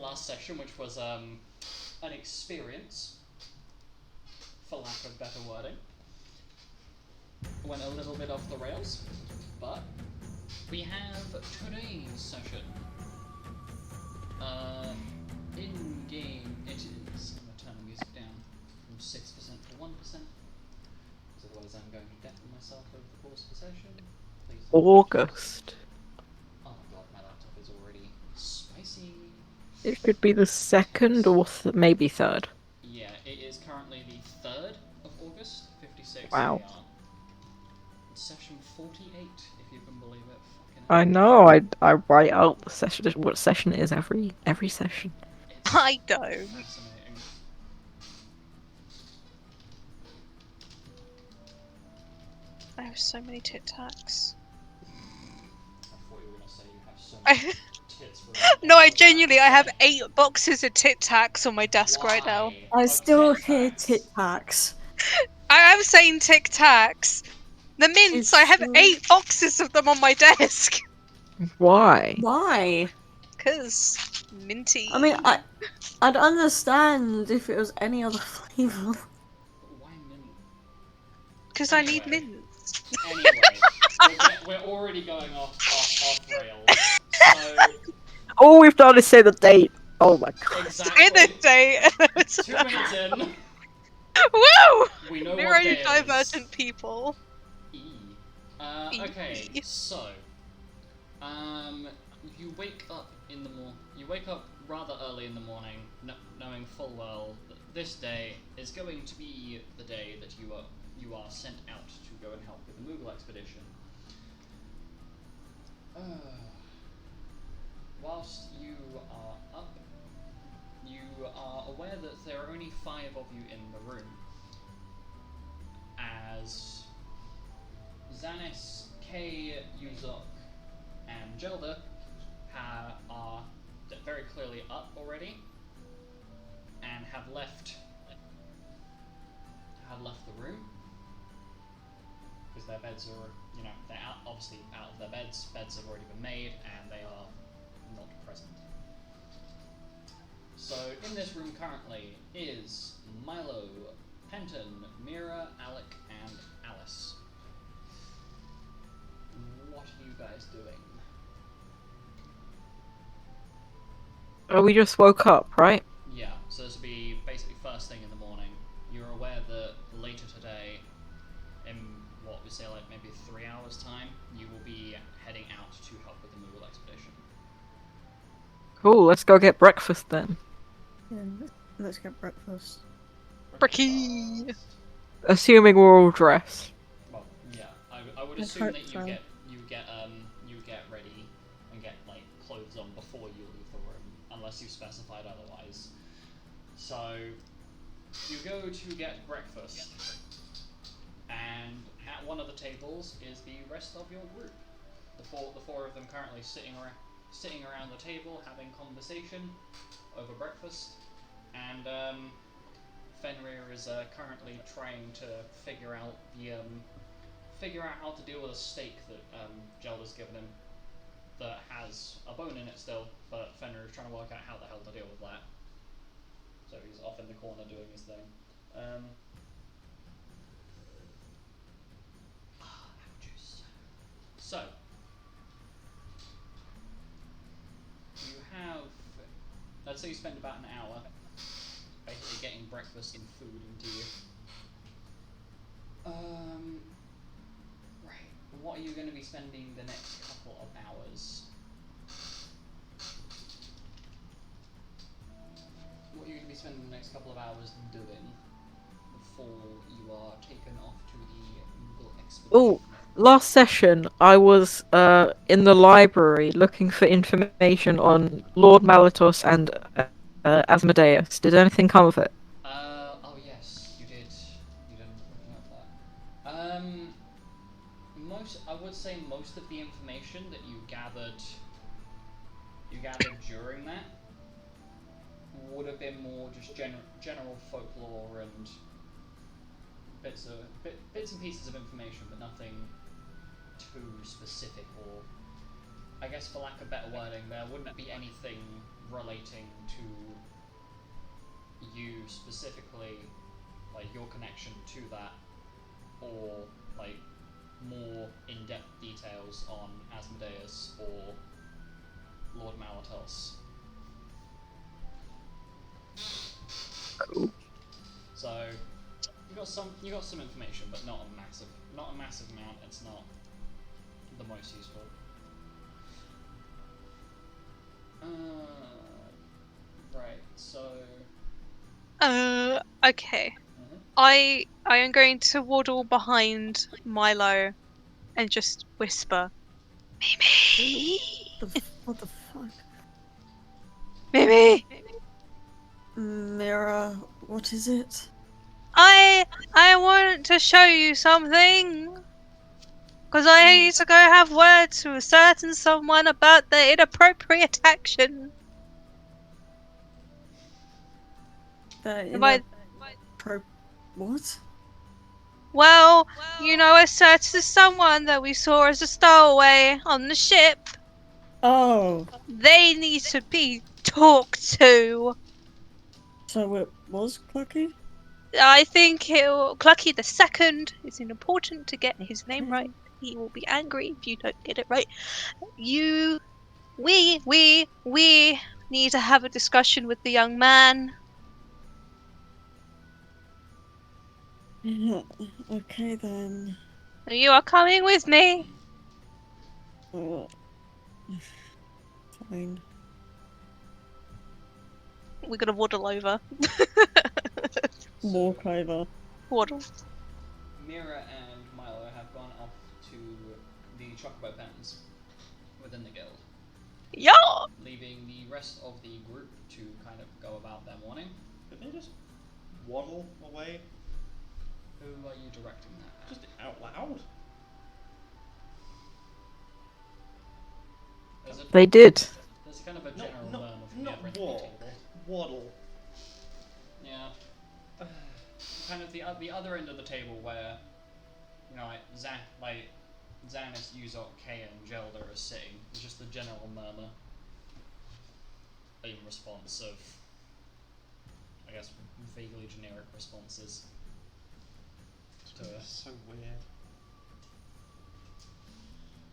last session, which was an experience, for lack of better wording. Went a little bit off the rails, but we have today's session. In game it is. I'm gonna turn the music down from 6% to 1%, because otherwise I'm going to deafen myself over the course of the session. Please don't. August. Oh my god, my laptop is already spicy. It could be the 2nd or maybe 3rd. Yeah, it is currently the 3rd of August, 56 Wow. AR. Session 48, if you can believe it. Fucking I hell. know. I write out the session, what session it is every session. It's I don't. fascinating. I have so many Tic Tacs. I thought you were gonna say you have so many tits for No, I genuinely, I have 8 boxes of Tic Tacs on my desk right now. Why? I still Tic hear Tacs. Tic Tacs. I am saying Tic Tacs. The mints, I have 8 boxes of them on my desk. Why? Why? Cause minty. I mean, I'd understand if it was any other flavour. But why mint? Cause I need Anyway. mints. Anyway, we're already going off rails. So All we've done is say the date. Oh my god. exactly. In the day. 2 minutes in, Woo! we know what day it is. Neurodivergent people. Okay, so you wake up in the You wake up rather early in the morning, knowing full well that this day is going to be the day that you are sent out to go and help with the Moogle expedition. Whilst you are up, you are aware that there are only 5 of you in the room, as Xanis, Kay, Yuzok, and Jelda are very clearly up already, and have left the room, because their beds are, they're obviously out of their beds. Beds have already been made, and they are not present. So in this room currently is Milo, Penton, Mira, Alec, and Alice. What are you guys doing? Oh, we just woke up, right? Yeah, so this will be basically first thing in the morning. You're aware that later today, in what we say like maybe 3 hours time, you will be heading out to help with the Moogle expedition. Cool, let's go get breakfast then. Yeah, let's get breakfast. Bricky. Assuming we're all dressed. Well, yeah, I would Let's assume hope that so. you get ready and get like clothes on before you leave the room, unless you've specified otherwise. So you go to get breakfast, and at one of the tables is the rest of your group. The four of them currently sitting around the table having conversation over breakfast, and Fenrir is currently trying to figure out how to deal with a steak that Jelda's given him that has a bone in it still, but Fenrir is trying to work out how the hell to deal with that. So he's off in the corner doing his thing. So you have, let's say you spend about an hour basically getting breakfast and food into you. Right. What are you going to be spending the next couple of hours? What are you going to be spending the next couple of hours doing before you are taken off to the Moogle expedition? Oh, last session I was in the library looking for information on Lord Malatos and Asmodeus. Did anything come of it? Oh yes, you did. You did looking up that. I would say most of the information that you gathered during that would have been more just general folklore and bits and pieces of information, but nothing too specific, or I guess for lack of better wording, there wouldn't be anything relating to you specifically, like your connection to that, or like more in-depth details on Asmodeus or Lord Malatos. Cool. So you got some information, but not a massive amount. It's not the most useful. Right. So. Okay. Mhm. I am going to waddle behind Milo and just whisper, Mimi, What the fuck? Mimi. Mira, what is it? I want to show you something. Because I need to go have words with a certain someone about the inappropriate action. Am I... What? Well, you know a certain someone that we saw as a stowaway on the ship. Oh, They need to be talked to. so it was Clucky? I think Clucky the Second is important to get his name right. He will be angry if you don't get it right. We need to have a discussion with the young man. Yeah, okay then. You are coming with me. Fine. We're gonna waddle over. Walk over. Waddle. Mira and Milo have gone off to the Chocobo Pens within the guild, Yeah. leaving the rest of the group to kind of go about their morning. Did they just waddle away? Who are you directing that at? Just out loud? They did. There's kind of a general murmur from the not other end of the walk. table. Waddle. Yeah. Kind of the other end of the table where, you know, like Xanis, Uzok, Kay, and Gelder are sitting. It's just the general murmur in response of, I guess, vaguely generic responses to it. So weird.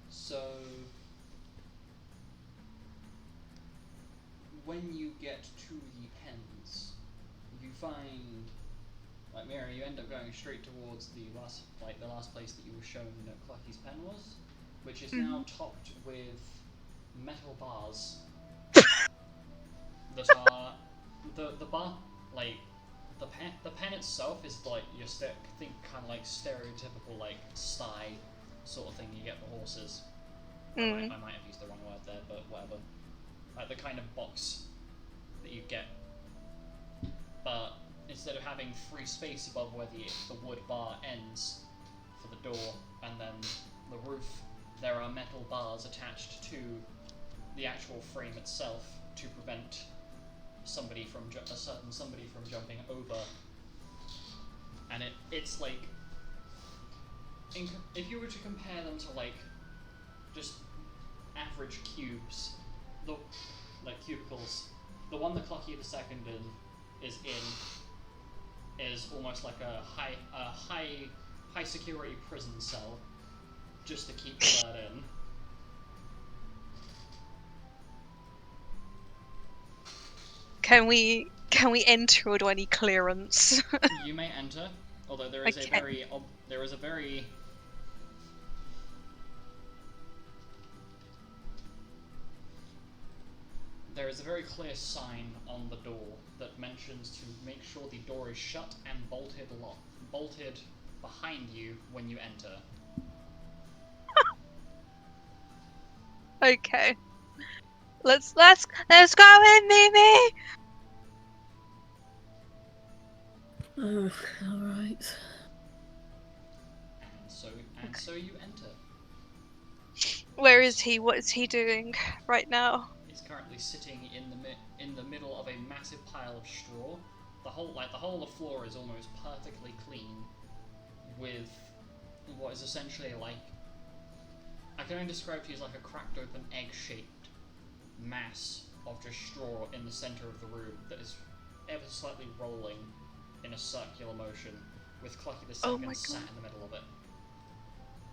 So, when you get to the pens, you find, like Mira, you end up going straight towards the last place that you were shown that Clucky's pen was, which is now topped with metal bars that are the bar, like the pen itself is like your think kind of like stereotypical like sty sort of thing you get for horses. I might have used the wrong word there, but whatever. Like the kind of box that you get, but instead of having free space above where the wood bar ends for the door and then the roof, there are metal bars attached to the actual frame itself to prevent somebody from jumping over. And it's like, if you were to compare them to like just average cubes, cubicles, the one that Clucky the Second is almost like a high security prison cell, just to keep the bird in. Can we enter, or do I need clearance? You may enter, although there is a very there is a very clear sign on the door that mentions to make sure the door is shut and bolted behind you when you enter. Okay. Let's go in, Mimi. Oh, alright. And so you enter. Where is he? What is he doing right now? He's currently sitting in the middle of a massive pile of straw. The whole of the floor is almost perfectly clean, with what is essentially like, I can only describe to you as like a cracked open egg-shaped mass of just straw in the center of the room that is ever slightly rolling in a circular motion, with Clucky the Oh Second my sat God. in the middle of it.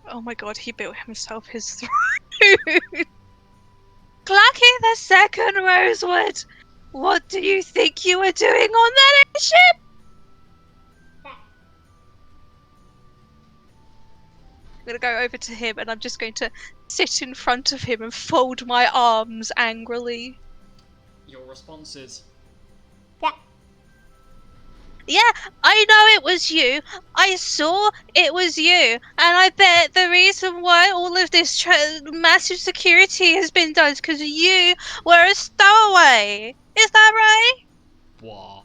Oh my god, he built himself his throne. Clacky the Second, Rosewood! What do you think you were doing on that airship? I'm gonna go over to him and I'm just going to sit in front of him and fold my arms angrily. Your response is, Yeah, I know it was you. I saw it was you. And I bet the reason why all of this massive security has been done is because you were a stowaway. Is that right? "Wah."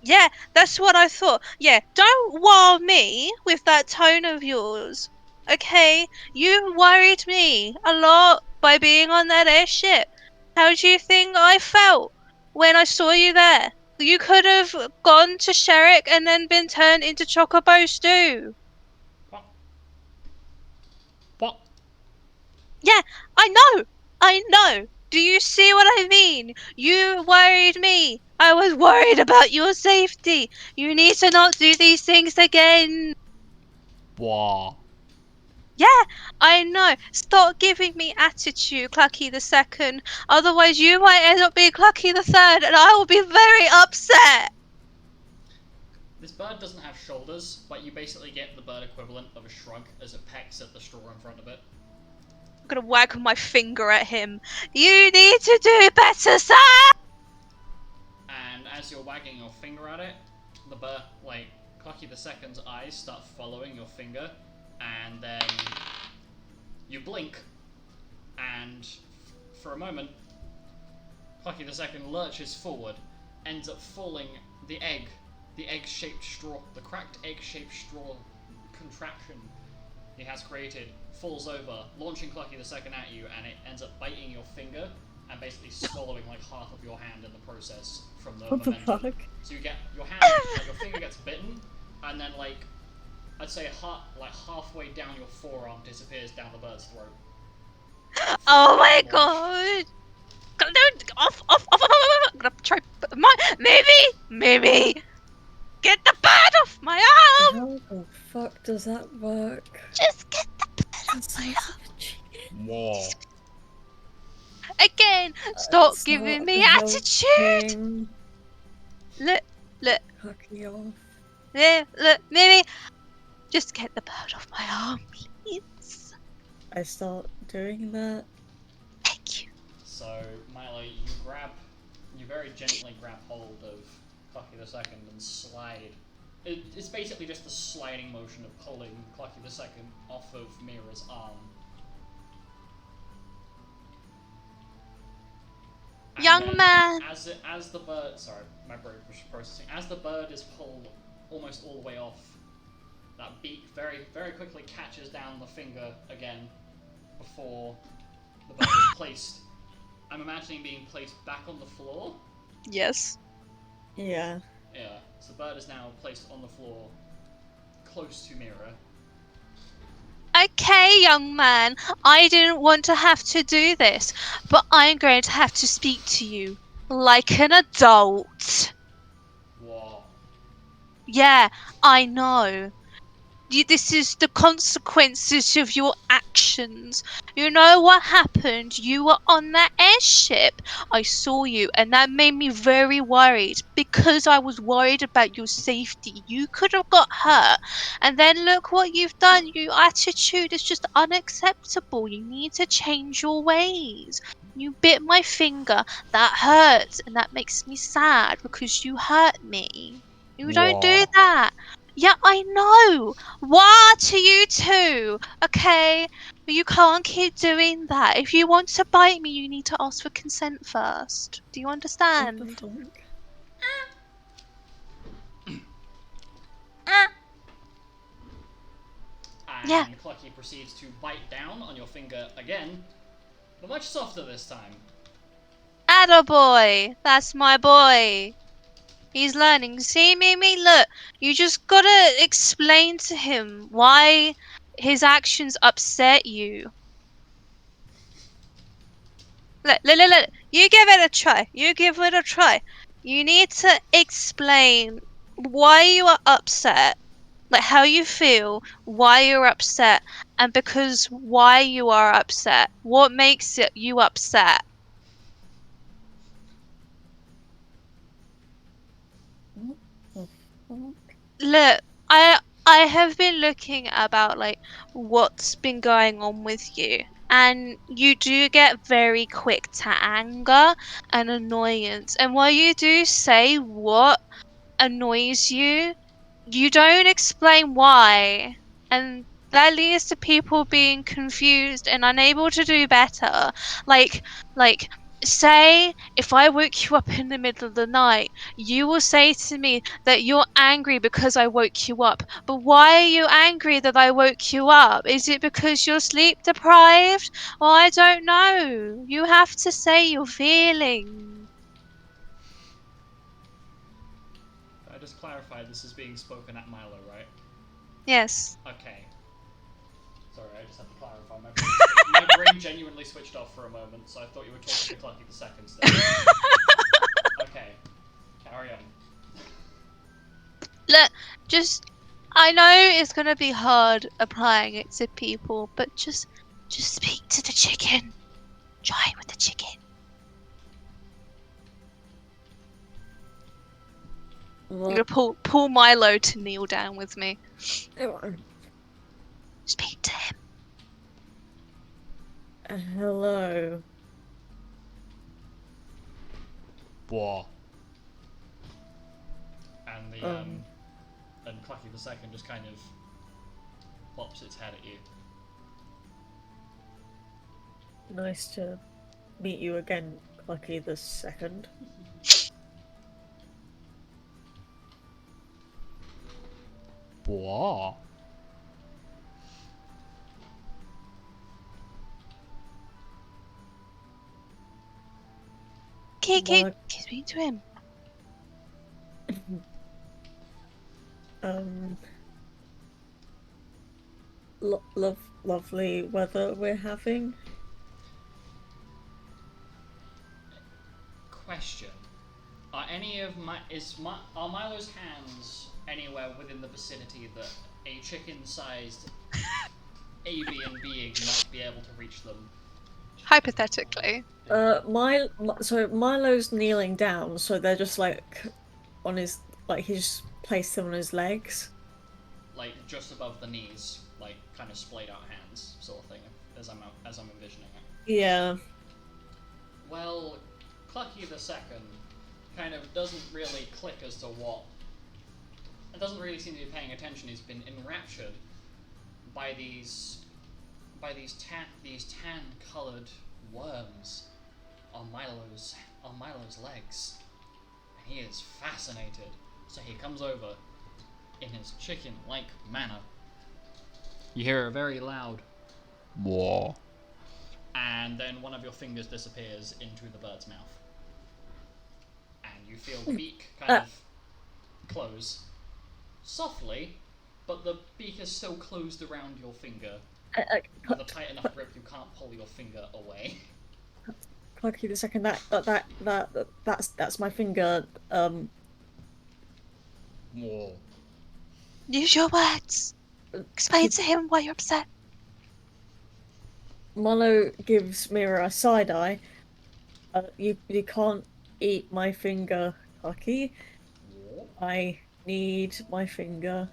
Yeah, that's what I thought. Yeah, don't wow me with that tone of yours. Okay? You worried me a lot by being on that airship. How do you think I felt when I saw you there? You could have gone to Sherrick and then been turned into Chocobo Stew. What? Yeah, I know! I know! Do you see what I mean? You worried me. I was worried about your safety. You need to not do these things again. Wah. Yeah, I know. Stop giving me attitude, Clucky the Second. Otherwise, you might end up being Clucky the Third, and I will be very upset. This bird doesn't have shoulders, but you basically get the bird equivalent of a shrug as it pecks at the straw in front of it. I'm gonna wag my finger at him. You need to do better, sir! And as you're wagging your finger at it, the bird, like, Clucky the Second's eyes start following your finger, and then you blink, and for a moment, Clucky the Second lurches forward, ends up falling the egg-shaped straw, the cracked egg-shaped straw contraption he has created, falls over, launching Clucky the Second at you, and it ends up biting your finger and basically swallowing like half of your hand in the process from the What the momentum. fuck? So you get your hand, like your finger gets bitten, and then like I'd say halfway down your forearm disappears down the bird's throat. Oh my Launch. god! Don't off! I'm gonna try. Maybe. Get the bird off my arm. How the fuck does that work? Just get the bird off That's my so arm. Wah. Again, stop It's giving not me attitude. helping. Look, Fuck me off. maybe. Just get the bird off my arm, please. I start doing that. Thank you. So Milo, you very gently grab hold of Clucky the Second and slide. It's basically just the sliding motion of pulling Clucky the Second off of Mira's arm. And Young then man. As the bird, sorry, my brain was processing. As the bird is pulled almost all the way off, that beak very, very quickly catches down the finger again before the bird is placed. I'm imagining being placed back on the floor. Yes. Yeah. Yeah, so the bird is now placed on the floor, close to Mira. Okay, young man. I didn't want to have to do this, but I'm going to have to speak to you like an adult. Whoa. Yeah, I know. This is the consequences of your actions. You know what happened? You were on that airship. I saw you, and that made me very worried because I was worried about your safety. You could have got hurt, and then look what you've done. Your attitude is just unacceptable. You need to change your ways. You bit my finger. That hurts, and that makes me sad because you hurt me. You don't do Whoa. that. Yeah, I know. Why to you too? Okay, but you can't keep doing that. If you want to bite me, you need to ask for consent first. Do you What the understand? fuck? And Yeah. Clucky proceeds to bite down on your finger again, but much softer this time. Attaboy! That's my boy. He's learning. See, Mimi, look. You just gotta explain to him why his actions upset you. Look. You give it a try. You give it a try. You need to explain why you are upset, like how you feel, why you're upset, and because why you are upset. What makes you upset? What the fuck? Look, I have been looking about like what's been going on with you, and you do get very quick to anger and annoyance. And while you do say what annoys you, you don't explain why, and that leads to people being confused and unable to do better. Like, like, say if I woke you up in the middle of the night, you will say to me that you're angry because I woke you up. But why are you angry that I woke you up? Is it because you're sleep deprived? Well, I don't know. You have to say your feelings. I just clarify this is being spoken at Milo, right? Yes. Okay. Sorry, I just had to clarify. My brain genuinely switched off for a moment, so I thought you were talking to Clucky the Second still. Okay, carry on. Look, just I know it's gonna be hard applying it to people, but just speak to the chicken. Try with the chicken. I'm gonna What? pull Milo to kneel down with me. Oh, Speak to him. hello. Whoa. And the Um. and Clucky the Second just kind of pops its head at you. Nice to meet you again, Clucky the Second. Whoa. Okay, What? speak to him. Um. Lovely weather we're having. Question: are any of are Milo's hands anywhere within the vicinity that a chicken-sized avian being might be able to reach them? Hypothetically. So Milo's kneeling down, so they're just like on his, like he's placed them on his legs. Like just above the knees, like kind of splayed out hands, sort of thing, as I'm envisioning it. Yeah. Well, Clucky the Second kind of doesn't really click as to what. It doesn't really seem to be paying attention. He's been enraptured by these tan-colored worms on Milo's legs, and he is fascinated. So he comes over in his chicken-like manner. You hear a very loud "whoa," and then one of your fingers disappears into the bird's mouth, and you feel the beak kind of close softly, but the beak is still closed around your finger with a tight enough grip you can't pull your finger away. Clucky the Second. That's my finger. Whoa. Use your words. Explain to him why you're upset. Milo gives Mira a side eye. You can't eat my finger, Clucky. I need my finger.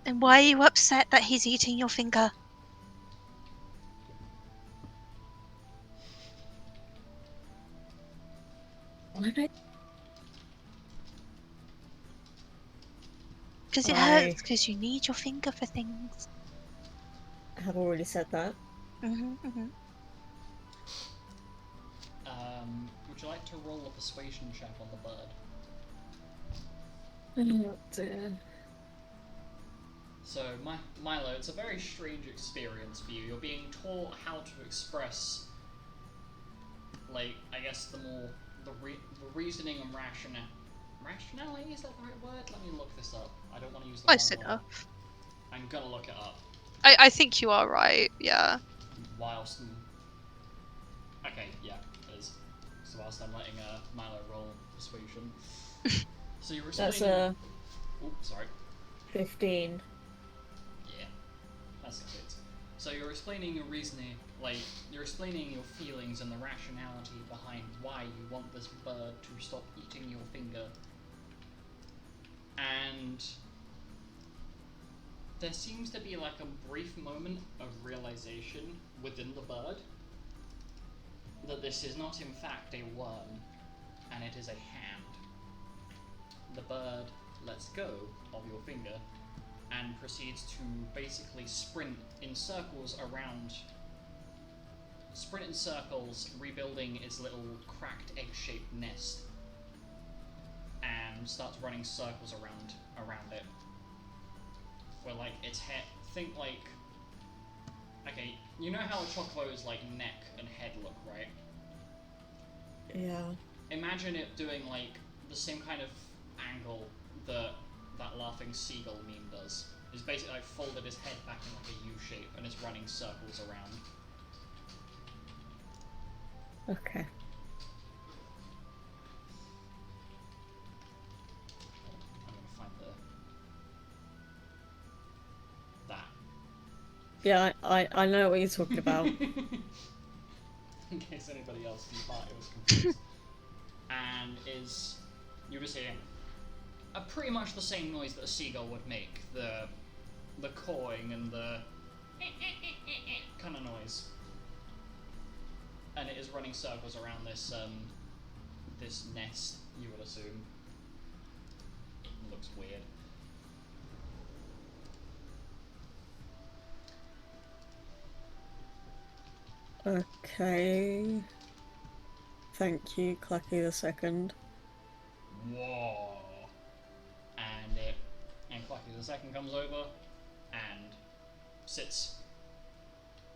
And why are you upset that he's eating your finger? Because it hurts, because you need your finger for things. I have already said that. Would you like to roll a persuasion check on the bird? Oh dear. So, Milo, it's a very strange experience for you. You're being taught how to express, like, I guess the reasoning and rationality, is that the right word? Let me look this up. I don't want to use the Close wrong word. enough. I'm gonna look it up. I think you are right, yeah. Okay, yeah, it is. So whilst I'm letting Milo roll persuasion. So you're That's explaining. a Oh, sorry. 15. Yeah, that's good. So you're explaining your reasoning, like, you're explaining your feelings and the rationality behind why you want this bird to stop eating your finger. And there seems to be like a brief moment of realization within the bird that this is not in fact a worm, and it is a hand. The bird lets go of your finger and proceeds to basically sprint in circles, rebuilding its little cracked egg-shaped nest, and starts running circles around it. Where like its head, think like, okay, you know how a chocobo's like neck and head look, right? Yeah. Imagine it doing like the same kind of angle that laughing seagull meme does. It's basically like folded his head back in like a U shape and it's running circles around. Okay. I'm gonna find that. Yeah, I know what you're talking about. In case anybody else thought it was confused. And you just hear pretty much the same noise that a seagull would make. The cawing and the kind of noise. And it is running circles around this this nest, you would assume. It looks weird. Okay. Thank you, Clucky the Second. Whoa. And Clucky the Second comes over and sits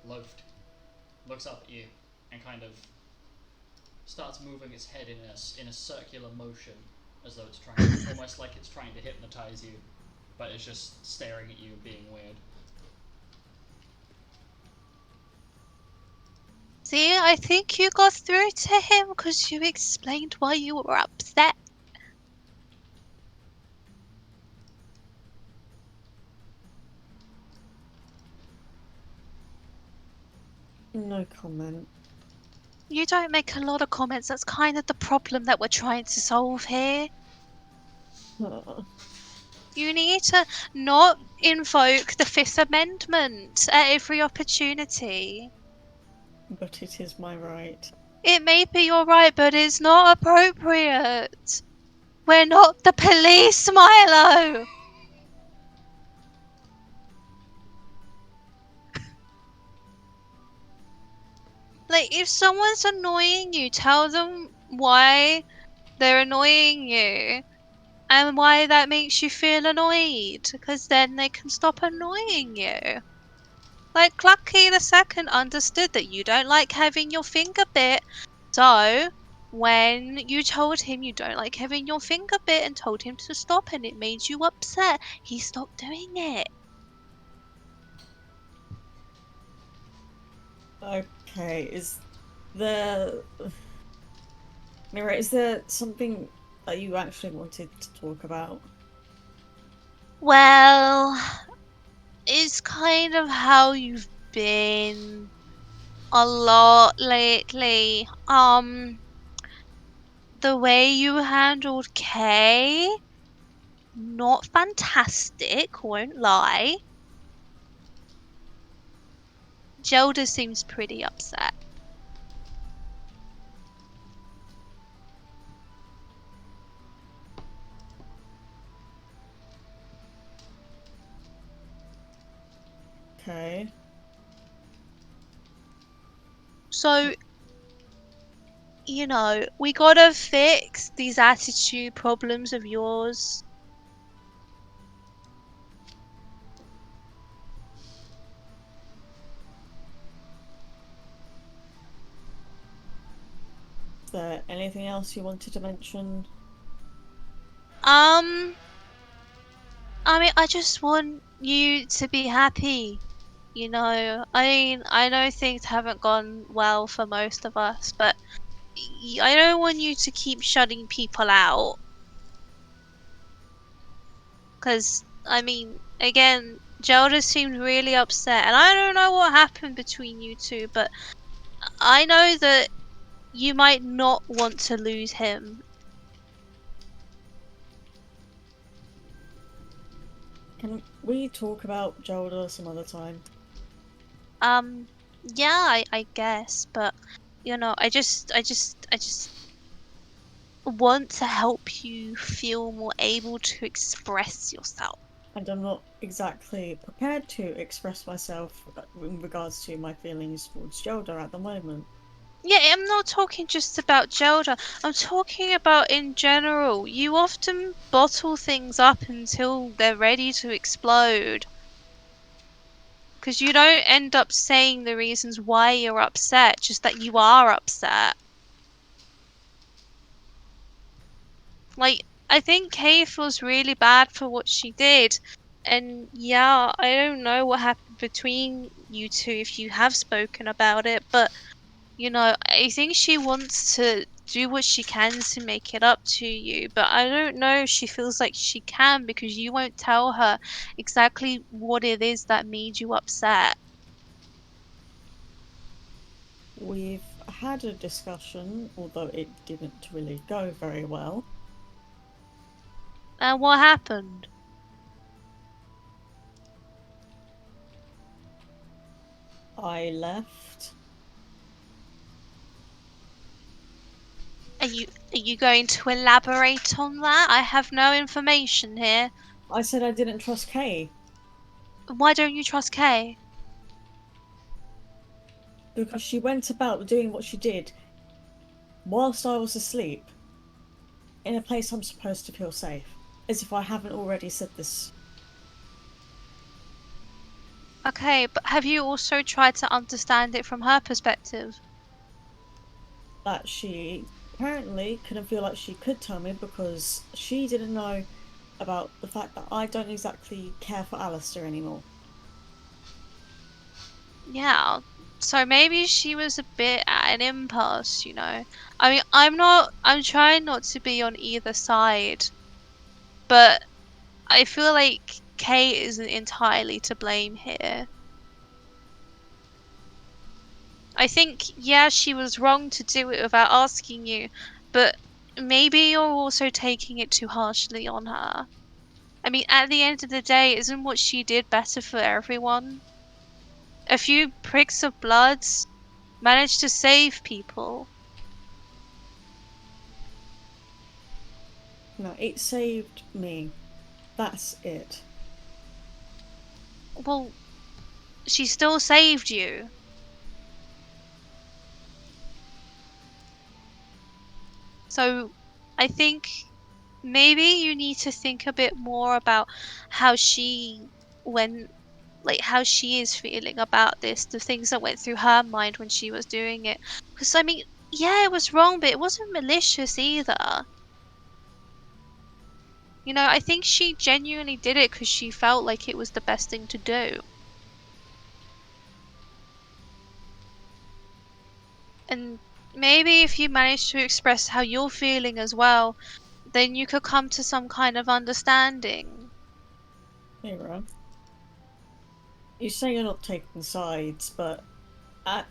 loafed, looks up at you, and kind of starts moving its head in a circular motion, as though it's trying, almost like it's trying to hypnotize you, but it's just staring at you and being weird. See, I think you got through to him because you explained why you were upset. No comment. You don't make a lot of comments. That's kind of the problem that we're trying to solve here. You need to not invoke the Fifth Amendment at every opportunity. But it is my right. It may be your right, but it's not appropriate. We're not the police, Milo! Like, if someone's annoying you, tell them why they're annoying you and why that makes you feel annoyed, because then they can stop annoying you. Like, Clucky the Second understood that you don't like having your finger bit, so when you told him you don't like having your finger bit and told him to stop and it made you upset, he stopped doing it. Okay, there... Mira, is there something that you actually wanted to talk about? Well, it's kind of how you've been a lot lately. The way you handled Kay, not fantastic, won't lie. Zelda seems pretty upset. Okay. So, you know, we gotta fix these attitude problems of yours. Is there anything else you wanted to mention? I mean, I just want you to be happy. You know, I mean, I know things haven't gone well for most of us, but I don't want you to keep shutting people out. Because, I mean, again, Zelda seemed really upset, and I don't know what happened between you two, but I know that you might not want to lose him. Can we talk about Zelda some other time? Yeah, I guess, but you know, I just want to help you feel more able to express yourself. And I'm not exactly prepared to express myself in regards to my feelings towards Zelda at the moment. Yeah, I'm not talking just about Zelda. I'm talking about in general. You often bottle things up until they're ready to explode. Because you don't end up saying the reasons why you're upset, just that you are upset. Like, I think Kay feels really bad for what she did. And yeah, I don't know what happened between you two if you have spoken about it, but you know, I think she wants to do what she can to make it up to you, but I don't know if she feels like she can because you won't tell her exactly what it is that made you upset. We've had a discussion, although it didn't really go very well. And what happened? I left. Are you going to elaborate on that? I have no information here. I said I didn't trust Kay Why don't you trust Kay? because she went about doing what she did whilst I was asleep in a place I'm supposed to feel safe. As if I haven't already said this. Okay, but have you also tried to understand it from her perspective? That she apparently couldn't feel like she could tell me because she didn't know about the fact that I don't exactly care for Alistair anymore. Yeah, so maybe she was a bit at an impasse, you know. I mean, I'm trying not to be on either side, but I feel like Kate isn't entirely to blame here. I think, yeah, she was wrong to do it without asking you, but maybe you're also taking it too harshly on her. I mean, at the end of the day, isn't what she did better for everyone? A few pricks of blood managed to save people. No, it saved me. That's it. Well, she still saved you. So I think maybe you need to think a bit more about how she when how she is feeling about this, the things that went through her mind when she was doing it. Because I mean, yeah, it was wrong, but it wasn't malicious either. You know, I think she genuinely did it because she felt like it was the best thing to do. And maybe if you manage to express how you're feeling as well, then you could come to some kind of understanding. Mira, you say you're not taking sides, but at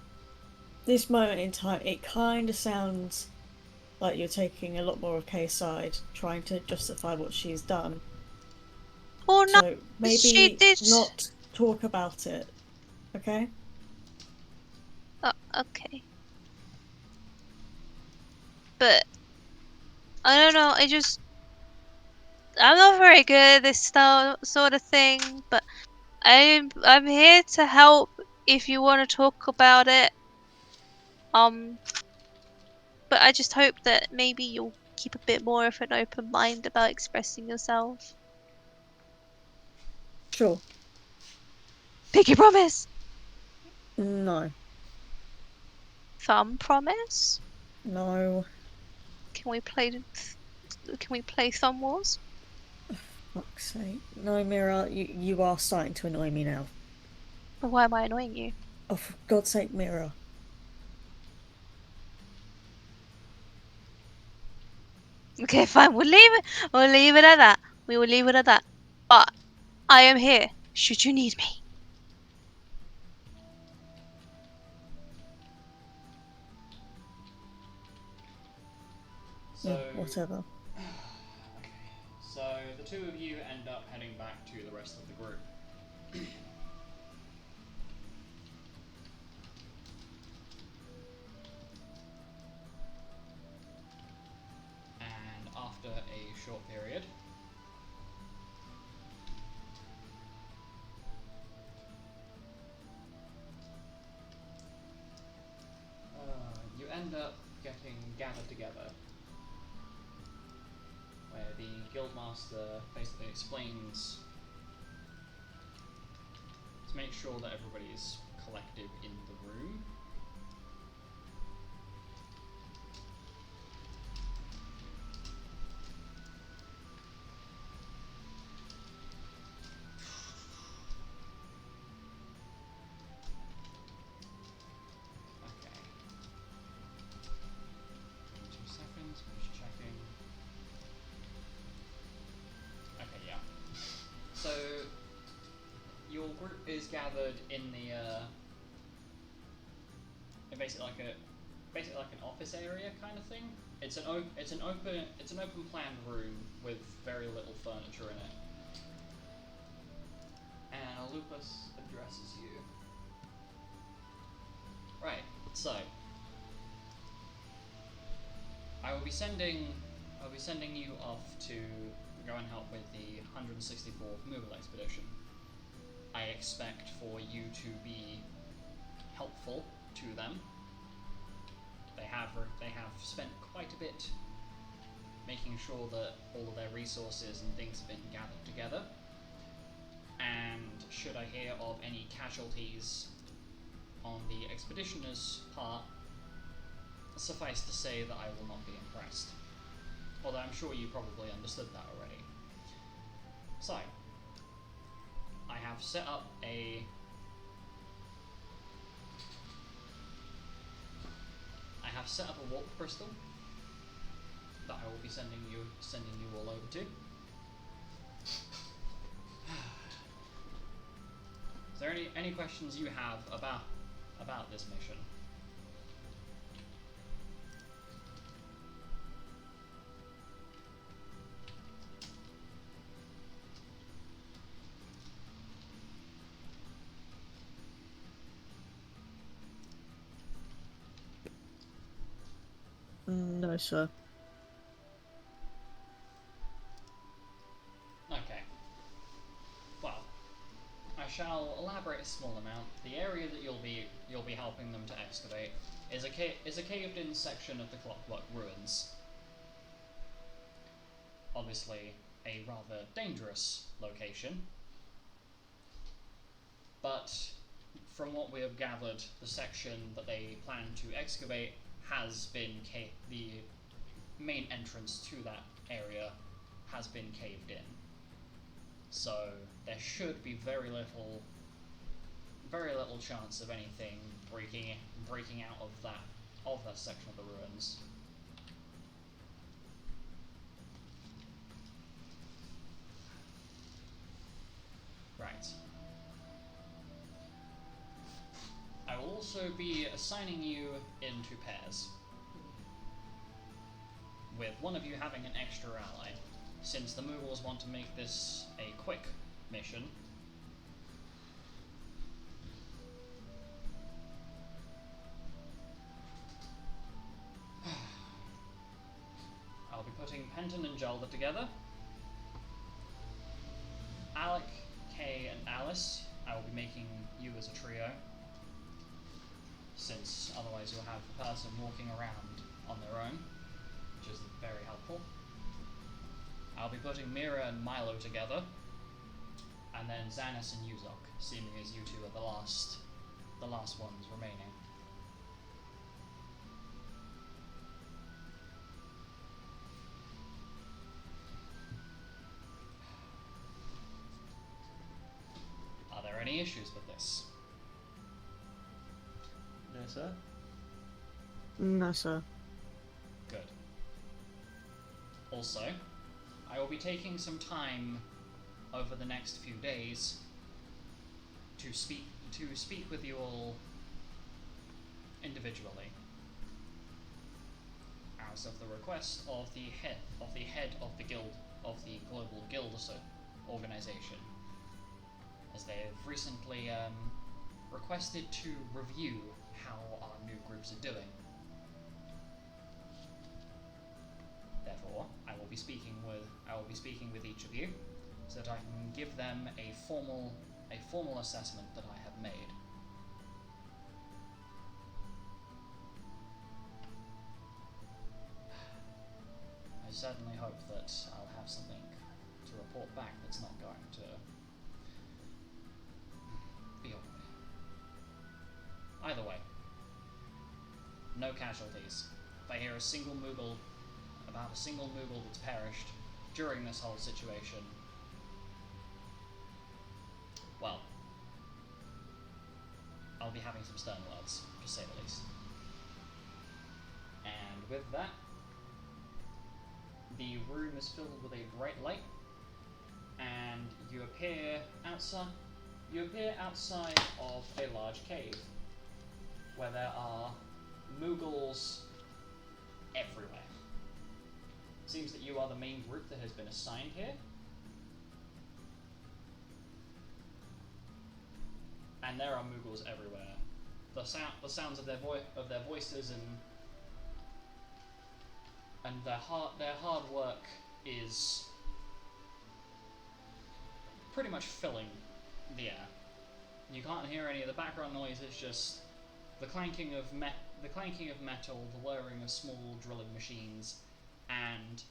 this moment in time, it kind of sounds like you're taking a lot more of Kay's side, trying to justify what she's done. Or no, So she maybe did. not talk about it, okay? Okay. But I don't know, I'm not very good at this style sort of thing, but I'm here to help if you want to talk about it. Um, but I just hope that maybe you'll keep a bit more of an open mind about expressing yourself. Sure. Pinky promise. No. Thumb promise. No. Can we play? Can we play Thumb Wars? Fuck's sake. No, Mira, you are starting to annoy me now. But why am I annoying you? Oh, for God's sake, Mira. Okay, fine. We'll leave it. We'll leave it at that. We will leave it at that. But I am here. Should you need me? So, Yeah, whatever. okay. So the two of you end up heading back to the rest of the group. And after a short period, you end up getting gathered together, where the guildmaster basically explains to make sure that everybody is collected in the room. Okay. 2 seconds, I'm just checking. Okay, yeah. So your group is gathered in the in basically like an office area kind of thing. It's an open planned room with very little furniture in it. And Lupus addresses you. Right, so I will be sending you off to go and help with the 164th Removal Expedition. I expect for you to be helpful to them. They have spent quite a bit making sure that all of their resources and things have been gathered together. And should I hear of any casualties on the expeditioner's part, suffice to say that I will not be impressed. Although I'm sure you probably understood that already. So, I have set up a warp crystal that I will be sending you all over to. Is there any questions you have about this mission? No, sir. Okay. Well, I shall elaborate a small amount. The area that you'll be helping them to excavate is a caved-in section of the Clockwork Ruins. Obviously, a rather dangerous location, but from what we have gathered, the section that they plan to excavate has been the main entrance to that area has been caved in. So there should be very little chance of anything breaking out of that section of the ruins. Right. I will also be assigning you into pairs, with one of you having an extra ally. Since the Moogles want to make this a quick mission, I'll be putting Penton and Jelda together. Alec, Kay, and Alice, I will be making you as a trio, since otherwise you'll have the person walking around on their own, which is very helpful. I'll be putting Mira and Milo together, and then Xanis and Yuzok, seeming as you two are the last ones remaining. Are there any issues with this? Yes, sir. No, sir. Good. Also, I will be taking some time over the next few days to speak with you all individually, as of the request of the head of the guild of the global guild organization, as they have recently requested to review how our new groups are doing. Therefore, I will be speaking with each of you, so that I can give them a formal assessment that I have made. I certainly hope that I'll have something to report back that's not going to be awkward. Either way, no casualties. If I hear a single Moogle that's perished during this whole situation, well, I'll be having some stern words, to say the least. And with that, the room is filled with a bright light, and you appear outside of a large cave, where there are Moogles everywhere. Seems that you are the main group that has been assigned here. And there are Moogles everywhere. The sounds of their voices and their hard work is pretty much filling the air. You can't hear any of the background noise. It's just the clanking of metal, the whirring of small drilling machines, and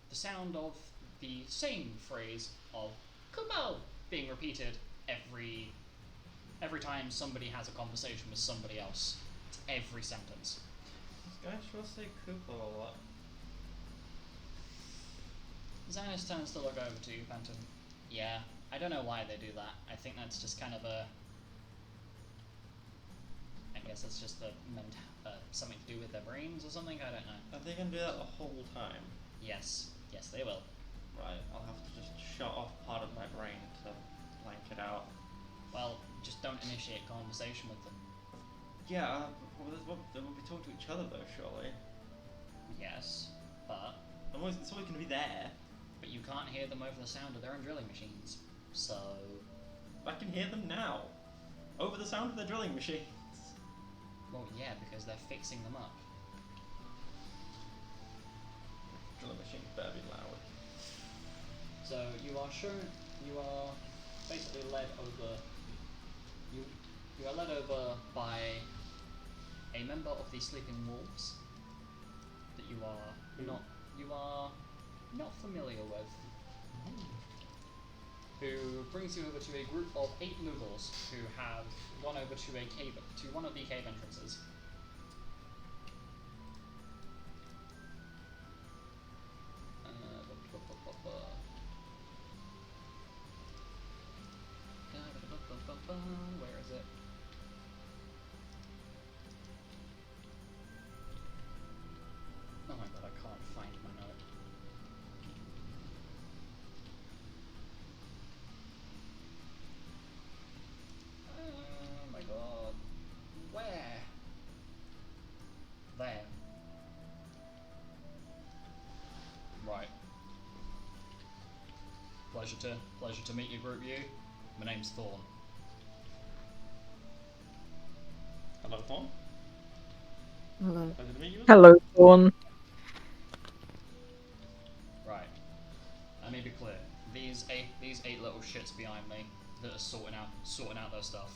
the sound of the same phrase of "Kumo" being repeated every time somebody has a conversation with somebody else. It's every sentence. This guy sure say Cooper a lot. Xanis turns to look over to you, Phantom. Yeah, I don't know why they do that. I think that's just kind of I guess it's just something to do with their brains or something, I don't know. Are they gonna do that the whole time? Yes, they will. Right, I'll have to just shut off part of my brain to blank it out. Well, just don't initiate conversation with them. Yeah, they will be talking to each other though, surely. Yes, but It's always gonna be there. you can't hear them over the sound of their own drilling machines. So, I can hear them now. Over the sound of the drilling machines. well, yeah, because they're fixing them up. Drilling machines better be loud. So you are basically led over. You are led over by a member of the Sleeping Wolves that you are not familiar with, who brings you over to a group of 8 Moogles who have gone over to one of the cave entrances. Where is it? Oh my god, I can't find my note. Oh my god. Where? There. Right. Pleasure to meet you, group you. My name's Thorn. Hello, Tom. Hello. Pleasure to meet you. Hello, Dawn. Right. Let me be clear. These eight little shits behind me that are sorting out their stuff.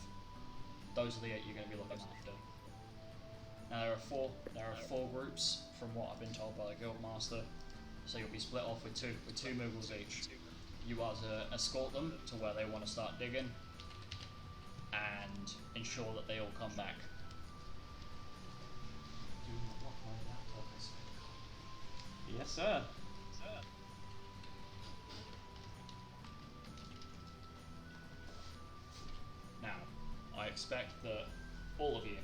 Those are the 8 you're going to be looking after. Now there are four groups from what I've been told by the guildmaster. So you'll be split off with two Moogles each. You are to escort them to where they want to start digging, and ensure that they all come back. Do not lock my laptop, I swear to God. Yes, sir. Now, I expect that all of you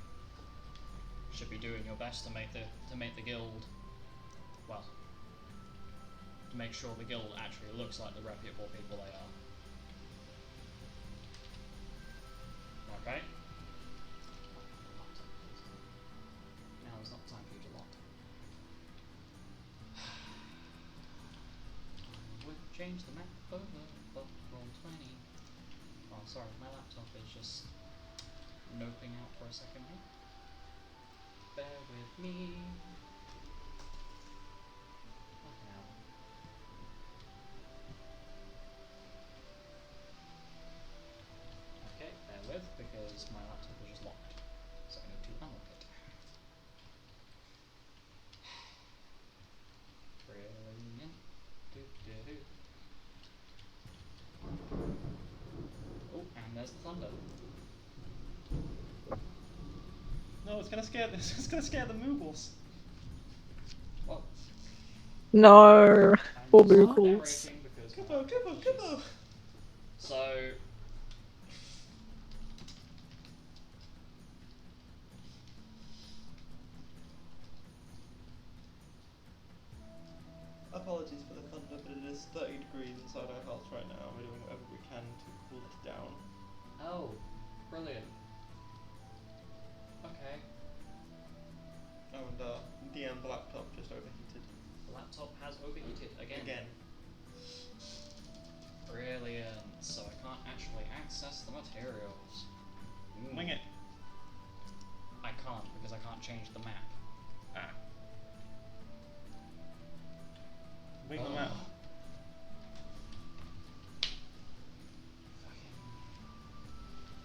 should be doing your best to make the guild, well, to make sure the guild actually looks like the reputable people they are. Okay. Now is not the time for you to lock. I would change the map over for Roll20. Oh, sorry, my laptop is just noping out for a second here. Bear with me. Fucking hell. Okay, bear with, because my laptop is just locked. So I need to unlock it. Brilliant. Do. Oh, and there's the thunder. No, it's gonna scare this. It's gonna scare the Moogles. Well, No. I'm Poor just Moogles. narrating because my Kippo, laptop Kippo, is Kippo. just- So Apologies for the thunder, but it is 30 degrees inside our house right now. We're doing whatever we can to cool it down. oh, brilliant. Okay. Oh, and DM's laptop just overheated. The laptop has overheated again. Brilliant. So I can't actually access the materials. Wing it. I can't because I can't change the map. Ah. Wing them out. Fucking.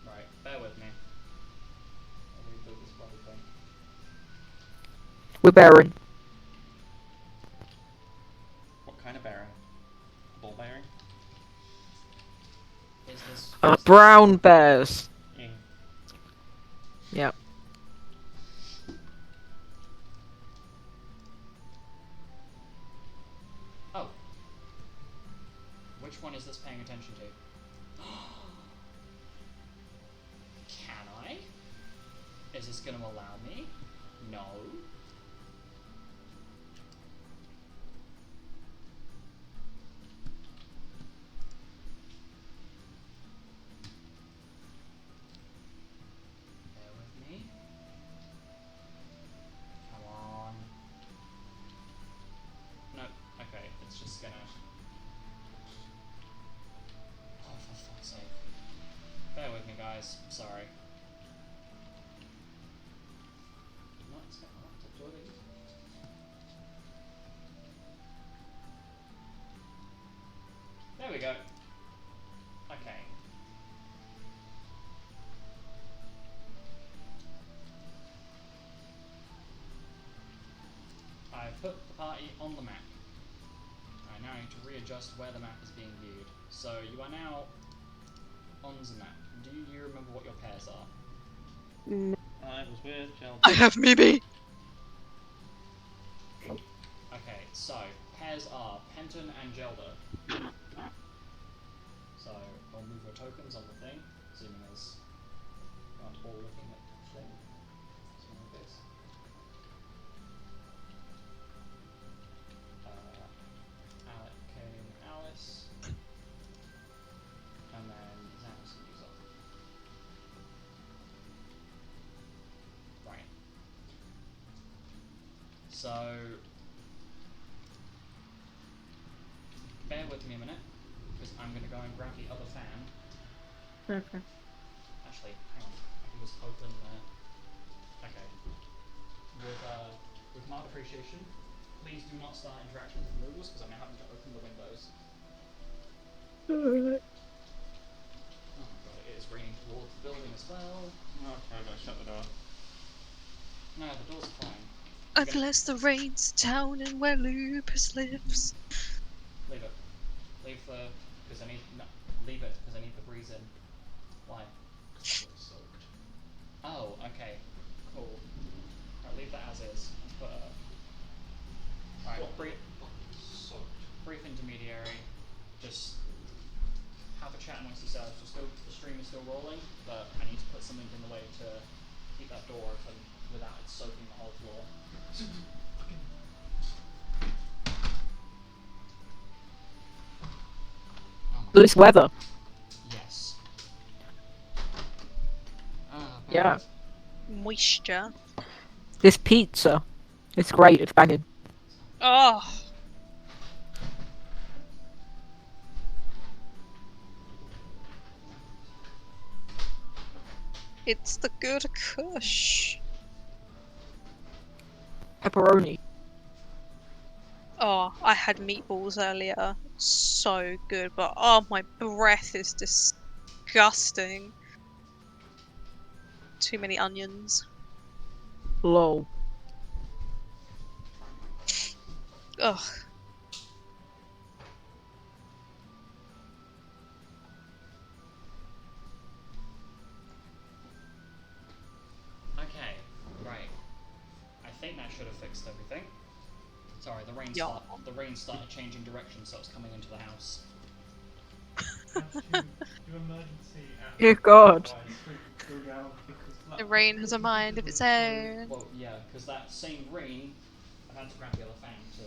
Right, bear with me. I'll reboot this bloody thing. We're bearing. What kind of bearing? Ball bearing? Is this Brown bears. Ing. Yep. Oh. Which one is this paying attention to? Can I? Is this gonna allow me? No. Bear with me. Come on. No, okay, it's just gonna. Oh, for fuck's sake. Bear with me, guys. Sorry. Did not expect my laptop to overheat. There we go. Okay. I've put the party on the map. I now need to readjust where the map is being viewed. So you are now on the map. Do you remember what your pairs are? I was with Gel. I have Mimi. Okay, so pairs are Penton and Gelder. So I'll move your tokens on the thing, assuming as you aren't all looking at the thing. Something like this. Alec, Kane, Alice, and then Xanis and Usopp. Right. So bear with me a minute, because I'm going to go and grab the other fan. Okay. Actually, hang on. I can just open okay. With Mark Appreciation, please do not start interactions with Moogles, because I'm now having to open the windows. Oh my god, it is raining towards the building as well. Okay, I'm gonna shut the door. No, the door's fine. Unless the rain's down and where Lupus lives. Leave it. Leave the... because I need... no, leave it, because I need the breeze in. Why? It's soaked. Oh, okay. Cool. Right, leave that as is. Put a... Alright, Soaked. brief intermediary. Just have a chat amongst yourselves. Just go, the stream is still rolling, but I need to put something in the way to keep that door open without it soaking the whole floor. Oh my This weather. Yes. Yeah. Moisture. This pizza. It's great. It's banging. Oh. It's the good kush. Pepperoni. Oh, I had meatballs earlier. So good, but oh, my breath is disgusting. Too many onions. Lol. Ugh. Okay, right. I think that should have fixed everything. Sorry, the rain started changing direction, so it's coming into the house. Do emergency Dear God. go down because The rain has a mind of its own. Well, yeah, because that same rain, I had to grab the other fan to.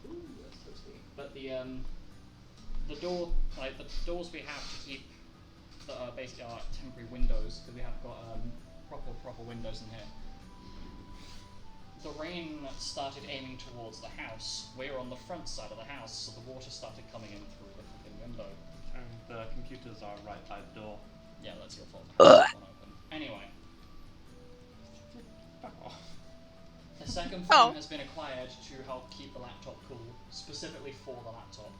Ooh, that's toasty. But the door, like the doors we have to keep, that are basically our temporary windows, because we have got proper windows in here. The rain started aiming towards the house. We were on the front side of the house, so the water started coming in through the fucking window. And the computers are right by the door. Yeah, that's your fault. One open. Anyway. A second fan has been acquired to help keep the laptop cool, specifically for the laptop.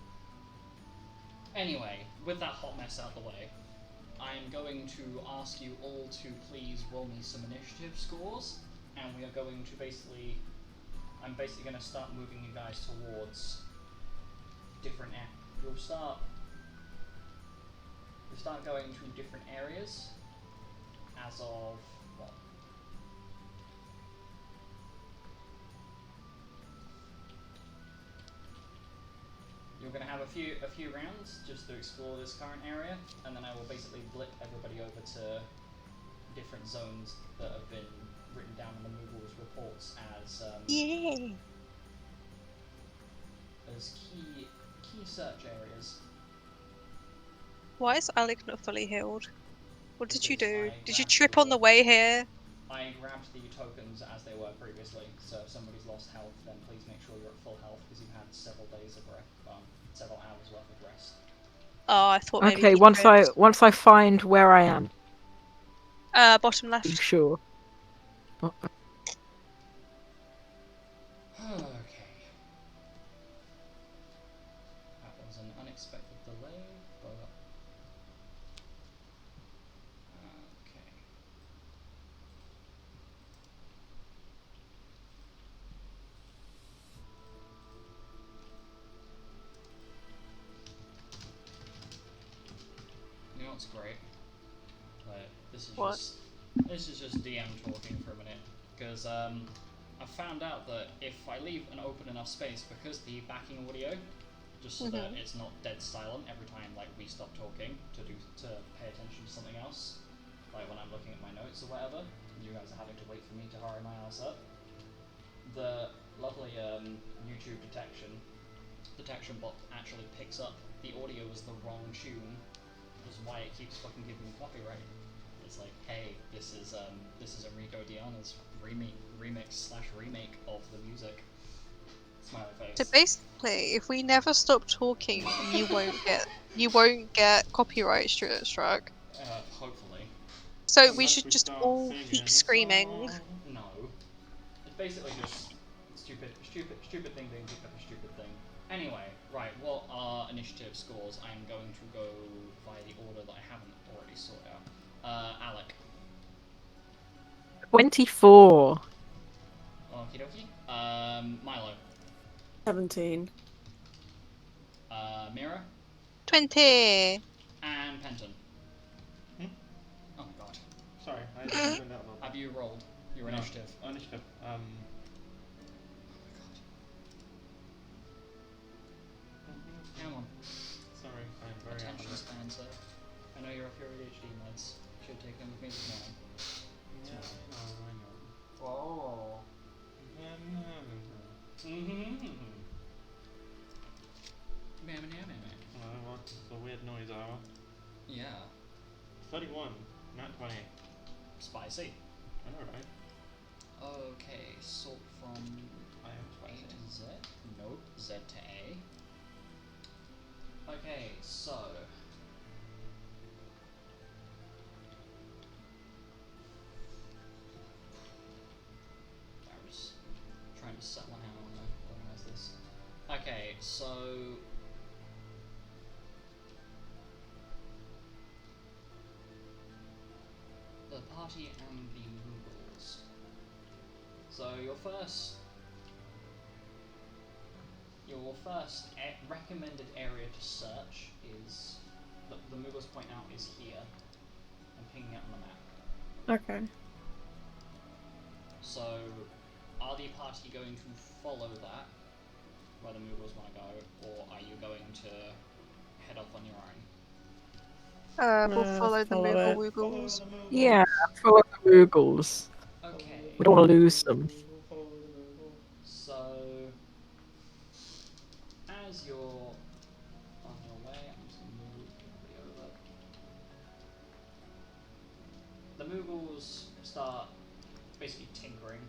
Anyway, with that hot mess out of the way, I'm going to ask you all to please roll me some initiative scores, and we are going to basically, I'm basically going to start moving you guys towards different, you'll start going to different areas as of, what? You're going to have a few rounds just to explore this current area, and then I will basically blip everybody over to different zones that have been written down in the Moogle's reports as as key search areas. Why is Alec not fully healed? What did you Because do? I Did you grabbed trip on the way here? I grabbed the tokens as they were previously, so if somebody's lost health, then please make sure you're at full health because you've had several days of several hours worth of rest. Oh, I thought maybe Okay, he once tripped. I find where I am, Bottom be left. sure. Okay. That was an unexpected delay, but okay. You know what's great? Like, this is just DM talking for a minute, because I found out that if I leave an open enough space, because the backing audio, just so that it's not dead silent every time like we stop talking to pay attention to something else, like when I'm looking at my notes or whatever, you guys are having to wait for me to hurry my ass up. The lovely YouTube detection bot actually picks up the audio as the wrong tune, which is why it keeps fucking giving me copyright. It's like, hey, this is Enrico Diana's remix/remake of the music. Smiley face. So basically, if we never stop talking, you won't get copyright struck. Hopefully. So we Unless should we just start all singing keep a screaming. song. No. It's basically just stupid thing being picked up a stupid thing. Anyway, right, what are initiative scores? I'm going to go by the order that I haven't already sorted out. Alec. 24. Okie dokie. Milo. 17. Mira. 20. And Penton. Hmm? Oh my god. Sorry, I just went out a little Have bit. you rolled your No. initiative? Initiative. Oh my god. Come on. Sorry, I'm very out Attention of it. span, sir. I know you're off your ADHD meds. Should have taken them with me this morning. Yeah, I know. Oh. Mm-hmm. What's the weird noise, Ara? Yeah. 31, not 20. Spicy. I know, right? Okay, sort from I am A spicy. to Z. Nope, Z to A. Okay, so I was trying to set one out and organize this. Okay, so the party and the Mughals. So your first recommended area to search is the Mughals point out is here. I'm pinging it on the map. Okay. So, are the party going to follow that, where the Mughals want to go, or are you going to head off on your own? We'll follow the follow Moogle it. Woogles. Yeah, follow the Moogles. Okay, We don't want to lose them. so as you're on your way, I'm just going to move everybody over. The Mughals start basically tinkering. I'm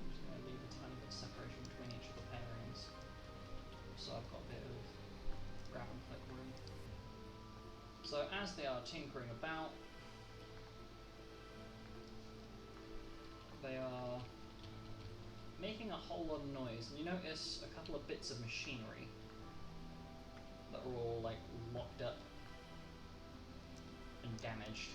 just going to leave a tiny bit of separation between each of the pairings, so I've got a bit of grab and click room. So as they are tinkering about, they are making a whole lot of noise, and you notice a couple of bits of machinery that are all like locked up and damaged.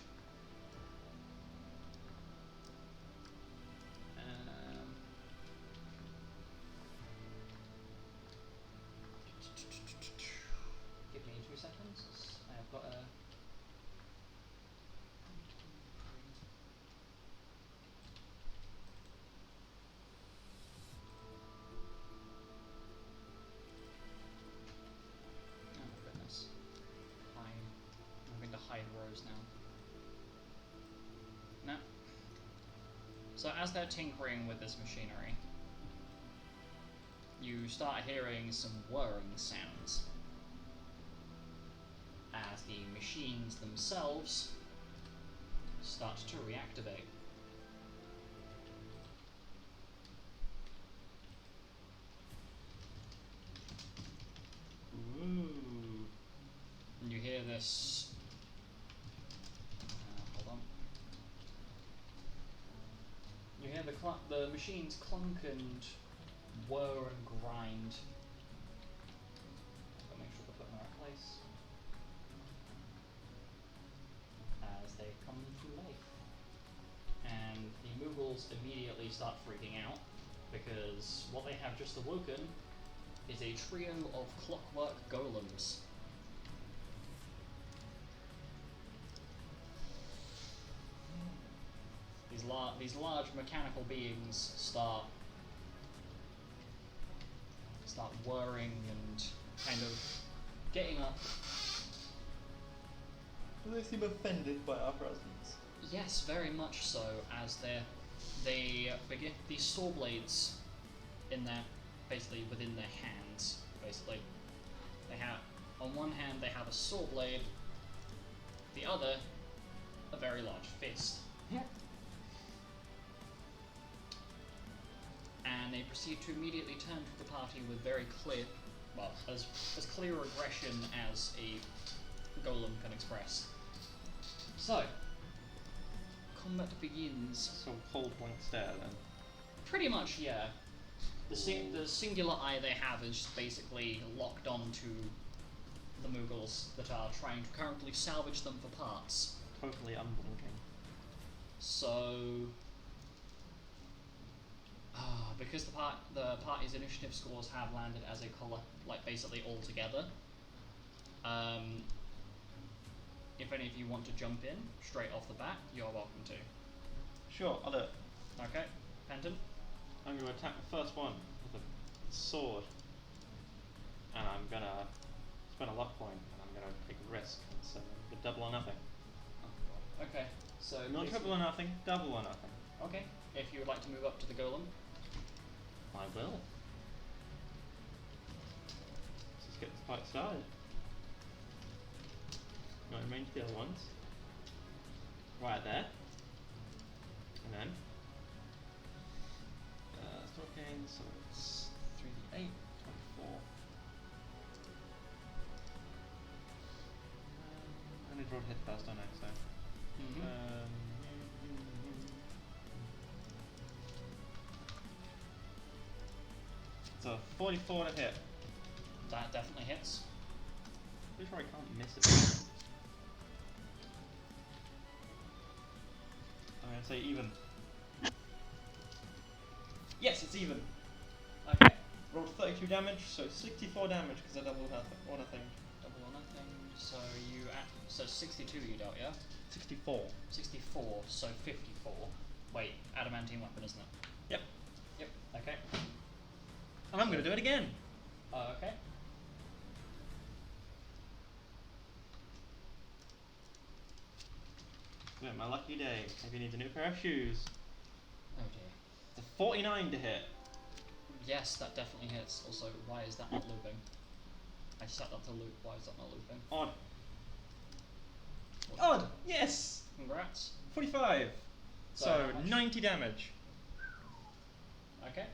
Give me 2 seconds. I have got a. Oh my goodness. I'm going to hide rows now. No. So as they're tinkering with this machinery, you start hearing some whirring sounds as the machines themselves start to reactivate. Ooh. And you hear this. Hold on. You hear the machines clunk and whir and grind. I've got to make sure to put them in the right place. As they come to life. And the Mughals immediately start freaking out because what they have just awoken is a trio of clockwork golems. These large mechanical beings start whirring and kind of getting up. Do they seem offended by our presence? Yes, very much so. As they begin these saw blades in their basically within their hands. Basically, they have on one hand they have a saw blade, the other a very large fist. And they proceed to immediately turn to the party with very clear, well, as clear aggression as a golem can express. So, combat begins. So cold blank stare then. Pretty much, yeah. The singular eye they have is basically locked onto the Mughals that are trying to currently salvage them for parts. Totally unblinking. So, because the party's initiative scores have landed as a like basically all together. If any of you want to jump in straight off the bat, you're welcome to. Sure, I'll do it. Okay, Penton. I'm going to attack the first one with a sword. And I'm going to spend a luck point, and I'm going to take a risk. It's a double or nothing. Okay, so Not triple or nothing, double or nothing. Okay. If you would like to move up to the golem. I will. Let's just get this fight started. No, range the other ones. Right there. And then still gain, so it's 3d8, 24. I need to roll hit first, don't I? So so 44 to hit. That definitely hits. Pretty sure I can't miss it. I'm gonna say even. Yes, it's even. Okay. Rolled 32 damage, so 64 damage because I doubled or nothing. Double or nothing. So you so 62 you dealt, yeah? 64. 64, so 54. Wait, adamantine weapon, isn't it? Yep. Yep. Okay. And I'm gonna do it again. Okay. Yeah, my lucky day. Maybe needs a new pair of shoes. Oh dear. It's a 49 to hit. Yes, that definitely hits. Also, why is that not looping? I set that to loop. Why is that not looping? Odd. Odd! Yes! Congrats. 45. So So how much? 90 damage. Okay.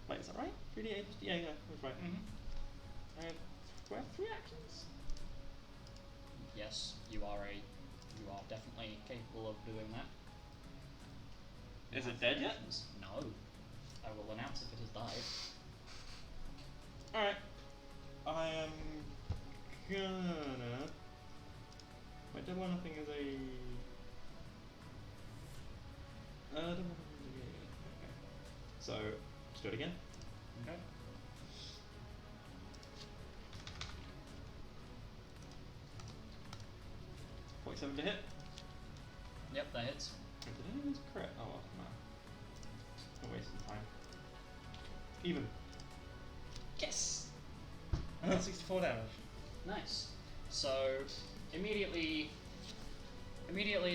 Wait, is that right? 3d8 plus yeah, that's right. Mm-hmm. Do I have 3 actions? Yes, you are definitely capable of doing that. You Is have it dead three yet? actions. No. I will announce if it has died. Alright. I am gonna... Wait, double or nothing is a... double or nothing is a... Okay. So, let's do it again. Okay. .7 to hit. Yep, that hits. Did I use crit? Oh well, no. Not wasting time. Even. Yes! And that's 64 damage. Nice. So immediately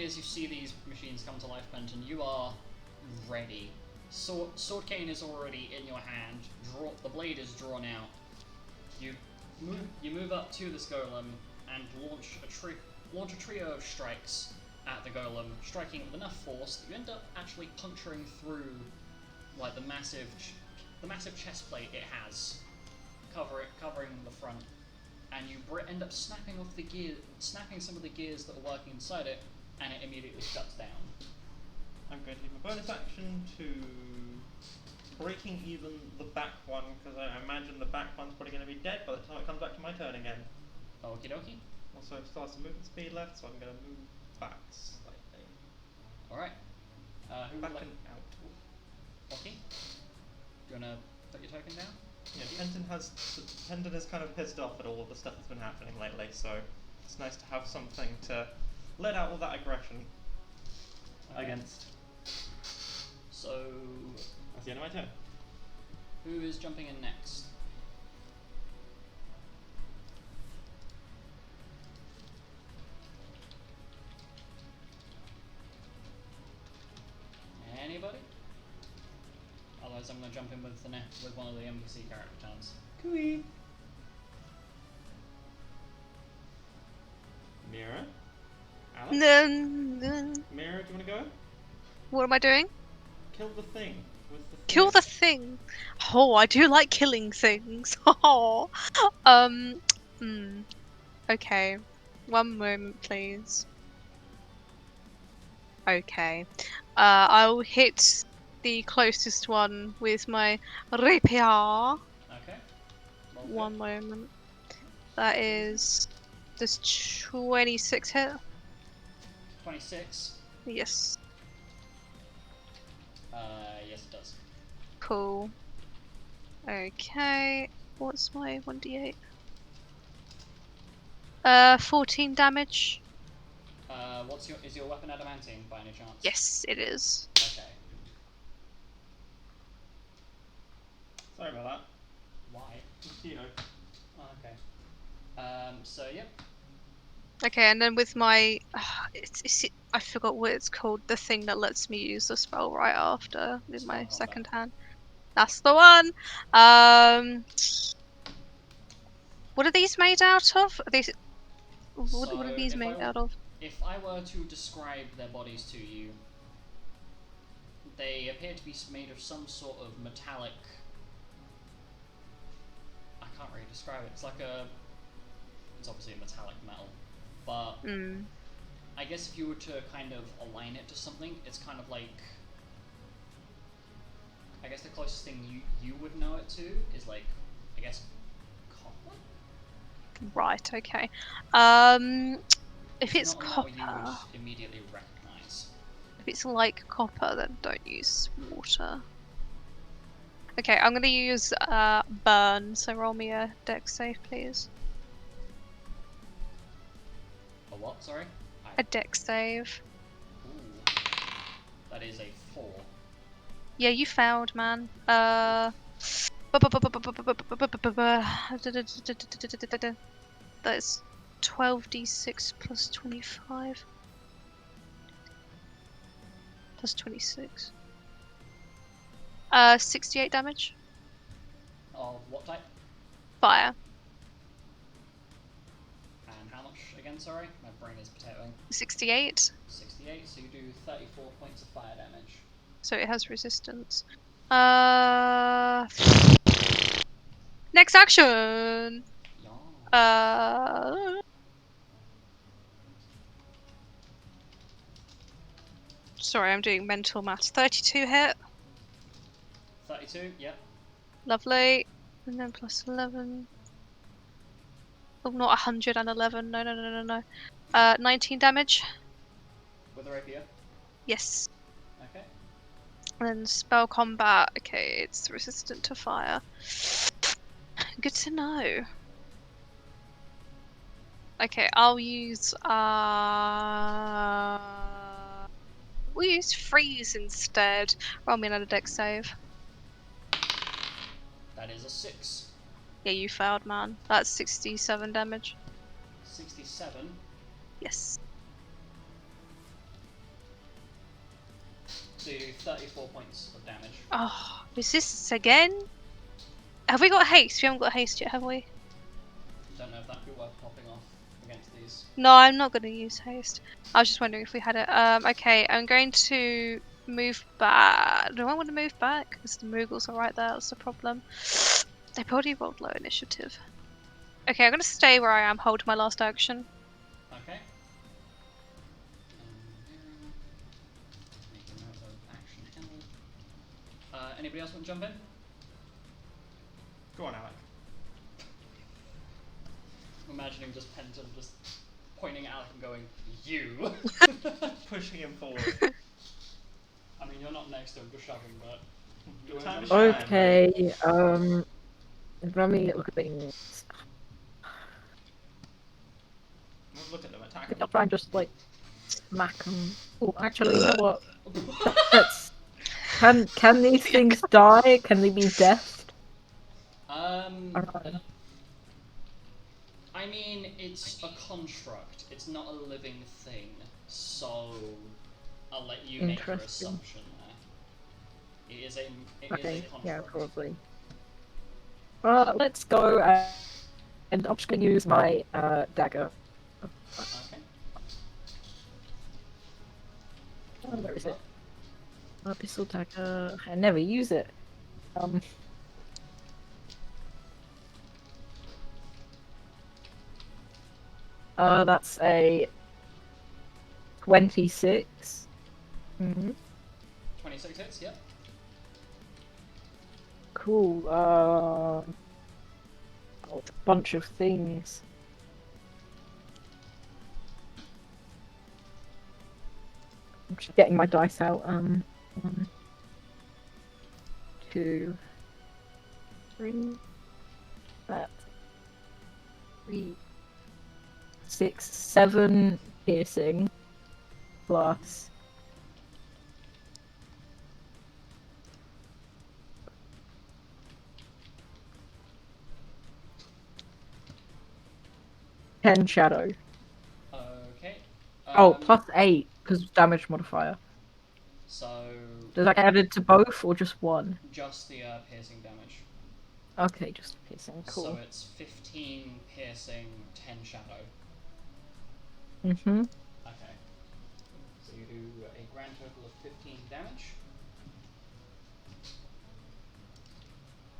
as you see these machines come to life, Benton, you are ready. Sword cane is already in your hand. The blade is drawn out. You move up to this golem and launch a trio of strikes at the golem, striking with enough force that you end up actually puncturing through like the massive chest plate it has, covering the front, and you end up snapping some of the gears that are working inside it, and it immediately shuts down. I'm going to use my bonus action to breaking even the back one, because I imagine the back one's probably going to be dead by the time it comes back to my turn again. Okie dokie. Also, it still has some movement speed left, so I'm going to move back slightly. Alright. Who Back would like... and out. Okay. Do you want to put your token down? Yeah, Penton is kind of pissed off at all of the stuff that's been happening lately, so it's nice to have something to let out all that aggression against. So, That's the end of my turn. who is jumping in next? Anybody? Otherwise, I'm going to jump in with one of the NPC character turns. Cooey. Mira. Alex. Mira, do you want to go? What am I doing? Kill the thing with the. Kill the thing. Oh, I do like killing things. Oh. Okay. One moment, please. Okay. I'll hit the closest one with my rapier. Okay. Roll One good. moment. That is. Does 26 hit? 26. Yes. Yes, it does. Cool. Okay. What's my 1d8? 14 damage. Is your weapon adamantine by any chance? Yes, it is. Okay. Sorry about that. Why? Mosquito. Oh, okay. So yep. Okay, and then with my, I forgot what it's called. The thing that lets me use the spell right after with my Spell second combat. hand. That's the one. What are these made out of? Are these? So What are these if made out of? I were to describe their bodies to you, they appear to be made of some sort of metallic. I can't really describe it. It's like a. It's obviously a metallic metal, but Hmm. I guess if you were to kind of align it to something, it's kind of like. I guess the closest thing you would know it to is like, I guess, copper. Right. Okay. If It's it's not a metal you copper, would immediately recognize. if it's like copper, then don't use water. Okay, I'm gonna use burn. So roll me a dex save, please. A what? Sorry. A dex save. Ooh, that is a 4. Yeah, you failed, man. That's 12d6 plus 25 plus 26. 68 damage. Of what type? Fire. And how much again? Sorry, my brain is potatoing. 68. 68. So you do 34 points of fire damage. So it has resistance. Next action. Yeah. Sorry, I'm doing mental maths. 32 hit. 32. Yep. Lovely. And then plus 11. Oh, not 111. No, no, no, no, no. 19 damage. With a rapier. Yes. Okay. And then spell combat. Okay, it's resistant to fire. Good to know. Okay, I'll use we'll use freeze instead. Roll me another dex save. That is a 6. Yeah, you failed, man. That's 67 damage. 67. Yes. So you do 34 points of damage. Oh, resist again? Have we got haste? We haven't got haste yet, have we? Don't know if that'd be worth popping off against these. No, I'm not going to use haste. I was just wondering if we had it. Okay, I'm going to move back. Do I want to move back? Because the Moogles are right there. That's the problem. They probably rolled low initiative. Okay, I'm going to stay where I am. Hold my last action. Okay. Make a note of action held. Anybody else want to jump in? Go on, Alec. I'm imagining just Penton just pointing at Alec and going, "You." Pushing him forward. I mean, you're not next to him, just shove him, but. Do Time it. to shine. Okay, let me look at things. Look at them, attack I'll them. try and just like smack them. Oh, actually, you know what? Let's. Can these things die? Can they be deathed? Alright. I mean, it's a construct. It's not a living thing, so I'll let you make your Interesting. assumption there. It is a Okay, construct. yeah, probably. Let's go and I'm just gonna use my dagger. Okay. Oh, where is it? Pistol dagger. I never use it. That's a 26. 26 hits. Yep. Cool. Oh, it's a bunch of things. I'm just getting my dice out. 1, 2, 3. That. 3, 6, 7 piercing plus 10 shadow. Oh, Um, +8 because damage modifier. So Does that get added to both or just one? just the piercing damage. Okay, just piercing. So Cool. it's 15 piercing, 10 shadow. Mhm. Okay. So you do a grand total of 15 damage.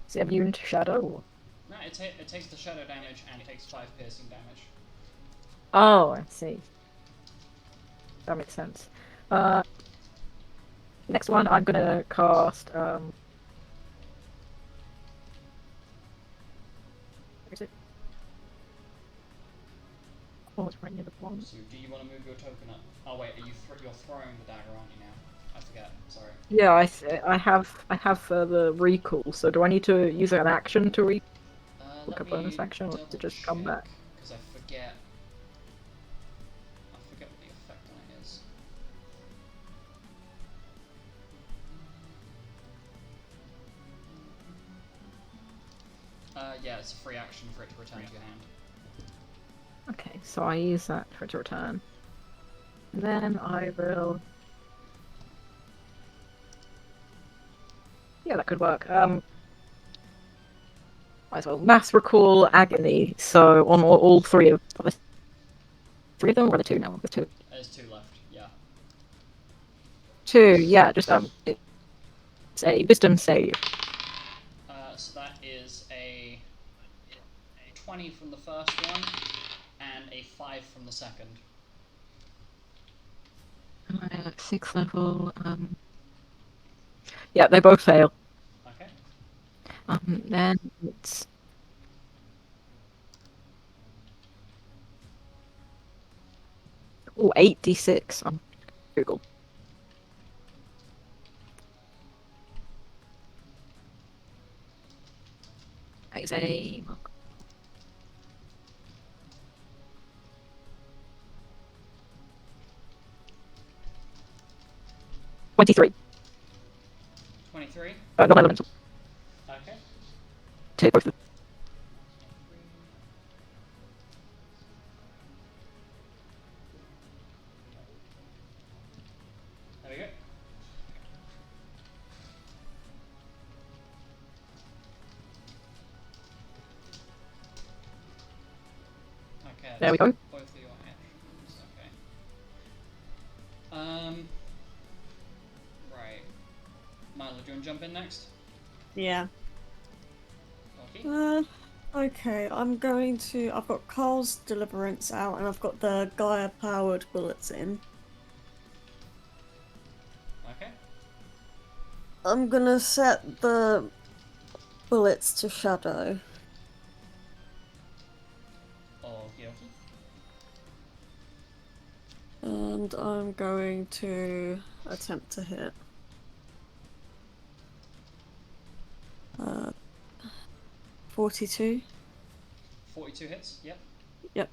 Is it immune to shadow? No, it takes the shadow damage and it takes 5 piercing damage. Oh, I see. That makes sense. Next one I'm gonna cast. Where is it? Oh, it's right near the bottom. So do you want to move your token up? Oh wait, are you you're throwing the dagger, aren't you now? I forget. Sorry. Yeah, I have the recall. So do I need to use an action to recall, like Let a bonus me action, or does double it just come check back? because I forget. I forget what the effect on it is. Yeah, it's a free action for it to return to your hand. Okay, so I use that for it to return. And then I will. Yeah, that could work. Might as well mass recall agony. So on all three of them, or the two now? The two. There's 2 left. Yeah. Two, yeah, just it's a wisdom save. So that is a 20 from the first one and a 5 from the second. 6th level. Yeah, they both fail. Okay. Then it's 8d6 on Google. That is a 23. 23. Non-elemental. Okay. To both of them. There we go. Okay. There we go. Both of your actions. Okay. Right. Milo, do you want to jump in next? Yeah. Okay. Okay, I've got Carl's Deliverance out and I've got the Gaia powered bullets in. Okay. I'm gonna set the bullets to shadow. Okie dokie. And I'm going to attempt to hit. 42. 42 hits. Yep. Yep.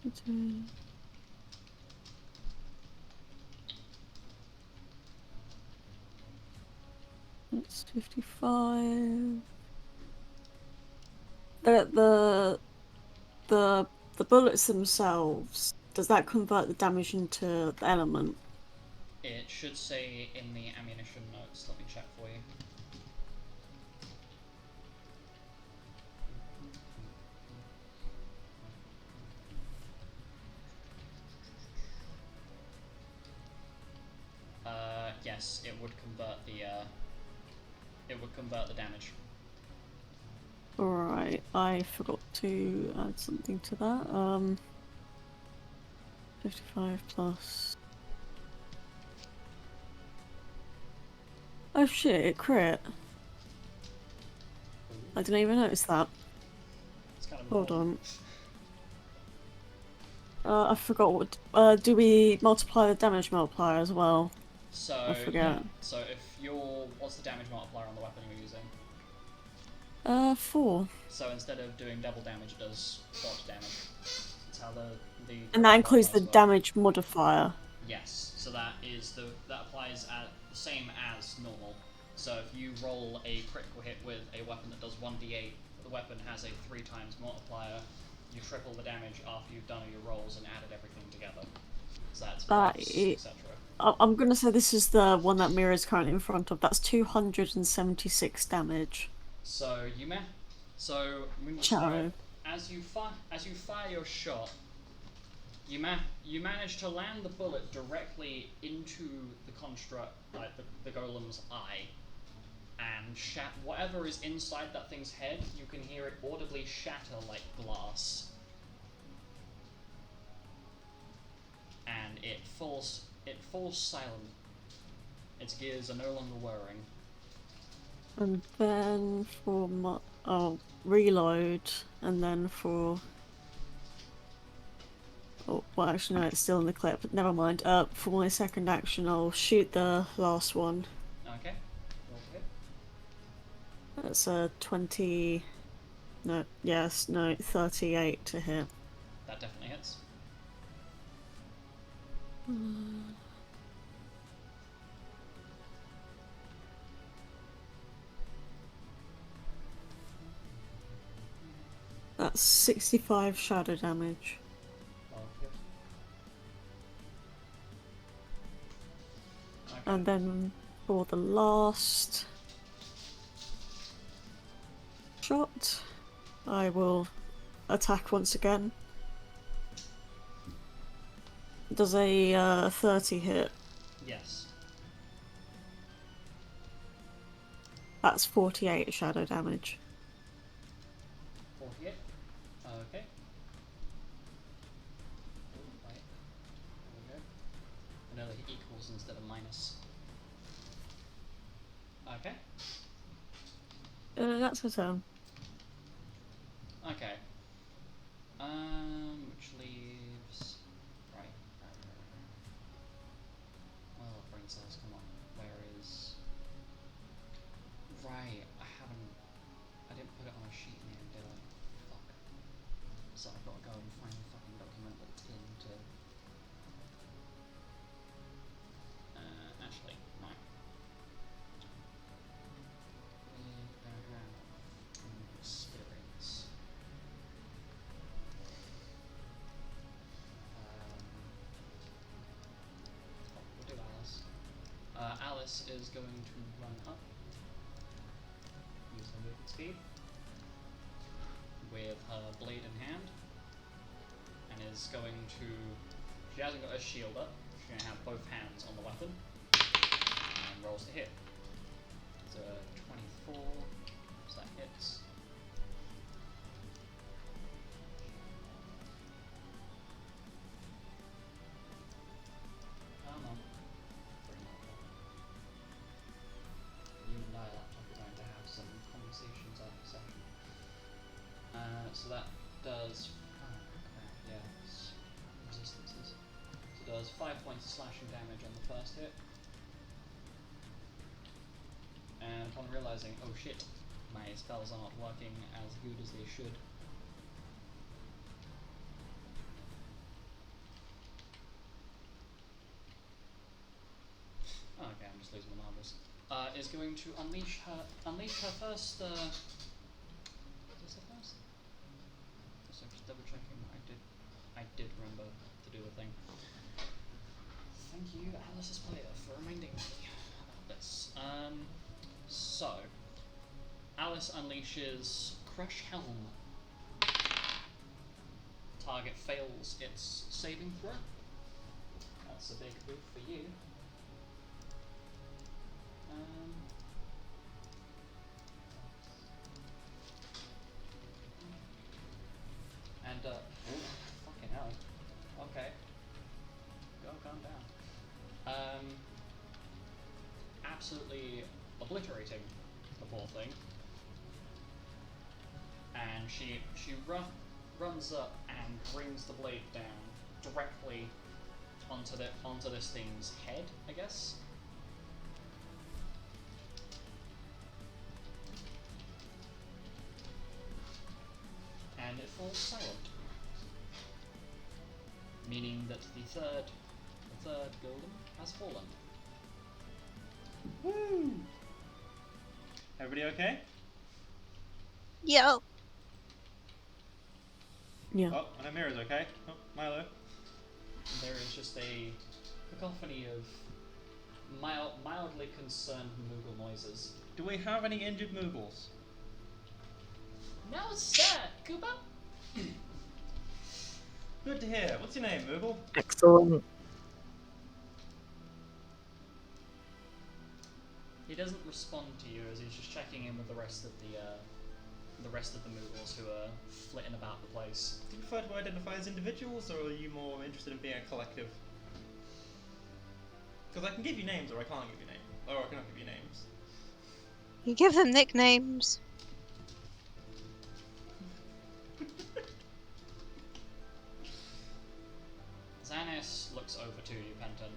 42. That's 55. The bullets themselves, does that convert the damage into the element? It should say in the ammunition notes. Let me check for you. Yes, it would convert the damage. Alright, I forgot to add something to that. 55 plus. Oh shit, it crit. I didn't even notice that. It's kind of Hold important. on. I forgot what. Do we multiply the damage multiplier as well? So I forget. So if what's the damage multiplier on the weapon you're using? 4. So instead of doing double damage, it does quad damage. That's how the And that includes the modifiers work. damage modifier. Yes. So that applies at the same as normal. So if you roll a critical hit with a weapon that does 1d8, the weapon has a 3 times multiplier. you triple the damage after you've done all your rolls and added everything together. So that's That buffs, i- etc. I'm gonna say this is the one that Mira's currently in front of. That's 276 damage. So so Moonlight Ciao. Strike, as you fire your shot, you manage to land the bullet directly into the construct, like the golem's eye, and whatever is inside that thing's head. You can hear it audibly shatter like glass, and it falls silent. Its gears are no longer whirring. And then for my reload, and then for well, actually no, it's still in the clip. But never mind. For my second action, I'll shoot the last one. Okay. Roll to hit. That's a 20. No, yes, no, 38 to hit. That definitely hits. That's 65 shadow damage. Okay. And then for the last shot, I will attack once again. Does a 30 hit? Yes. That's 48 shadow damage. 48. Okay. Oh, right. There we go. Another equals instead of minus. Okay. That's her turn. Okay. Which leaves. Right. Well, brain cells, come on. Where is. Right, I didn't put it on a sheet in the end, did I? Fuck. So I've got to go and find the fucking document that it's in to. Actually, no. We're gonna have experience. We'll do Alice. Alice is going to run up. Use her movement speed with her blade in hand, and is going to. She hasn't got a shield up. She's going to have both hands on the weapon and rolls to hit. So 24, so that hits. Oh no. You and I, laptop, are going to have some conversations after session. So that does. Oh crap, yeah, it's resistances. So it does 5 points of slashing damage on the first hit. And upon realizing, oh shit, my spells are not working as good as they should. Oh, okay, I'm just losing the marbles. Is going to unleash her first. Is it first? So just double checking. I did remember to do the thing. Thank you, Alice's player, for reminding me about this. So Alice unleashes Crush Helm. Target fails its saving throw. That's a big boot for you. And fucking hell. Okay. Go, calm down. Absolutely obliterating the poor thing. And she runs up and brings the blade down directly onto this thing's head, I guess. And it falls silent, meaning that the third golem has fallen. Woo! Everybody okay? Yo. Yeah. Oh, I know Mira's okay. Oh, Milo. There is just a cacophony of mildly concerned Moogle noises. Do we have any injured Moogles? No, sir, Koopa. Good to hear. What's your name, Moogle? Excellent. He doesn't respond to you as he's just checking in with the rest of the Moogles who are flitting about the place. Do you prefer to identify as individuals, or are you more interested in being a collective? Because I can give you names, or I can't give you names. Or I cannot give you names. You give them nicknames. Xanis looks over to you, Penton,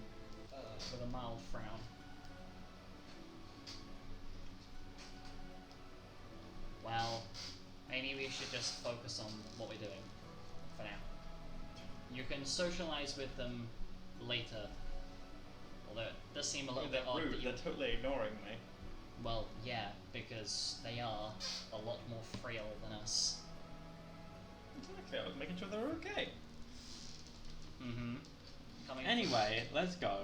with a mild frown. Well, maybe we should just focus on what we're doing for now. You can socialize with them later, although it does seem a little bit odd rude. that you... They're totally ignoring me. Well, yeah, because they are a lot more frail than us. Exactly, I was making sure they were okay. Mm-hmm. Anyway, let's go.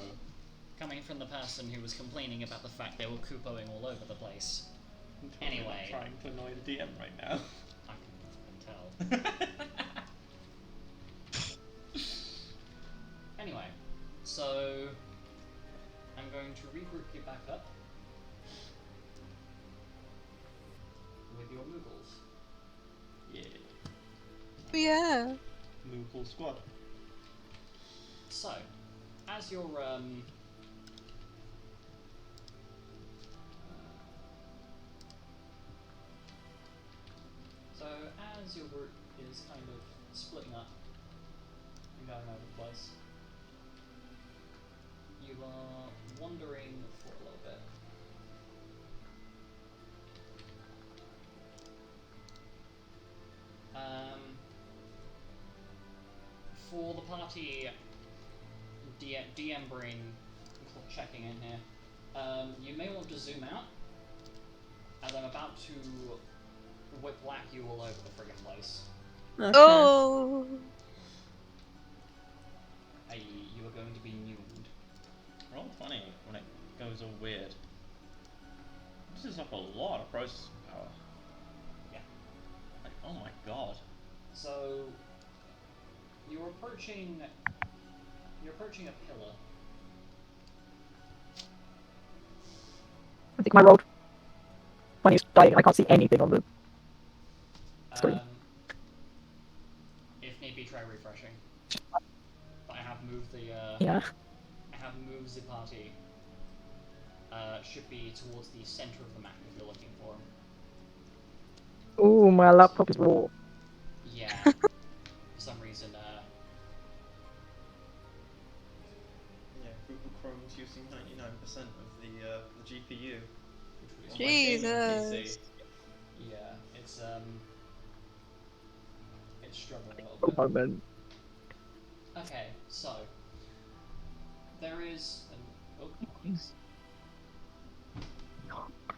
Coming from the person who was complaining about the fact they were Koopoing all over the place. I'm totally Anyway. not trying to annoy the DM right now. I can tell. Anyway, so I'm going to regroup you back up with your Moogles. Yeah. Yeah. Moogle squad. So, as your group is kind of splitting up and going over the place, you are wandering for a little bit. For the party, DM Brain checking in here, you may want to zoom out, as I'm about to whip-whack you all over the friggin' place. Okay. Oh. You are going to be nude. Roll 20 when it goes all weird. This is up a lot of process power. Yeah. Like, oh my god. So you're approaching a pillar. I think my roll 20 is dying. I can't see anything on the screen. If need be, try refreshing. But I have moved the Yeah. I have moved the party. Should be towards the center of the map if you're looking for them. Ooh, my laptop is raw. Yeah. For some reason, Yeah, Google Chrome's using 99% of the GPU. Which was Jesus. yeah, it's struggling a little For bit. a moment. Okay, so there is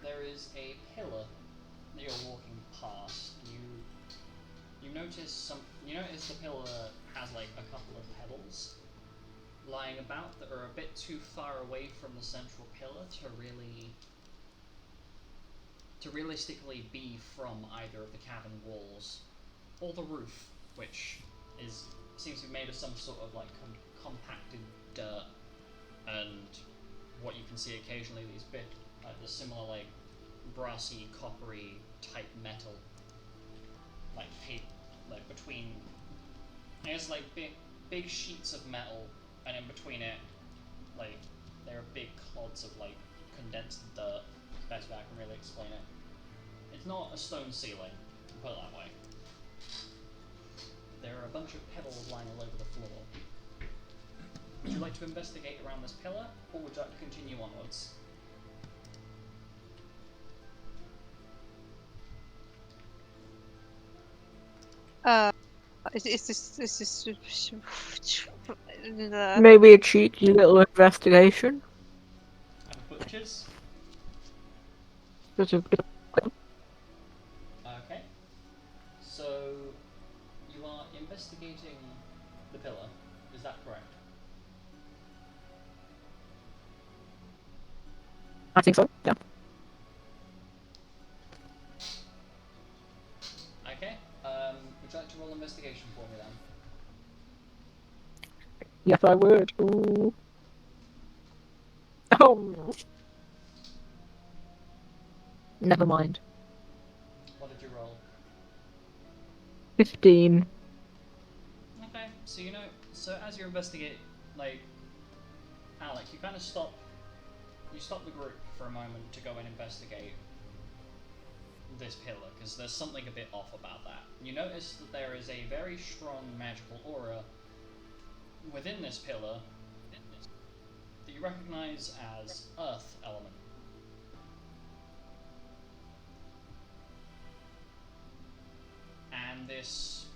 there is a pillar that you're walking past. You notice the pillar has like a couple of pebbles lying about that are a bit too far away from the central pillar to realistically be from either of the cavern walls or the roof, which seems to be made of some sort of like compacted dirt, and what you can see occasionally these the similar like brassy, coppery type metal, like between, I guess like big sheets of metal, and in between it, like there are big clods of like condensed dirt. Best way I can really explain it. It's not a stone ceiling, put it that way. There are a bunch of pebbles lying all over the floor. Would you like to investigate around this pillar, or would you like to continue onwards? Is this Maybe a cheeky little investigation. Have butchers? Sort of. Okay. So you are investigating investigating the pillar. Is that correct? I think so. Yeah. Okay. Would you like to roll investigation for me then? Yes, I would. Ooh. Oh. Never mind. What did you roll? 15. Okay. So so as you investigate, like, Alec, you kind of stop the group for a moment to go and investigate this pillar, because there's something a bit off about that. You notice that there is a very strong magical aura within this pillar that you recognize as Earth element. And this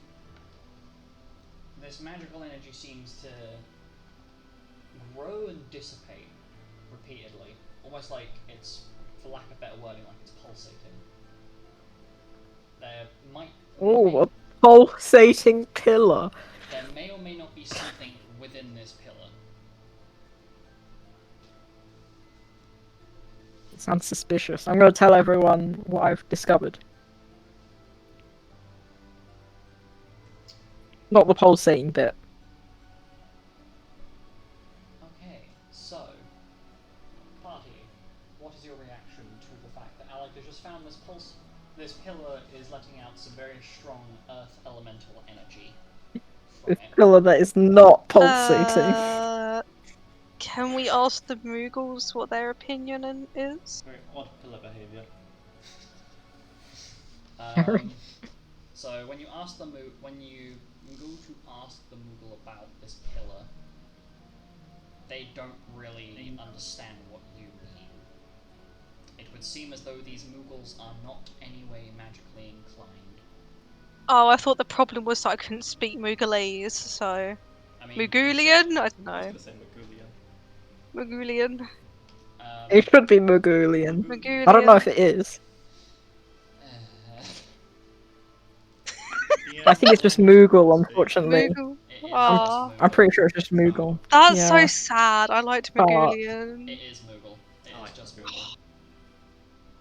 magical energy seems to grow and dissipate repeatedly, almost like it's, for lack of better wording, like it's pulsating. There Oh, a pulsating pillar. there may or may not be something within this pillar. Sounds suspicious. I'm going to tell everyone what I've discovered. Not the pulsating bit. Okay, so, party, what is your reaction to the fact that Alec has just found this pillar is letting out some very strong earth elemental energy from This it? pillar that is not pulsating. Can we ask the Moogles what their opinion is? Very odd pillar behaviour. So when you ask when you go to ask the Moogle about this pillar, they don't really understand what you mean. It would seem as though these Moogles are not anyway magically inclined. Oh, I thought the problem was that I couldn't speak Moogolese, so... I mean, Moogulian? I don't I was know. going to say Magulian. Moogulian. It should be Mogulian. Moogulian. I don't know if it is. I think it's just Moogle, unfortunately. Moogle. It is Aw. just I'm Moogle. pretty sure it's just Moogle. That's Yeah. so sad. I liked Oh. Moogulian. It is Moogle. It I is like just Moogle. Moogle.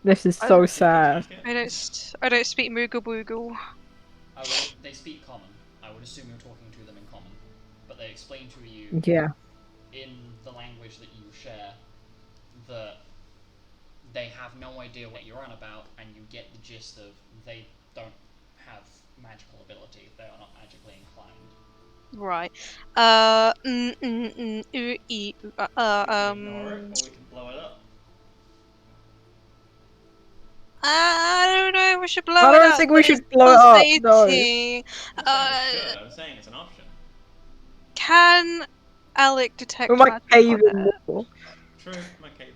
This is so sad. I don't speak Moogle Boogle. They speak common. I would assume you're talking to them in common, but they explain to you Yeah. in the language that you share that they have no idea what you're on about, and you get the gist of they don't have magical ability. They are not magically inclined. Right. We can ignore it, or we can blow it up. I don't know if we should blow I it don't up. think we but should it's blow it up, no. pulsating. I'm not saying we should, I'm saying it's an option. Can Alec detect We might magic cave on in it? more. True, my Caitlin.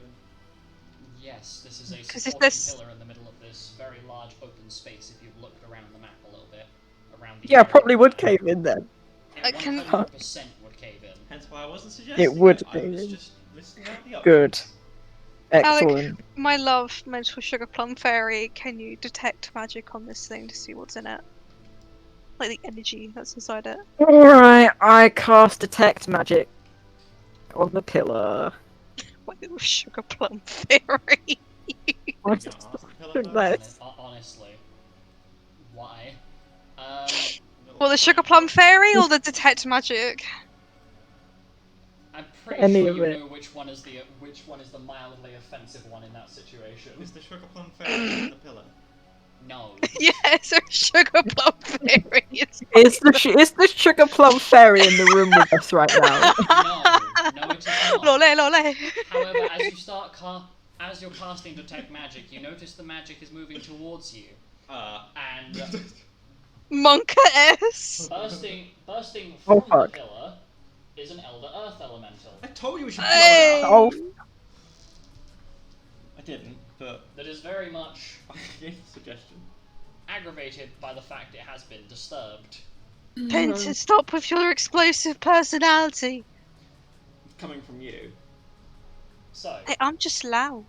Yes, this is a 'Cause if supporting there's- pillar in the middle of this very large open space. If you've looked around the map a little bit, around the Yeah, area probably would there, cave in then. it Can- 100% would cave in. Hence why I wasn't suggesting It would I was be. just listing out the options. Good. Excellent. My love, mental sugar plum fairy, can you detect magic on this thing to see what's in it? Like the energy that's inside it. Alright, I cast Detect Magic on the pillar. My little sugar plum fairy. Are you gonna ask the pillar first? Nice. Honestly, why? Well, the sugar plum fairy or the detect magic? I'm pretty Any sure of you it. know which one is the mildly offensive one in that situation. Is the sugar plum fairy in the pillar? No. Yes, a sugar plum fairy. It's Is the Sugar Plum Fairy in the room with us right now? No, it is not. Lole, lole. However, as you're casting Detect Magic, you notice the magic is moving towards you, and Monka S. bursting Oh, from the fuck. pillar is an Elder Earth Elemental I told you we should blow Hey. it up! Oh, I didn't, but that is very much I gave the suggestion. aggravated by the fact it has been disturbed. Penta, stop with your explosive personality. Coming from you. So, Hey, I'm just loud.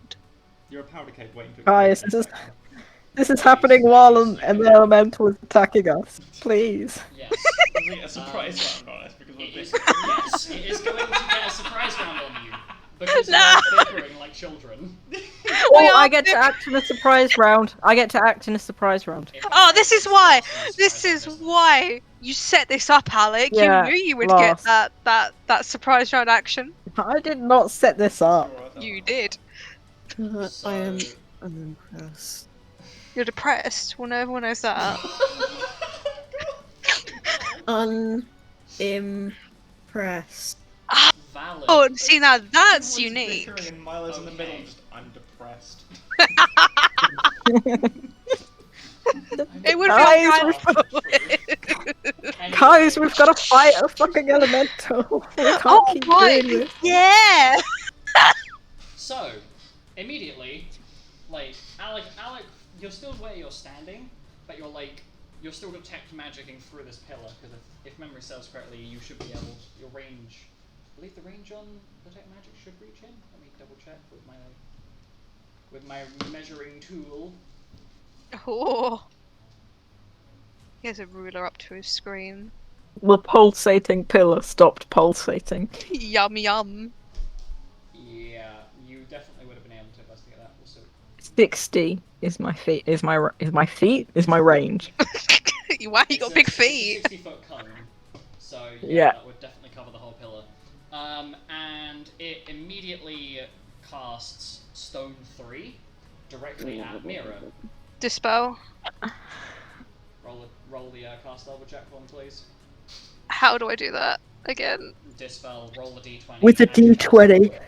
You're a powder keg waiting to Guys, explode this any is- second. This is happening while an elemental is attacking us. Please. Yes. Does he get a surprise round on us because we're It is, big? yes, it is going to get a surprise round on you because you No! are bickering like children. Oh, I are get to act in a surprise round. I get to act in a surprise round. If Oh, you this is it's why. last in the This surprise is round, isn't it? why you set this up, Alec. Yeah, You knew you would get last. that surprise round action. I did not set this up. Sure, I don't You know. did. So... I am unimpressed. You're depressed. Well, no, everyone knows that. Unimpressed. Valid. Oh, see now that's Everyone's unique. bickering and Milo's in the middle, Okay. just I'm depressed. It would Guys, feel we've right. Guys, we've got to fight a fucking elemental. We can't Oh, keep right. doing this. Yeah. So, immediately, like, Alec, you're still where you're standing, but you're still detect magicking through this pillar, because if memory serves correctly, you should be able, your range, I believe the range on detect magic should reach in. Let me double check with my measuring tool. Oh. He has a ruler up to his screen. The pulsating pillar stopped pulsating. Yum yum. Yeah, you definitely would have been able to investigate that. Also, 60 is my feet. Is my range. Wow, you got big It's feet. a 60-foot cone, so Yeah. that would definitely cover the whole pillar. And it immediately casts Stone 3 directly at Mira. Dispel. Roll the cast level check for me, please. How do I do that again? Dispel, roll the d20. With a add your cast level. D20. Your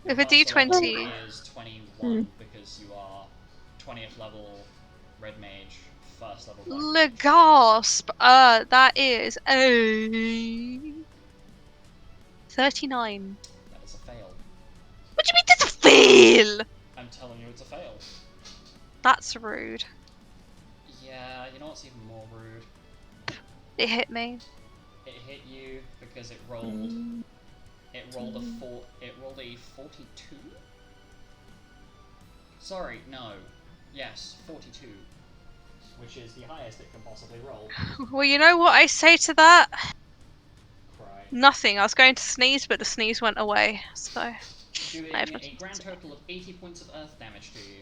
With a cast level D20. is 21 because you are 20th level Red Mage, first level Black Mage. Legasp. That is a 39. That is a fail. What do you mean that's a fail? I'm telling you it's a fail. That's rude. Yeah, you know what's even more rude? It hit me. It hit you because it rolled a 42? Sorry, no. Yes, 42. Which is the highest it can possibly roll. Well, you know what I say to that? Cry. Nothing. I was going to sneeze, but the sneeze went away. So Doing I have a nothing to grand say. total of 80 points of earth damage to you.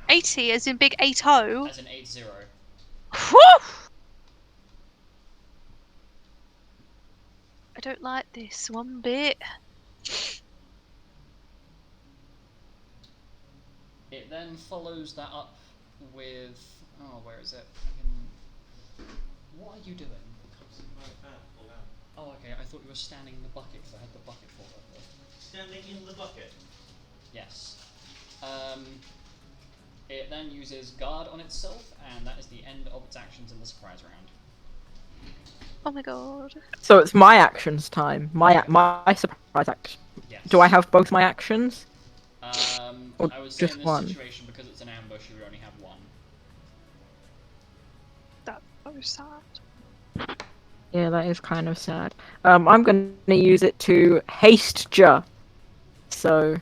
80 as in big 80. As in 8-0. Whew! I don't like this one bit. It then follows that up with... Oh, where is it? What are you doing? Oh, okay, I thought you were standing in the bucket because I had the bucket for it. Standing in the bucket. Yes. It then uses guard on itself, and that is the end of its actions in the surprise round. Oh my god. So it's my actions time. My surprise action. Yes. Do I have both my actions? Or I would say just in this one? situation, because it's an ambush, you would only have one. That's so sad. Yeah, that is kind of sad. I'm gonna use it to haste Ja. So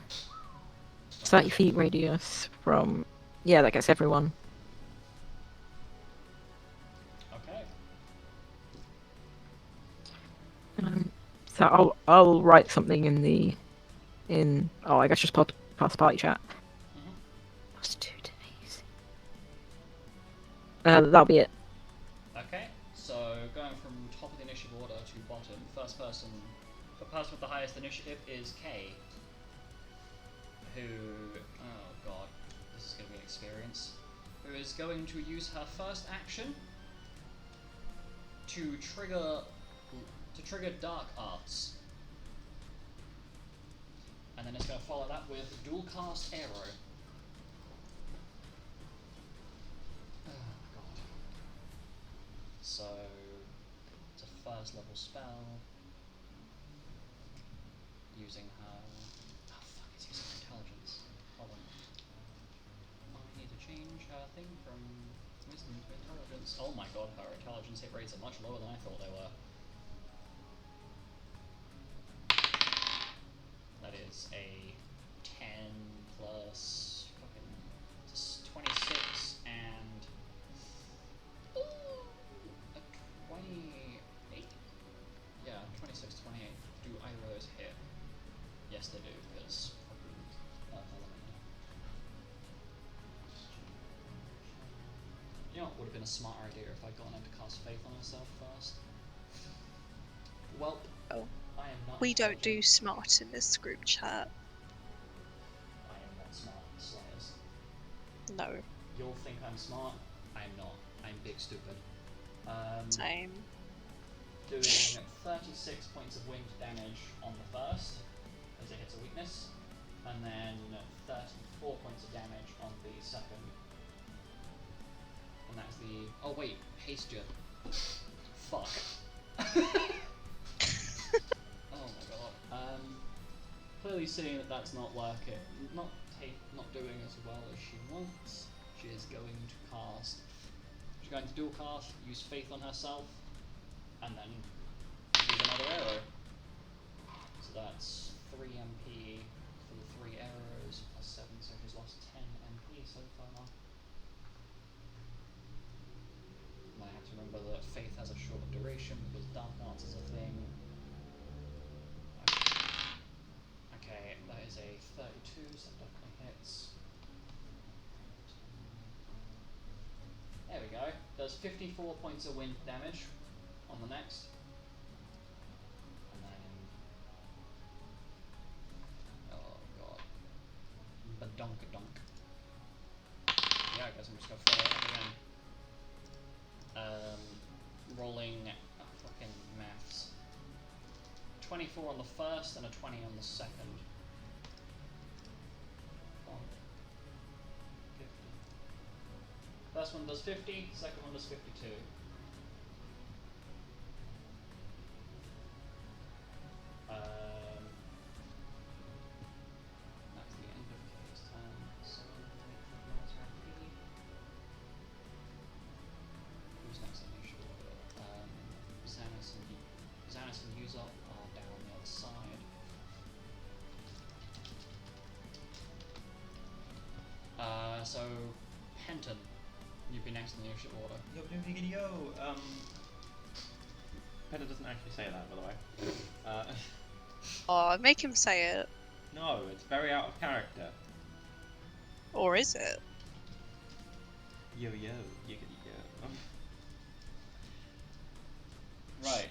30 feet radius from. Yeah, that gets everyone. Okay. So I'll write something in I guess just past party chat. Plus 2 to easy. That'll be it. Okay, so going from top of the initiative order to bottom, the person with the highest initiative is Kay. Who, oh god, this is going to be an experience. Who is going to use her first action to trigger Dark Arts. And then it's going to follow that with Dual Cast Arrow. Oh god. So, it's a first level spell. Using her... Oh fuck, it's using her intelligence. Hold on. I need to change her thing from wisdom to intelligence. Oh my god, her intelligence hit rates are much lower than I thought they were. That is a 10 plus fucking 26 and would have been a smart idea if I'd gone in to cast Faith on myself first. Well, Oh. I am not. We don't do intelligent. smart in this group chat. I am not smart, Slayers. No. You'll think I'm smart. I'm not. I'm big stupid. Same. Doing 36 points of wind damage on the first, as it hits a weakness, and then 34 points of damage on the second. And that's the. Oh wait, haste you. Fuck. Oh my god. Clearly seeing that that's not working, not doing as well as she wants, she is going to cast. She's going to dual cast, use Faith on herself, and then use another arrow. So that's 3 MP for the 3 arrows plus 7, so she's lost 10 MP so far. I have to remember that Faith has a short duration because Dark Arts is a thing. Okay, that is a 32, so that definitely hits. There we go. Does 54 points of wind damage on the next. And then. Oh god. Badonkadonk. Yeah, I guess I'm just gonna follow it up again. Rolling. Fucking maths. 24 on the first and a 20 on the second. 50. First one does 50, second one does 52. That's the end of Kay's turn, so who's next on the initial order? Xanis and Usopp are down on the other side. So Penton, you'd be next in the initiative order. Yo. Penta doesn't actually say that, by the way. Oh, make him say it. No, it's very out of character. Or is it? Yo, yiggity yo. Right.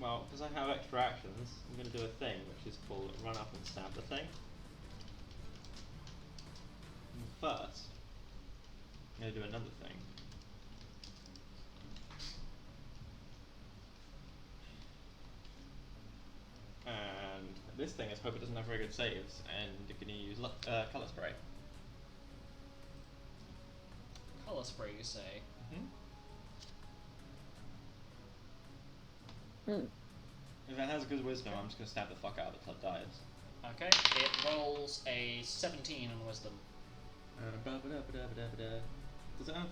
Well, because I have extra actions, I'm going to do a thing which is called run up and stab the thing. But I'm going to do another thing. And this thing is hope it doesn't have very good saves, and you're going to use colour spray. Colour spray, you say? If it has good wisdom, I'm just going to stab the fuck out of it till it dies. Okay, it rolls a 17 on wisdom. Does it have...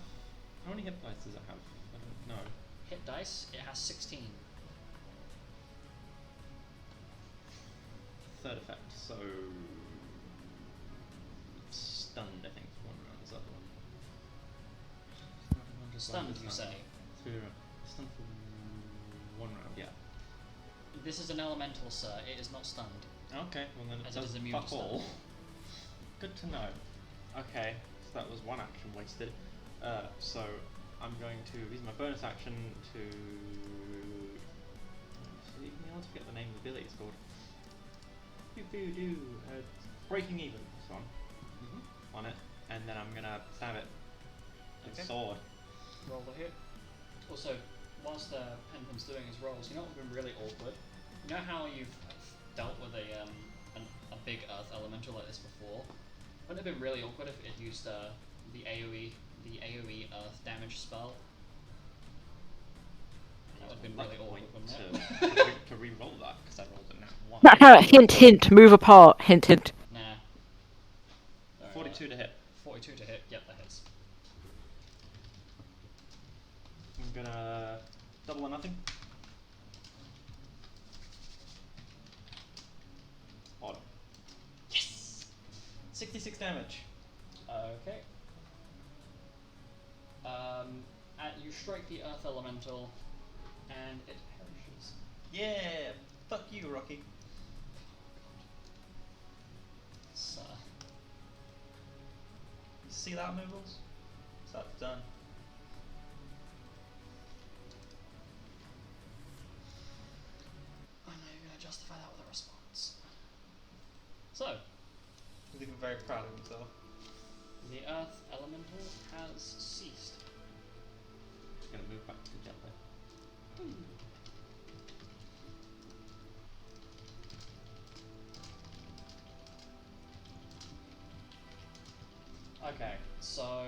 How many hit points does it have? I don't know. Hit dice, it has 16. Third effect, so... Stunned, I think, for 1 round is the other one. Stunned, you say? Stunned for 1 round, yeah. This is an elemental, sir. It is not stunned. Okay, well then it As it does is immune fuck to all. stun. Good to know. Okay, so that was 1 action wasted. So I'm going to use my bonus action to... See, I always forget the name of the ability it's called. Breaking even, this one. On it, and then I'm gonna stab it with Okay. sword. Roll the hit. Also, whilst Penton's doing his rolls, you know what would have been really awkward? You know how you've dealt with a big earth elemental like this before? Wouldn't it have been really awkward if it used the AoE earth damage spell? That would have been really awkward, wouldn't it? To re-roll that, because I rolled a nat 1. Hint, move apart. Hint. Nah. Sorry, 42 to hit. 42 to hit, yep, that hits. I'm gonna double or nothing. Odd. Yes! 66 damage. Okay. You strike the earth elemental, and it perishes. Yeah! Fuck you, Rocky. So, You see that, Moogles? So that's done. justify that with a response. So, He's looking very proud of himself. the Earth Elemental has ceased. Just gonna move back to gently. Okay, so...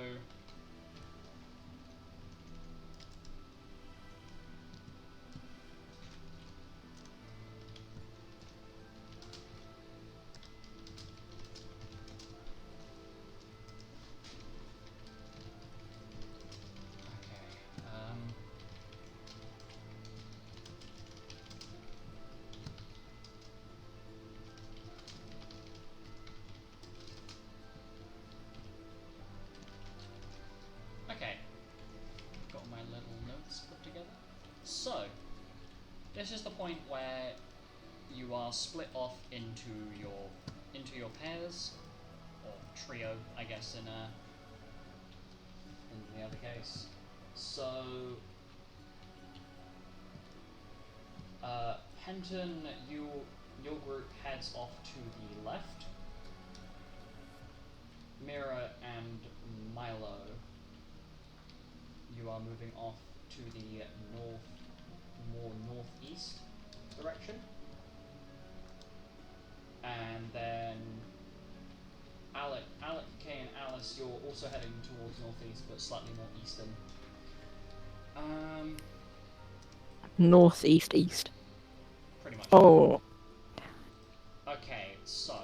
Okay, got my little notes put together. So, this is the point where you are split off into your pairs, or trio, I guess, in the other case. So, Henton, your group heads off to the left. Mira and Milo, you are moving off to the more northeast direction. And then Alec, Kay, and Alice, you're also heading towards northeast, but slightly more eastern. Northeast, east. Pretty much. Oh. Okay, so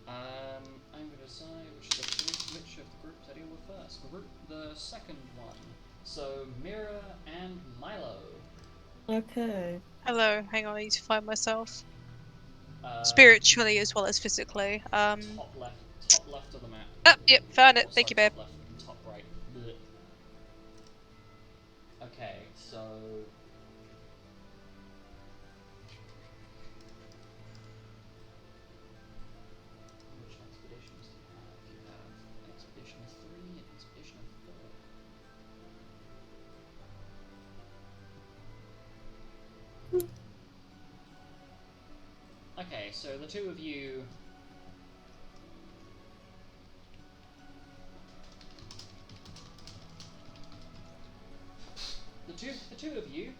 I'm gonna decide which of the groups I deal with first. The second one. So Mira and Milo. Okay. Hello, hang on, I need to find myself. Spiritually. Spiritually as well as physically. Top left of the map. Oh, yep, found it. Or, Thank sorry, you, babe. top left and top right. Blech. Okay, so which expeditions do you have? You have an expedition of 3, an expedition of 4. Okay, so the two of you. The two of you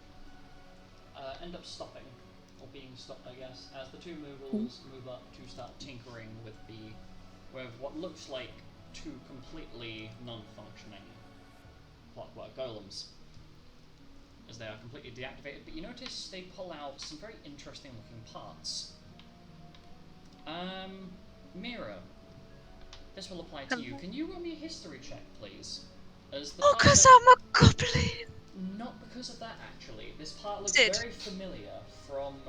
end up stopping, or being stopped, I guess, as the two Moogles move up to start tinkering with what looks like two completely non-functioning clockwork golems, as they are completely deactivated. But you notice they pull out some very interesting-looking parts. Mira, this will apply to you. Can you roll me a history check, please? As the part because that- I'm a goblin! Not because of that, actually. This part looks Sid. very familiar from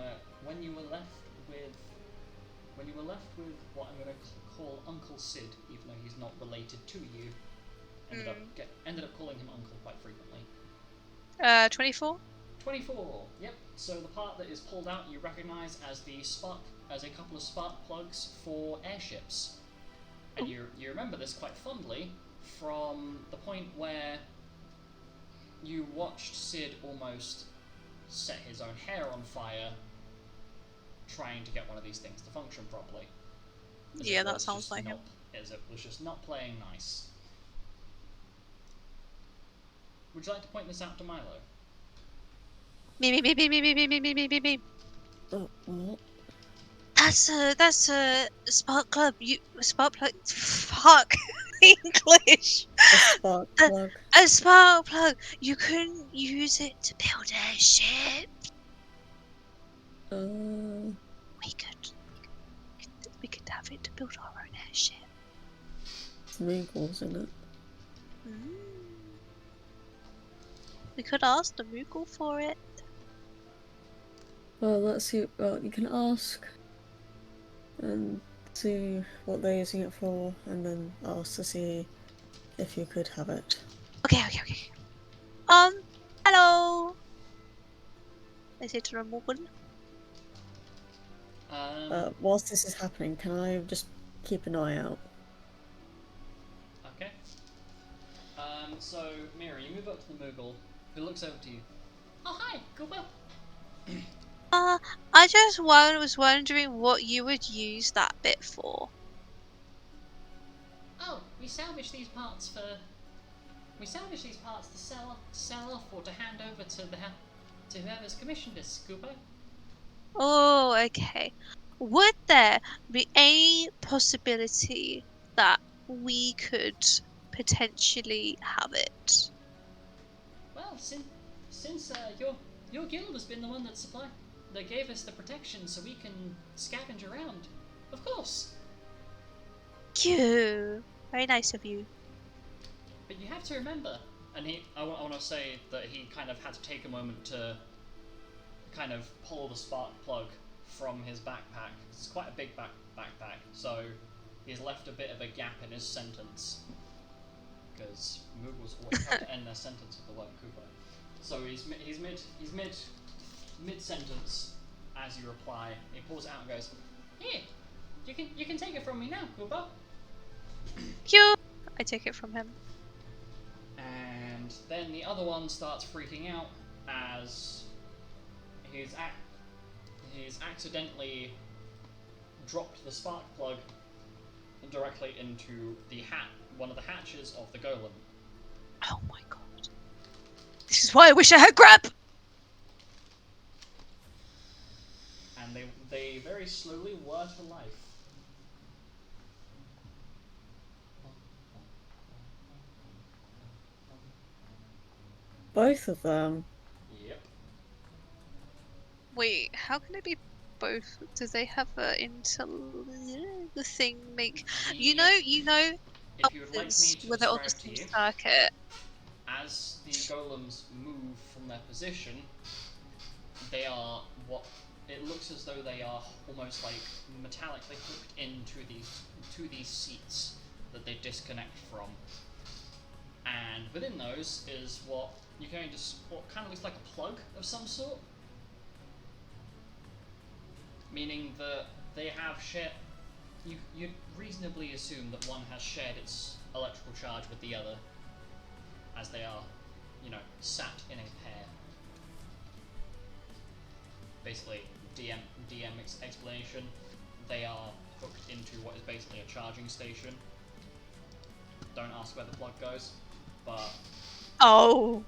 when you were left with what I'm going to call Uncle Sid, even though he's not related to you. Ended up calling him Uncle quite frequently. 24? 24. Yep. So the part that is pulled out, you recognise as a couple of spark plugs for airships, and you remember this quite fondly from the point where you watched Sid almost set his own hair on fire trying to get one of these things to function properly. Yeah, that sounds like him. As it was just not playing nice. Would you like to point this out to Milo? Me. Oh, what? That's a spark plug. Spark plug. Fuck English. A spark plug. A spark plug. You couldn't use it to build a ship. We could have it to build our own airship. Moogles in it. We could ask the Moogle for it. Well, let's see. Well, you can ask and see what they're using it for, and then ask to see if you could have it. Okay. Hello. I say to the Moogle. Whilst this is happening, can I just keep an eye out? Okay. So, Mira, you move up to the Moogle, who looks over to you. Oh, hi, Cooper. I just was wondering what you would use that bit for. Oh, we salvage these parts to sell off or to hand over to whoever's commissioned us, Cooper. Oh, okay. Would there be any possibility that we could potentially have it? Well, since your guild has been the one that gave us the protection so we can scavenge around. Of course. You. Very nice of you. But you have to remember, and I want to say that he kind of had to take a moment to kind of pull the spark plug from his backpack. It's quite a big backpack, so he's left a bit of a gap in his sentence. Because Moogles always have to end their sentence with the word Cooper. So he's mid sentence as you reply. He pulls it out and goes, "Here, you can take it from me now, Cooper." You. I take it from him. And then the other one starts freaking out as he's accidentally dropped the spark plug directly into one of the hatches of the golem. Oh my god. This is why I wish I had grab! And they very slowly whir to life. Both of them. Yep. Wait, how can it be both? Do they have the thing make... You know, If you would like me to where they're on the describe to same you, circuit. as the golems move from their position, they are what it looks as though they are almost like metallically hooked into these seats that they disconnect from. And within those is what kind of looks like a plug of some sort. Meaning that they have shared. You'd reasonably assume that one has shared its electrical charge with the other, as they are, sat in a pair. Basically, DM explanation. They are hooked into what is basically a charging station. Don't ask where the plug goes, but Oh.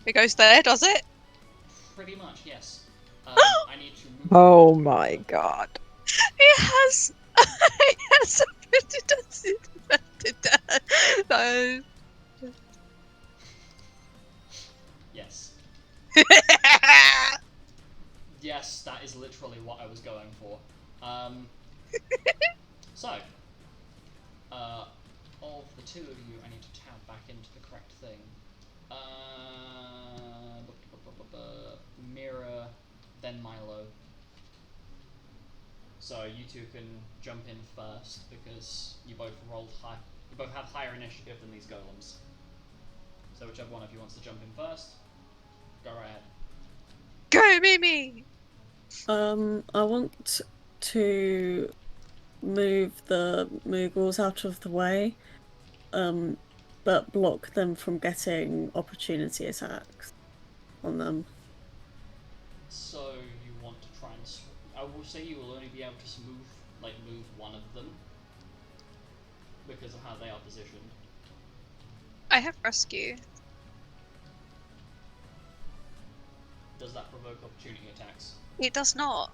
It goes there, does it? pretty much yes. I need to move. Oh my god. It has... it has a... Yes. Yes, that is literally what I was going for. So, of the two of you, I need to tab back into the correct thing. Mira, then Milo. So you two can jump in first because you both rolled high. You both have higher initiative than these golems. So whichever one of you wants to jump in first, go right ahead. Go, Mimi! I want to move the Moogles out of the way, but block them from getting opportunity attacks on them. So you want to try and I will say you will only be able to move one of them because of how they are positioned. I have rescue. Does that provoke opportunity attacks? It does not.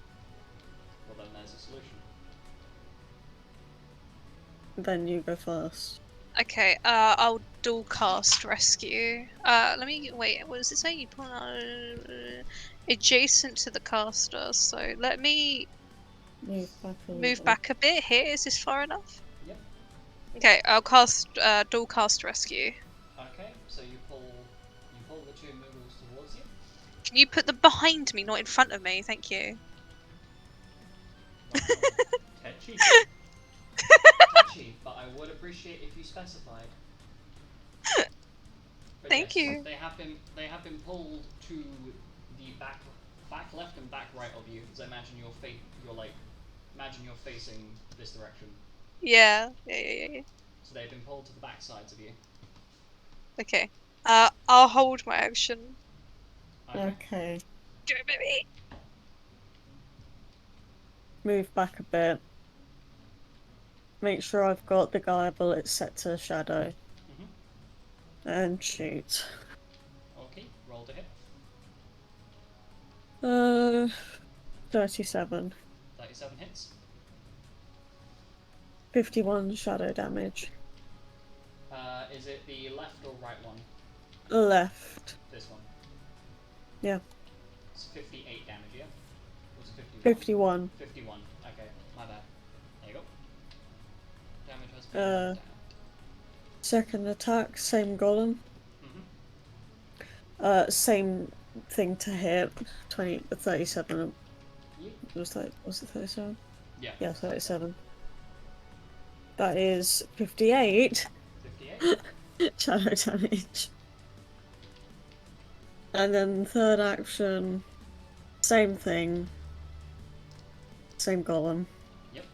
Well, then there's a solution. Then you go first. Okay, I'll dual cast rescue. Let me wait. What does it say? You put adjacent to the caster. So let me move back a bit. Here, is this far enough? Yep. Okay, I'll cast dual cast rescue. Okay, so you pull the two Moogles towards you. Can you put them behind me, not in front of me? Thank you. No problem. Tetchy. Touchy, but I would appreciate if you specified. But Thank yes, you. They have been pulled to the back left and back right of you. So imagine you're facing this direction. Yeah. So they've been pulled to the back sides of you. Okay. I'll hold my action. Okay. Go, baby. Move back a bit. Make sure I've got the Gaia bullet set to shadow. And shoot. Okay, roll to hit. 37. 37 hits. 51 shadow damage. Is it the left or right one? Left. This one. Yeah. It's 58 damage, yeah? What's 51? 51. 51. Okay, my bad. There you go. Damage has been down. Second attack, same golem. Same thing to hit. 37. Yep. Was it 37? Yeah. Yeah, 37. That is 58 58. shadow damage. And then third action, same thing. Same golem. Yep.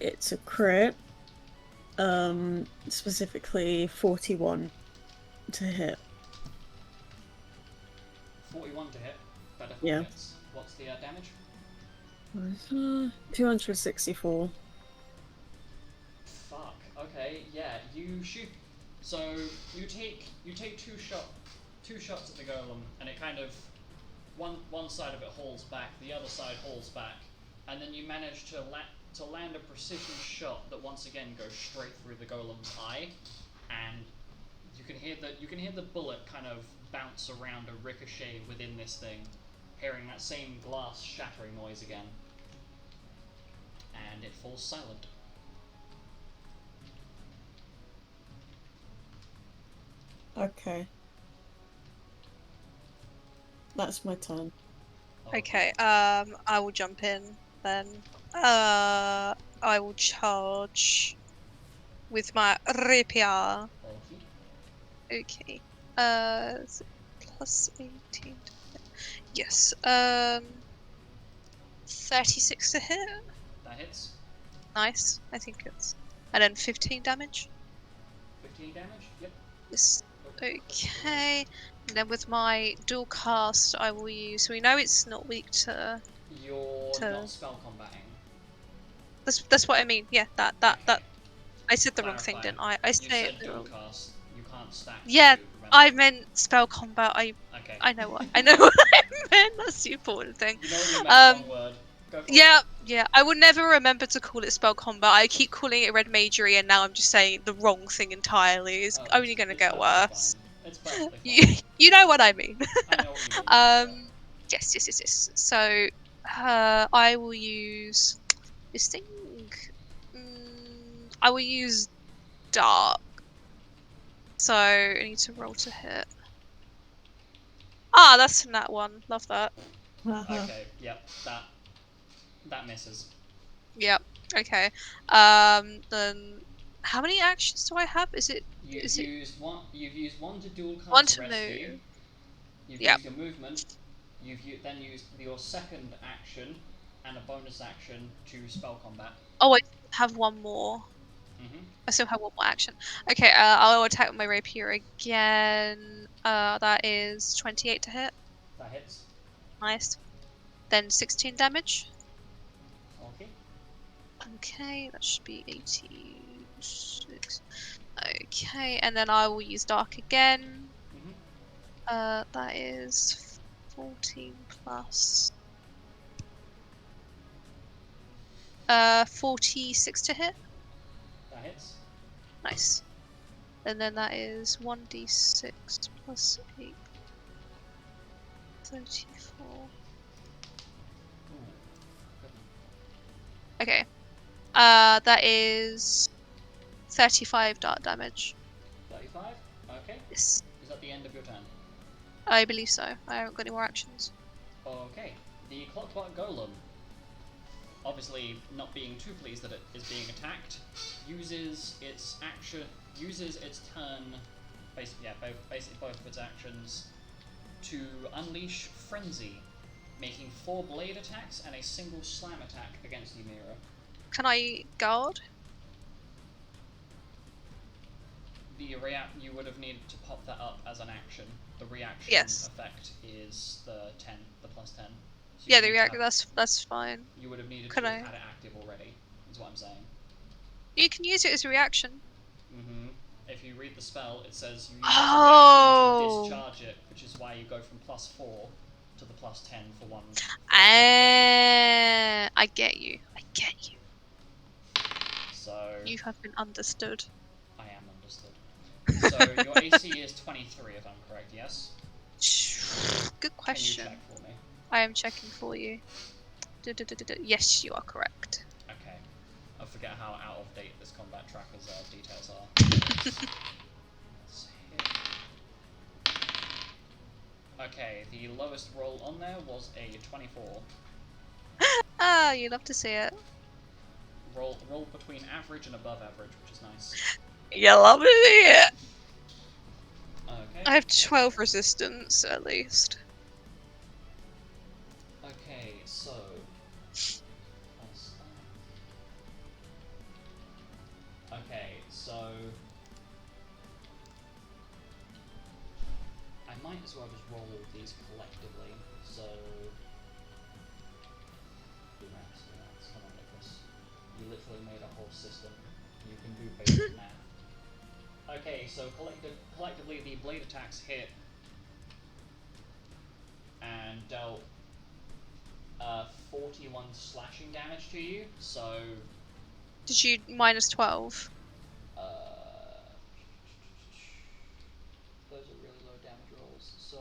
It's a crit. Specifically 41 to hit. 41 to hit. That definitely Yeah. hits. What's the damage? 264. Fuck. Okay, yeah, you shoot. So you take two shots at the golem, and it kind of one side of it hauls back, the other side hauls back, and then you manage to land a precision shot that once again goes straight through the golem's eye, and you can hear the bullet kind of bounce around a ricochet within this thing, hearing that same glass shattering noise again, and it falls silent. Okay. That's my turn. Okay, I will jump in then. I will charge with my rapier. Okay. Plus 18. Yes. 36 to hit. That hits. Nice. I think it's. And then 15 damage. 15 damage? Yep. Yes. Okay. And then with my dual cast, I will use. So we know it's not weak to. You're not spell combating. That's what I mean. Yeah. That. Okay. I said the wrong thing, Clarify. didn't I? I You said said it the dual wrong. cast. You can't stack. Yeah, two, remember? I meant spell combat. Okay. I know what I meant. That's the important thing. You know what you meant. Wrong word. Go for it. Yeah. I would never remember to call it spell combat. I keep calling it red magery, and now I'm just saying the wrong thing entirely. It's only going to get worse. Fine. It's perfectly fine. You know what I mean. I know what you mean. Yes. So, I will use this thing. I will use dark. So I need to roll to hit. Ah, that's from that one. Love that. Okay. Yep. That misses. Yep. Okay. Then how many actions do I have? You've used one to dual cast One to rescue. move. You've Yep. used your movement. You've then used your second action and a bonus action to spell combat. Oh, I have one more. I still have one more action. Okay, I'll attack with my rapier again. That is 28 to hit. That hits. Nice. Then 16 damage. Okay. Okay, that should be 86. Okay, and then I will use dark again. That is 14 plus 46 to hit. That hits. Nice. And then that is 1d6 plus 8. 34. Okay. That is 35 dart damage. 35? Okay. Yes. Is that the end of your turn? I believe so. I haven't got any more actions. Okay. The clockwork golem, obviously not being too pleased that it is being attacked, uses its turn, basically both of its actions, to unleash frenzy, making 4 blade attacks and a single slam attack against Ymira. Can I guard? You would have needed to pop that up as an action. The reaction Yes. effect is the plus 10. So Yeah, you the need to reactor. have- That's fine. You would have needed Could to I- have had it active already. Is what I'm saying. You can use it as a reaction. If you read the spell, it says you use Oh. it as a reaction to discharge it, which is why you go from +4 to the +10 for one. I get you. I get you. So You have been understood. I am understood. So your AC is 23, if I'm correct. Yes. Good question. Can you check for me? I am checking for you. Yes, you are correct. Okay. I forget how out of date this combat tracker's details are. Let's hit. Okay, the lowest roll on there was a 24. Ah, you love to see it. Roll between average and above average, which is nice. You love to see it. Okay. I have 12 resistance at least. Okay, so okay, so I might as well just roll these collectively. So do maths. Come on, Nicholas. You literally made a whole system. You can do basic math. Okay, so collectively the blade attacks hit and dealt 41 slashing damage to you. So Did you minus 12? those are really low damage rolls. So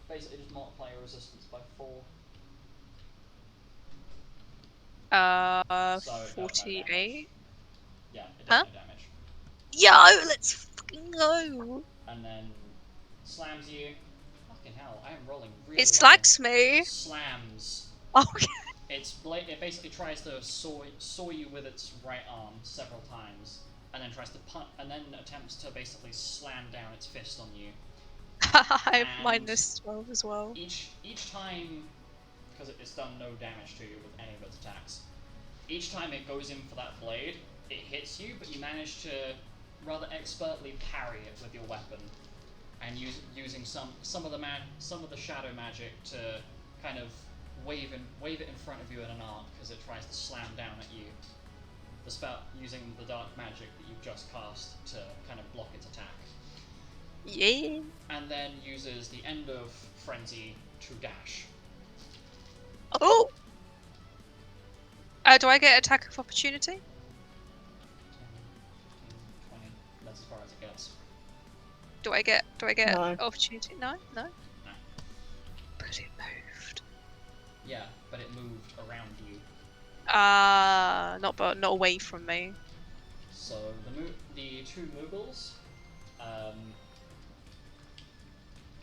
basically just multiply your resistance by 4. So it dealt no 48. damage. Yeah, it Huh? dealt no damage. Yo, let's fucking go. And then slams you. Fucking hell, I am rolling really It low. slacks me. Slams. Okay. It basically tries to saw you with its right arm several times, and then tries to and then attempts to basically slam down its fist on you. I have And minus 12 as well. Each time, because it's done no damage to you with any of its attacks, each time it goes in for that blade, it hits you, but you manage to rather expertly parry it with your weapon, and using some of the shadow magic to kind of wave it in front of you in an arc as it tries to slam down at you. The spell using the dark magic that you've just cast to kind of block its attack. Yeah. And then uses the end of frenzy to dash. Oh! Do I get attack of opportunity? 10, 15, 20. That's as far as it gets. Do I get No. opportunity? No? No? No. But it moved. Yeah, but it moved around you. Not away from me. So the two Moogles, 5,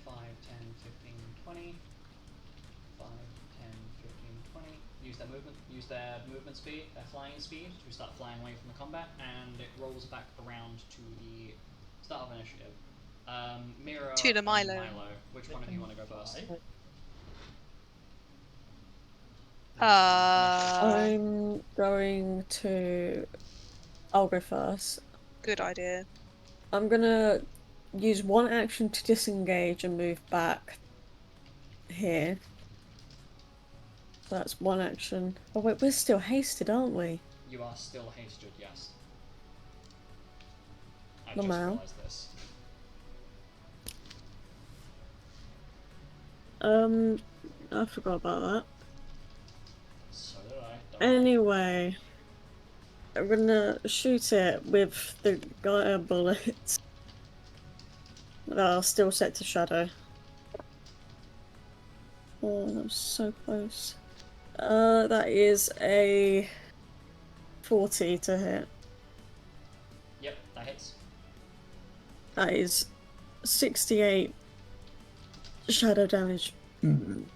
10, 15, 20. 5, 10, 15, 20. Use their movement speed, their flying speed, to start flying away from the combat, and it rolls back around to the start of initiative. Mira To the and Milo. Which one of you want to go first? I'm going to. I'll go first. Good idea. I'm gonna use one action to disengage and move back here. So that's one action. Oh wait, we're still hasted, aren't we? You are still hasted, yes. I The just Mao. realised this. I forgot about that. So did I. Don't worry. Anyway, I'm gonna shoot it with the Gaia bullets that are still set to shadow. Oh, that was so close. That is a 40 to hit. Yep, that hits. That is 68 shadow damage. Pardon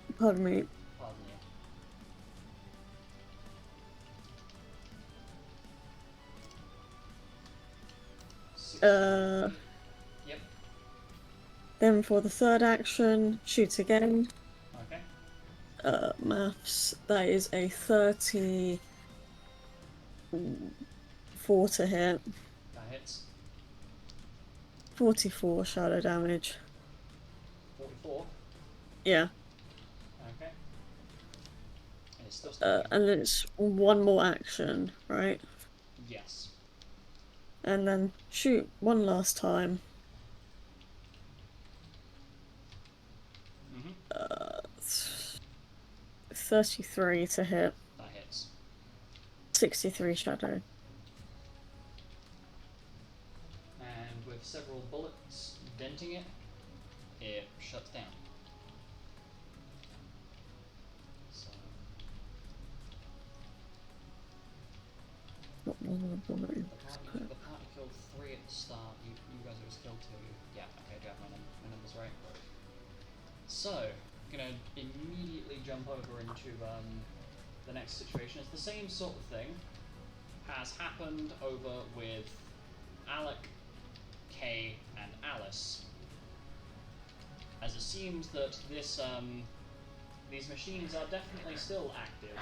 me. Pardon you. Yep. Then for the third action, shoot again. Okay. Maths. That is a 34 4 to hit. That hits. 44 shadow damage. 44. Yeah. Okay. And it's still standing. And then it's one more action, right? Yes. And then shoot one last time. Mm-hmm. 33 to hit. That hits. 63 shadow. And with several bullets denting it, it shuts down. So, Not vulnerable. the party killed 3 at the start. You guys have just killed 2. Yeah, okay, do you have my numbers right? So, I'm gonna immediately jump over into the next situation. It's the same sort of thing has happened over with Alec, Kay, and Alice. As it seems that this these machines are definitely still active,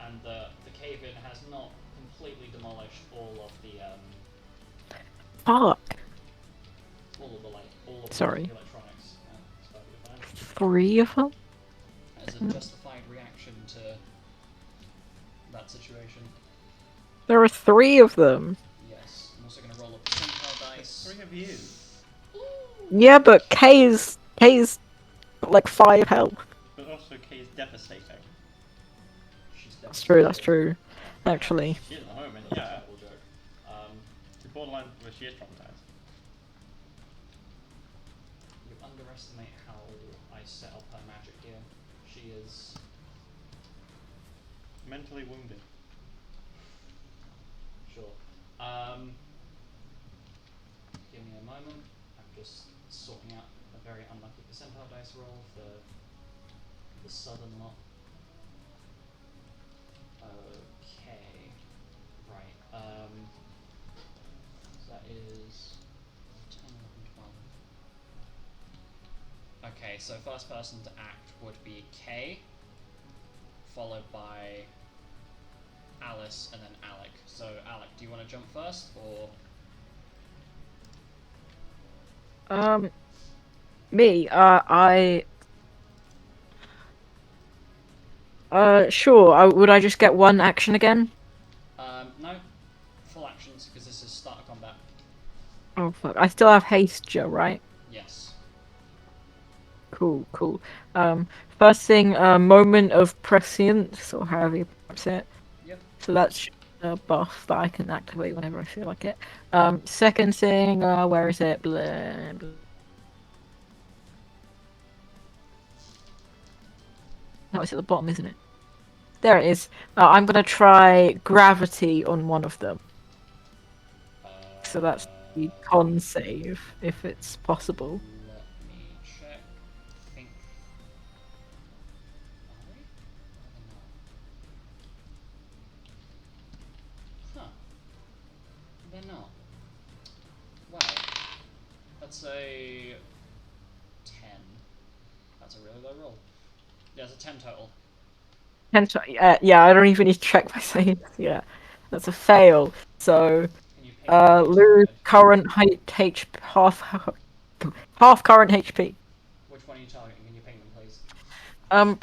and the cave-in has not completely demolished all of the Fuck. all of Sorry. the electronics. It's perfectly fine. 3 of them? As a justified reaction to that situation. There are 3 of them. Yes, I'm also going to roll a percentile There's dice. 3 of you. Yeah, but K's like 5 health. But also Kay is devastating. She's That's true, that's devastated. true. Actually. She is at home, and yeah, Terrible joke. the borderline where she is traumatized. You underestimate how I set up her magic here. She is Mentally wounded. sure. Give me a moment. I'm just sorting out a very unlucky percentile dice roll for the southern lot. Okay. Right. So that is 10, 11, 12. Okay, so first person to act would be Kay, followed by Alice, and then Alec. So, Alec, do you want to jump first, or...? Me, sure, would I just get 1 action again? No. Full actions, because this is start of combat. Oh fuck, I still have haste, Joe, right? Yes. Cool, cool. First thing, moment of prescience, or however you pronounce it. Yep. So that's a buff that I can activate whenever I feel like it. Second thing, where is it? Blah, blah. No, it's at the bottom, isn't it? There it is. I'm gonna try gravity on one of them. So that's the con save, if it's possible. Let me check. I think... Are we? Huh. They're not. Well, that's a 10. That's a really low roll. Yeah, it's a 10 total. Yeah, I don't even need to check my saves. Yeah, that's a fail. So, Can you ping me lose inside? current half current HP. Which one are you targeting? Can you ping them, please?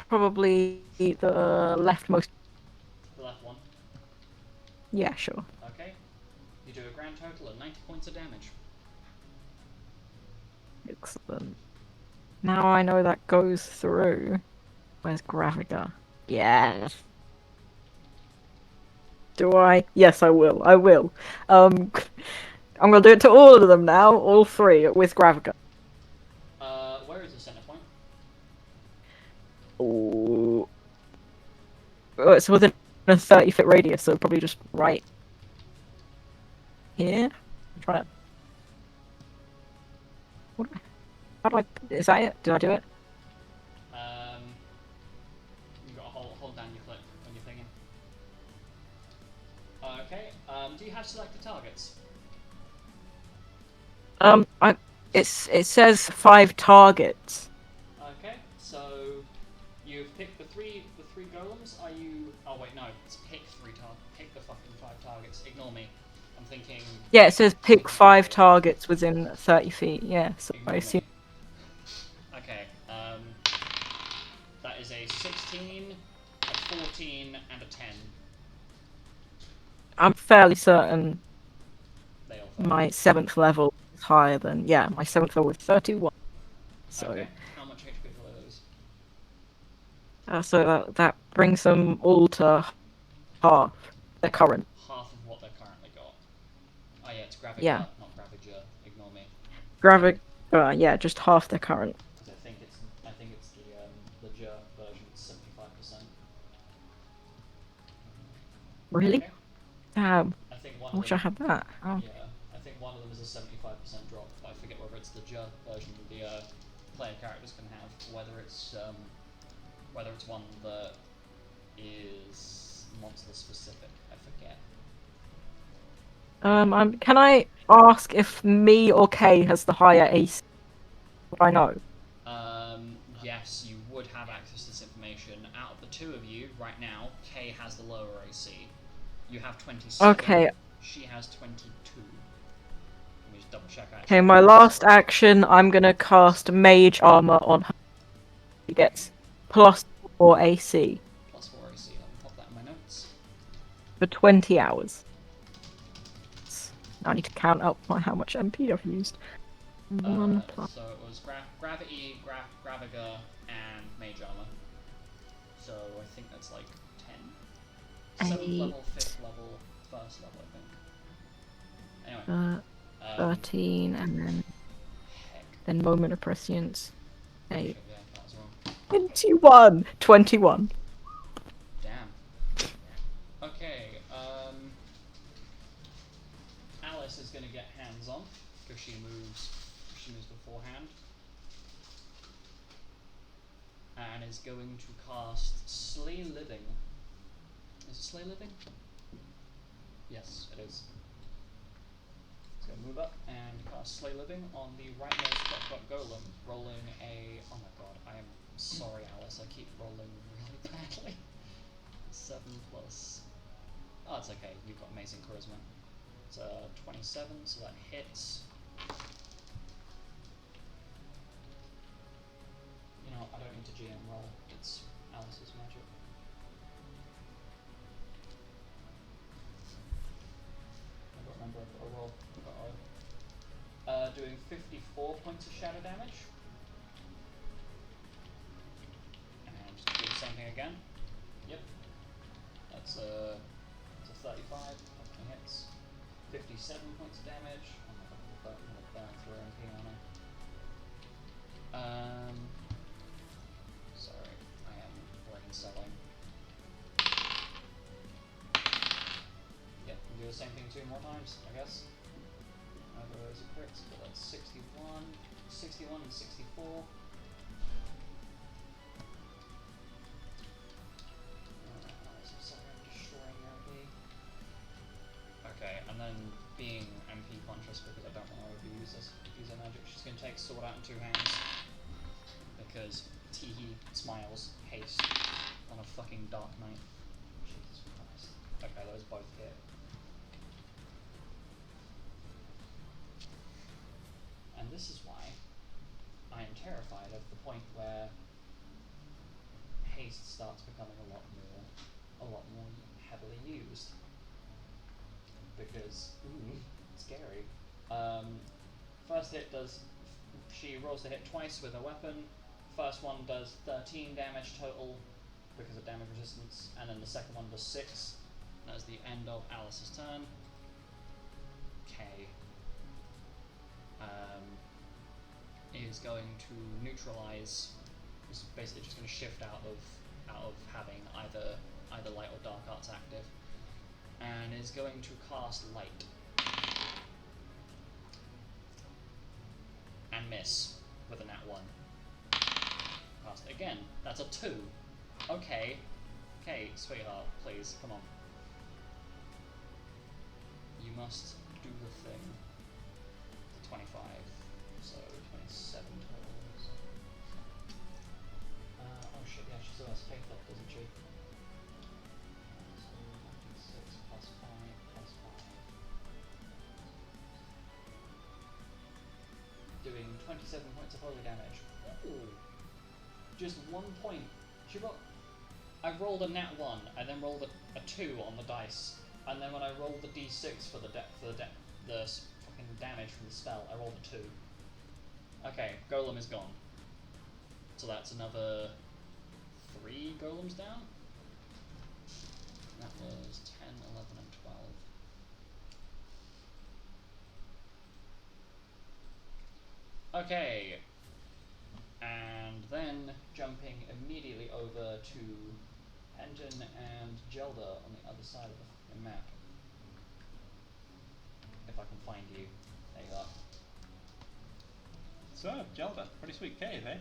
Probably the leftmost. The left one. Yeah, sure. Okay. You do a grand total of 90 points of damage. Excellent. Now I know that goes through. Where's Graviga? Yes. Do I? Yes, I will. I will. I'm gonna do it to all of them now, all 3 with Graviga. Where is the center point? Oh, it's within a 30-foot radius, so probably just right here. Try it. How do I? Is that it? Did I do it? You got to hold down your click when you're pinging. Okay. Do you have selected targets? It says 5 targets. Okay. So you've picked the the 3 golems, are you... Oh wait, no, it's pick the fucking 5 targets. Ignore me. I'm thinking... Yeah, it says pick 5 targets within 30 feet. Yeah, so I Ignore assume. me. Okay, that is a 16, a 14, and a 10. I'm fairly certain They all fail. my 7th level is higher than. Yeah, my 7th level is 31. So, Okay, how much HP do they lose? so that brings them all to half their current. Half of what they've currently got. Oh yeah, it's Graviga, Yeah. not Gravager. Ignore me. Yeah, just half their current. Because I think it's the Jer version, 75%. Really? Okay. Damn. I think one I of wish I them. had that. Oh. Yeah, I think one of them is a 75% drop. I forget whether it's the Jer version the player characters can have, or whether it's one that is monster specific. I forget. Can I ask if me or Kay has the higher AC? Would I know? Yes, you would have access to this information. Out of the 2 of you, right now, Kay has the lower AC. You have 27. Okay. She has 22. Let me just double check. Okay, my last action, I'm gonna cast Mage Armor on her. She gets +4 AC +4 AC. Let me pop that in my notes. for 20 hours. I need to count up how much MP I've used. 1 plus. So it was Gravity, Graviga, and Mage Armor. So I think that's like 10. 7th level, 5th level, 1st level, I think. Anyway. 13, and Heck. then Moment of Prescience. 8. Yeah, that was wrong. 21! 21. Damn. Okay, Alice is gonna get hands on because she moves beforehand. And is going to cast Slay Living. Is it Slay Living? Yes, it is. It's gonna move up and cast Slay Living on the rightmost golem, rolling a... Oh my god, I am sorry, Alice, I keep rolling really badly. 7 plus... Oh, it's okay, you've got amazing charisma. It's 27, so that hits. You know, I don't need to GM roll, it's Alice's magic. I don't remember a roll. Doing 54 points of shadow damage. And just do the same thing again. Yep. That's a 35, that hits. 57 points of damage. Oh my god, I'm gonna burn through MP on it. Sorry, I am brain celling. Yep, do the same thing 2 more times, I guess. Either of those are crits, but that's 61 and 64. Sorry, I'm destroying your MP. Okay, and then being MP conscious because I don't want to overuse her magic, she's going to take sword out in 2 hands. Because Teehee smiles haste on a fucking dark knight. Jesus Christ. Okay, those both hit. And this is why I am terrified of the point where haste starts becoming a lot more heavily used. Because, scary. First hit does, she rolls the hit twice with her weapon. First one does 13 damage total because of damage resistance, and then the second one does 6. That is the end of Alice's turn. Okay. Is going to neutralize. Is basically just going to shift out of having either light or dark arts active, and is going to cast light and miss with a nat 1. Cast again. That's a 2. Okay. Okay, sweetheart, please, come on. You must do the thing. 25. So 27 totals. Oh shit, yeah, she still has faith up, doesn't she? So 1d6 plus 5 plus 5. Doing 27 points of holy damage. Ooh. Just 1 point. She got. I rolled a nat 1, and then rolled a 2 on the dice, and then when I rolled the d6 for the fucking damage from the spell, I rolled a 2. Okay, golem is gone. So that's another 3 golems down. That was 10, 11, and 12. Okay. And then jumping immediately over to Hendon and Jelda on the other side of the fucking map. If I can find you. There you are. So, Jelda, pretty sweet cave, eh?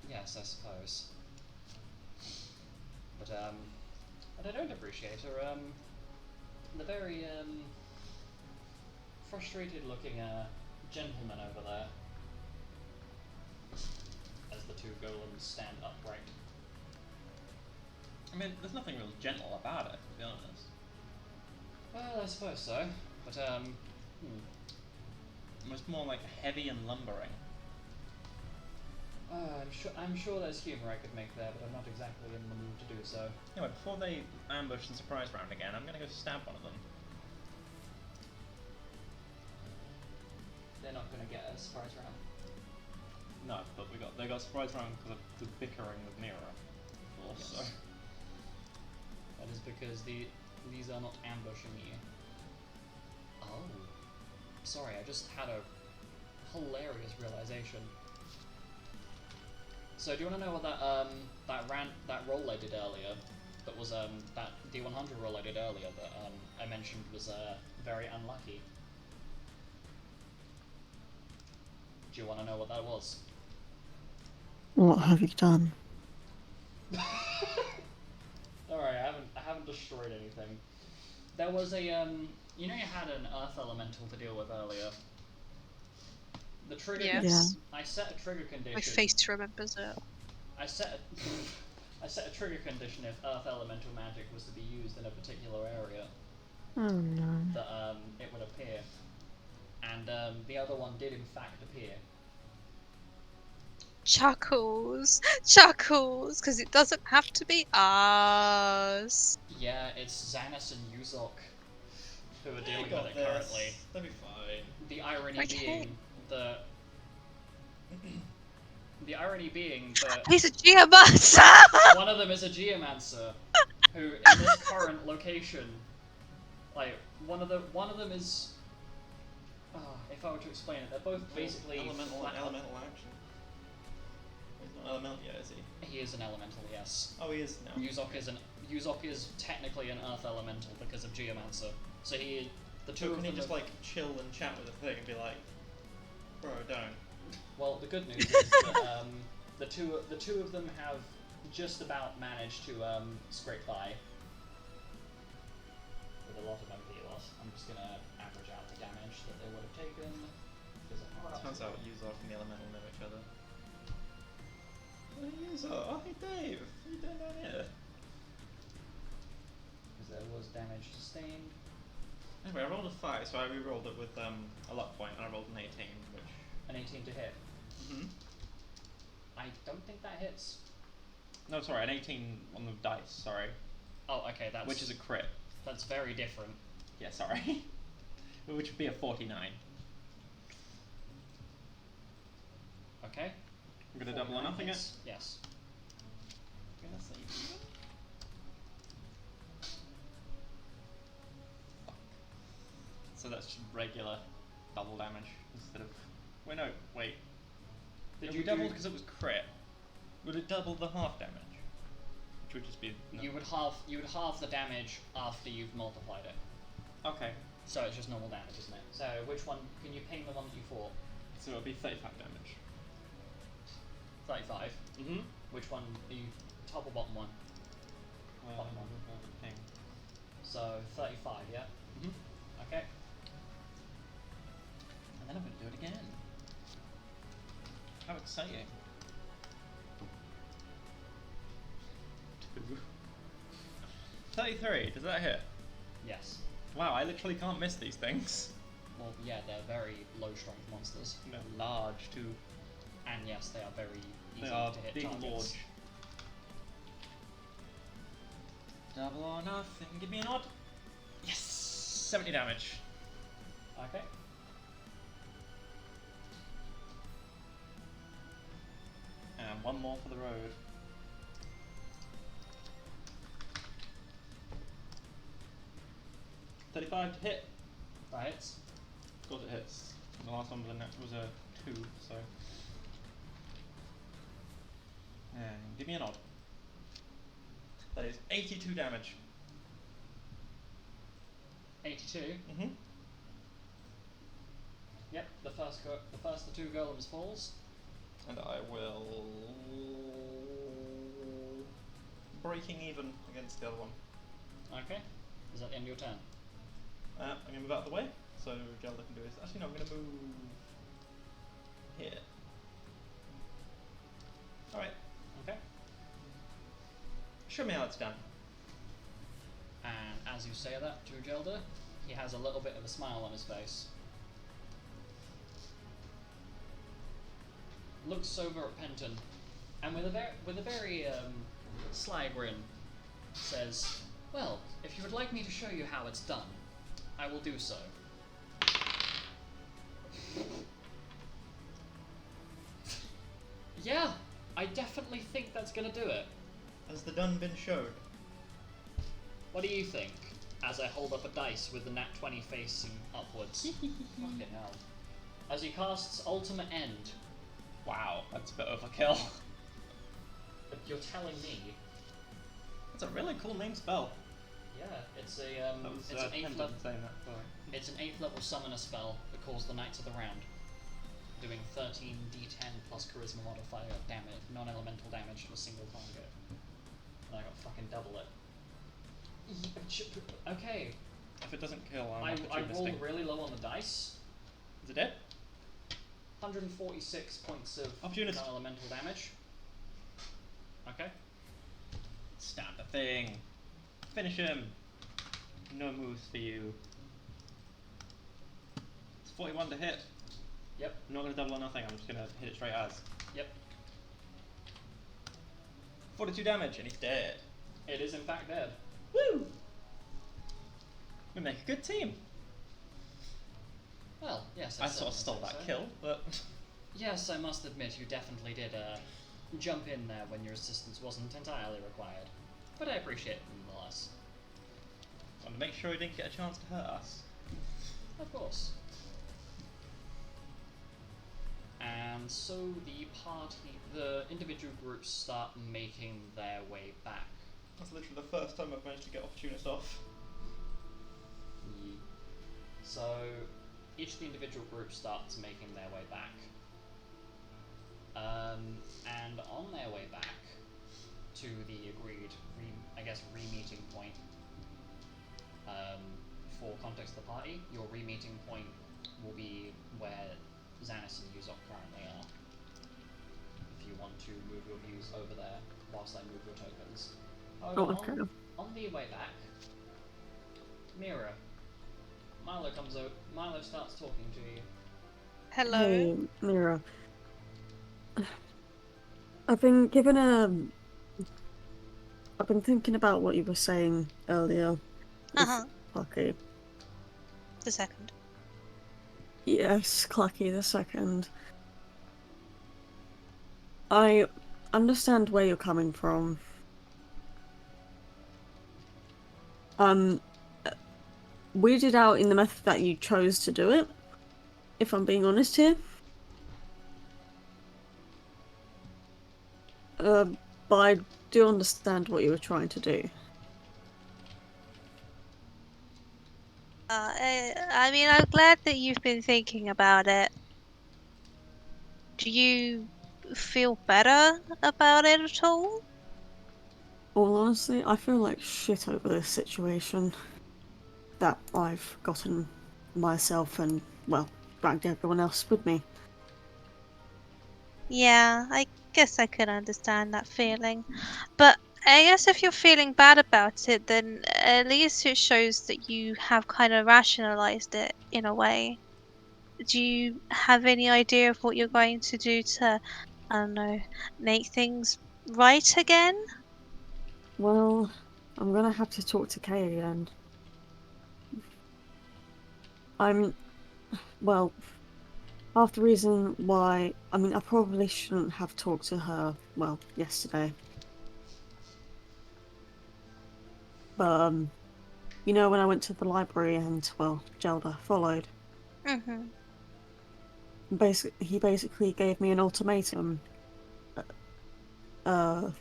Yes, I suppose. But what I don't appreciate are the very frustrated looking gentleman over there. As the 2 golems stand upright. I mean, there's nothing real gentle about it, to be honest. Well, I suppose so. But It's more like heavy and lumbering. I'm sure there's humour I could make there, but I'm not exactly in the mood to do so. Anyway, before they ambush and surprise round again, I'm gonna go stab one of them. They're not going to get a surprise round. No, but they got surprise round because of the bickering with Mira. Yes. So. That is because these are not ambushing you. Oh. Sorry, I just had a hilarious realization. So do you want to know what that roll I did earlier, that was that D100 roll I did earlier that I mentioned was very unlucky? Do you want to know what that was? What have you done? Alright, I haven't destroyed anything. There was a you know you had an earth elemental to deal with earlier. The trigger. Yes. I set a trigger condition. My face remembers it. I set a trigger condition if earth elemental magic was to be used in a particular area. Oh no. That it would appear, and the other one did in fact appear. Chuckles, because it doesn't have to be us. Yeah, it's Xanis and Yuzok who are dealing got with it this. currently. That'll be fine. The irony Okay. being that He's a geomancer. one of them is a geomancer who, in this current location, like one of them is. If I were to explain it, they're both basically elemental action. He's not elemental yet, is he? He is an elemental, yes. Oh, he is now. Yuzok is technically an earth elemental because of geomancer. So the two So of can them he just are- like chill and chat with the thing and be like, bro, don't. Well, the good news is that the two of them have just about managed to scrape by with a lot of MP loss. I'm just gonna average out the damage that they would have taken. Turns out Yuzok and the elemental know each other. Oh, Yuzok! Oh, hey Dave! What are you doing down here? Because there was damage sustained. Anyway, I rolled a 5, so I re-rolled it with a luck point, and I rolled an 18, which... An 18 to hit. Mm-hmm. I don't think that hits. No, sorry, an 18 on the dice, sorry. Oh, okay, that's... Which is a crit. That's very different. Yeah, sorry. Which would be a 49. Okay. I'm gonna double or nothing it. hits. Yes. Gonna save. So that's just regular double damage instead of. Wait, no, wait. Did If you we doubled do- because it was crit, would it double the half damage? Which would just be. No. You would halve the damage after you've multiplied it. Okay, So it's just normal damage, isn't it? So which one can you ping the one that you fought? so it'll be 35 damage. 35. Mm-hmm. Which one are you top or bottom one? Bottom one. Ping. So 35, yeah? Mm-hmm. Okay. And then I'm gonna do it again. How exciting. 2. 33, does that hit? Yes. Wow, I literally can't miss these things. Well, yeah, they're very low strength monsters. They're large too. And yes, they are very easy They are to hit big targets. large. Double or nothing, give me an odd. Yes! 70 damage. Okay. And one more for the road. $35 to hit. That hits. Of course it hits. The last one was a 2, so. And give me an odd. That is 82 damage. 82. Mm-hmm. Yep, the first of the 2 golems falls. And I will breaking even against the other one. Okay. Is that the end of your turn? I'm gonna move out of the way, so Gelda can do this. Actually no, I'm gonna move here. Alright, Okay. show me how it's done. And as you say that to Gelda, he has a little bit of a smile on his face. Looks over at Penton, and with a very sly grin, says, "Well, if you would like me to show you how it's done, I will do so." Yeah, I definitely think that's gonna do it. Has the done been showed? What do you think? As I hold up a dice with the nat 20 facing upwards. Fucking hell. As he casts Ultimate End. Wow, that's a bit overkill. But you're telling me. That's a really cool name spell. Yeah, it's a it's an 8th level. saying that before. It's an 8th level summoner spell that calls the Knights of the Round, doing 13 d10 plus charisma modifier damage, non-elemental damage to a single target. And I got fucking double it. Okay, If it doesn't kill, I rolled opportunistic. really low on the dice. Is it dead? 146 points of Opportunist. non-elemental damage. Okay. Stab the thing. Finish him. No moves for you. It's 41 to hit. Yep. I'm not going to double or nothing, I'm just going to hit it straight as. Yep. 42 damage and he's dead. It is in fact dead. Woo! We make a good team. Well, yes. I sort of stole that kill, but Yes, I must admit you definitely did jump in there when your assistance wasn't entirely required. But I appreciate it nonetheless. I want to make sure he didn't get a chance to hurt us. Of course. And so the individual groups start making their way back. That's literally the first time I've managed to get Opportunist off. So each of the individual groups starts making their way back. And on their way back to the agreed, re-meeting point, for context of the party, your re-meeting point will be where Xanis and Yuzok currently are. If you want to move your views over there whilst I move your tokens. However, okay. on the way back, Mira, Milo comes out. Milo starts talking to you. Hello. Hey, Mira. I've been given I've been thinking about what you were saying earlier. Uh-huh. Clacky. The second. Yes, Clacky the second. I understand where you're coming from. Weirded out in the method that you chose to do it, if I'm being honest here. But I do understand what you were trying to do. I mean, I'm glad that you've been thinking about it. Do you feel better about it at all? All honestly, I feel like shit over this situation that I've gotten myself and, well, dragged everyone else with me. Yeah, I guess I could understand that feeling. But I guess if you're feeling bad about it, then at least it shows that you have kind of rationalized it in a way. Do you have any idea of what you're going to do to, I don't know, make things right again? Well, I'm gonna have to talk to Kay and I'm well, half the reason why I mean I probably shouldn't have talked to her yesterday. But you know when I went to the library and Gelda followed. Mm-hmm. He basically gave me an ultimatum. Go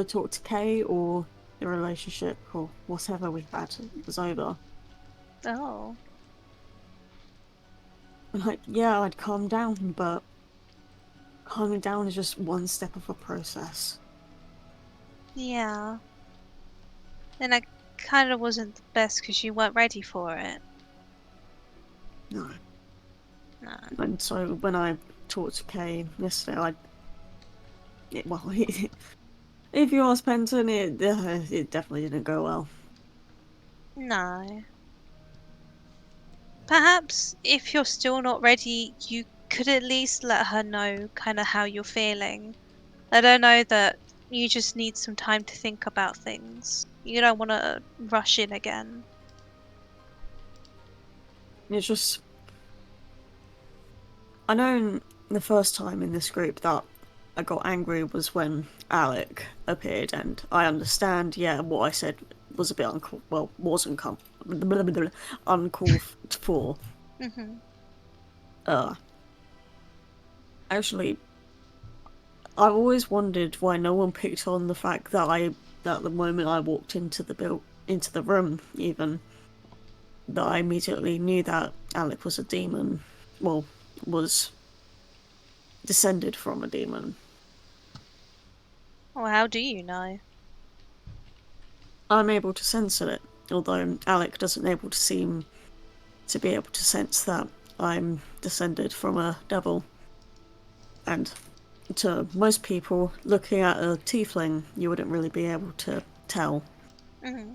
talk to Kay or the relationship or whatever we had was over. Oh. Like, yeah, I'd calm down, but calming down is just one step of a process. Yeah. And I kind of wasn't the best because you weren't ready for it. No. No. And so when I talked to Kay yesterday, if you ask Penton, it definitely didn't go well. No. Perhaps if you're still not ready, you could at least let her know kind of how you're feeling. Let her know that you just need some time to think about things. You don't want to rush in again. It's just I know the first time in this group that I got angry was when Alec appeared, and I understand, yeah, what I said was a bit uncalled, uncalled for. Mm-hmm. Actually, I've always wondered why no one picked on the fact that the moment I walked into the room, even, that I immediately knew that Alec was a demon, was descended from a demon. Well, how do you know? I'm able to sense it, although Alec doesn't able to seem to be able to sense that I'm descended from a devil. And to most people, looking at a tiefling, you wouldn't really be able to tell. Mm-hmm.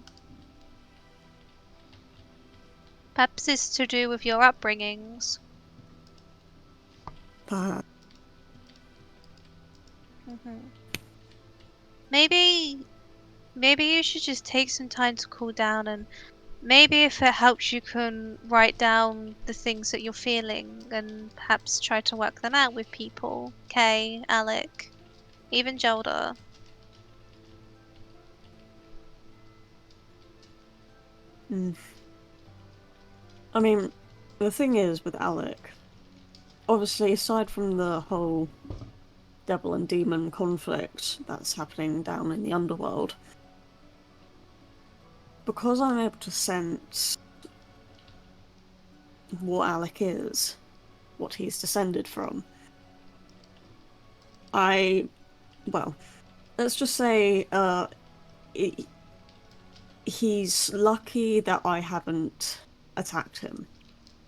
Perhaps it's to do with your upbringings. But Mm-hmm. Maybe you should just take some time to cool down, and maybe if it helps you can write down the things that you're feeling and perhaps try to work them out with people. Kay, Alec, even Jelda. I mean, the thing is with Alec, obviously, aside from the whole devil and demon conflict that's happening down in the underworld, because I'm able to sense what Alec is, what he's descended from, let's just say, he's lucky that I haven't attacked him,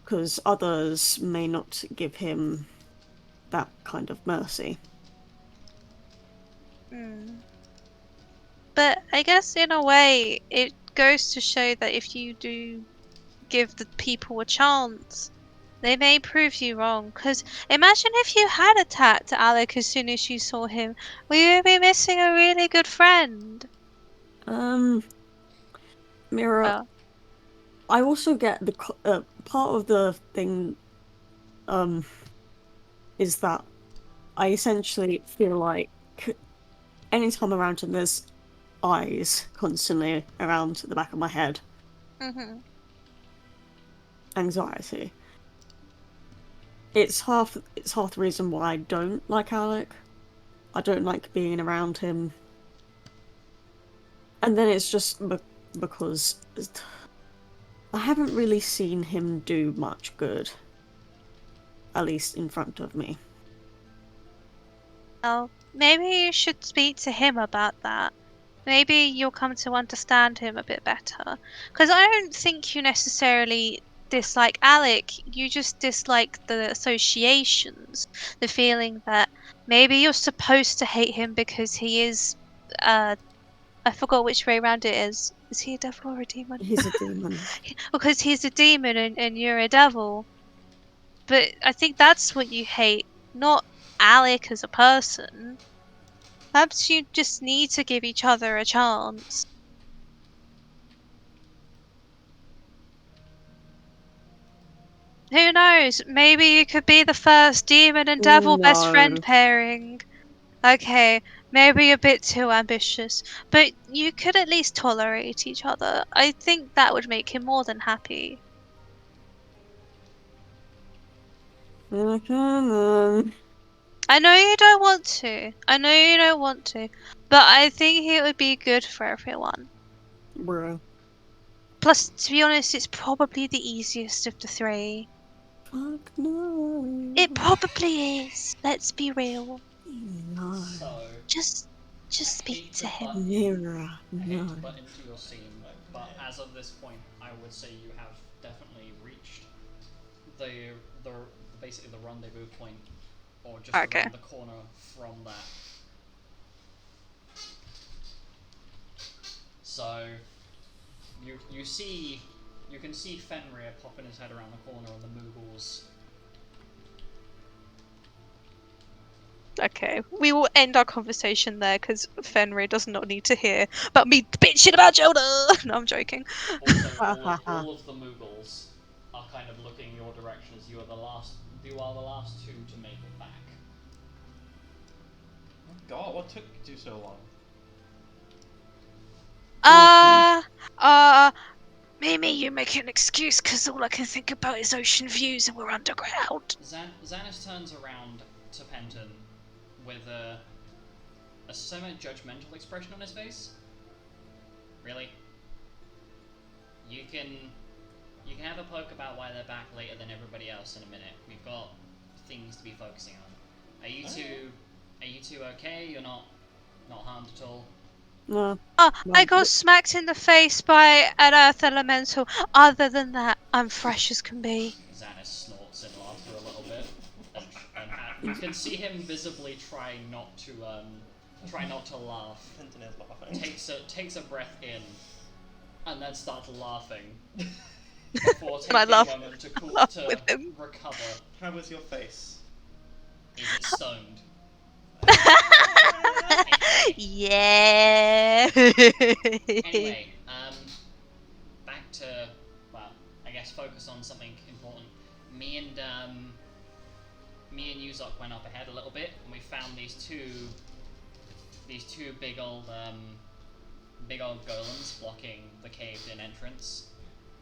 because others may not give him that kind of mercy. Mm. But I guess in a way, it goes to show that if you do give the people a chance, they may prove you wrong. Because imagine if you had attacked Alec as soon as you saw him, we would be missing a really good friend. Mira, Well, I also get the part of the thing, is that I essentially feel like anytime around him, there's eyes constantly around the back of my head. mm-hmm. Anxiety. It's half the reason why I don't like Alec. I don't like being around him. And then it's just because I haven't really seen him do much good. At least in front of me. Well, maybe you should speak to him about that. Maybe you'll come to understand him a bit better. Because I don't think you necessarily dislike Alec. You just dislike the associations, the feeling that maybe you're supposed to hate him because he is. I forgot which way around it is. Is he a devil or a demon? He's a demon. Because he's a demon and you're a devil. But I think that's what you hate, not Alec as a person. Perhaps you just need to give each other a chance. Who knows? Maybe you could be the first demon and devil best friend No. pairing. Okay, maybe a bit too ambitious, but you could at least tolerate each other. I think that would make him more than happy. Okay. I know you don't want to. I know you don't want to. But I think it would be good for everyone. Bruh. Plus, to be honest, it's probably the easiest of the three. Fuck no. It probably is. Let's be real. No. So, Just I speak hate to to him. butt in- Mira, I hate no. to butt into your scene, but as of this point, I would say you have definitely reached the basically the rendezvous point, or just Okay. around the corner from that. So, you can see Fenrir popping his head around the corner, and the Moogles. Okay, we will end our conversation there because Fenrir does not need to hear about me bitching about Zelda. No, I'm joking. Also, all of the Moogles are kind of looking your direction as you are the last two to make it back. Oh God, what took you so long? Mimi, you make an excuse because all I can think about is ocean views and we're underground. Xanis turns around to Penton with a semi-judgmental expression on his face. Really? You can have a poke about why they're back later than everybody else in a minute. We've got things to be focusing on. Are you two okay? You're not harmed at all? No. Oh, I No. got smacked in the face by an earth elemental. Other than that, I'm fresh as can be. Xanis snorts in laughter a little bit, and you can see him visibly try not to laugh. Penton is laughing. Takes a breath in, and then starts laughing. Before And I taking a laugh- moment to laugh with him. recover. How was your face? Is it stoned? Yeah. Anyway, back to, well, I guess focus on something important. Me and Yuzok went up ahead a little bit, and we found these two big old golems blocking the caved-in entrance,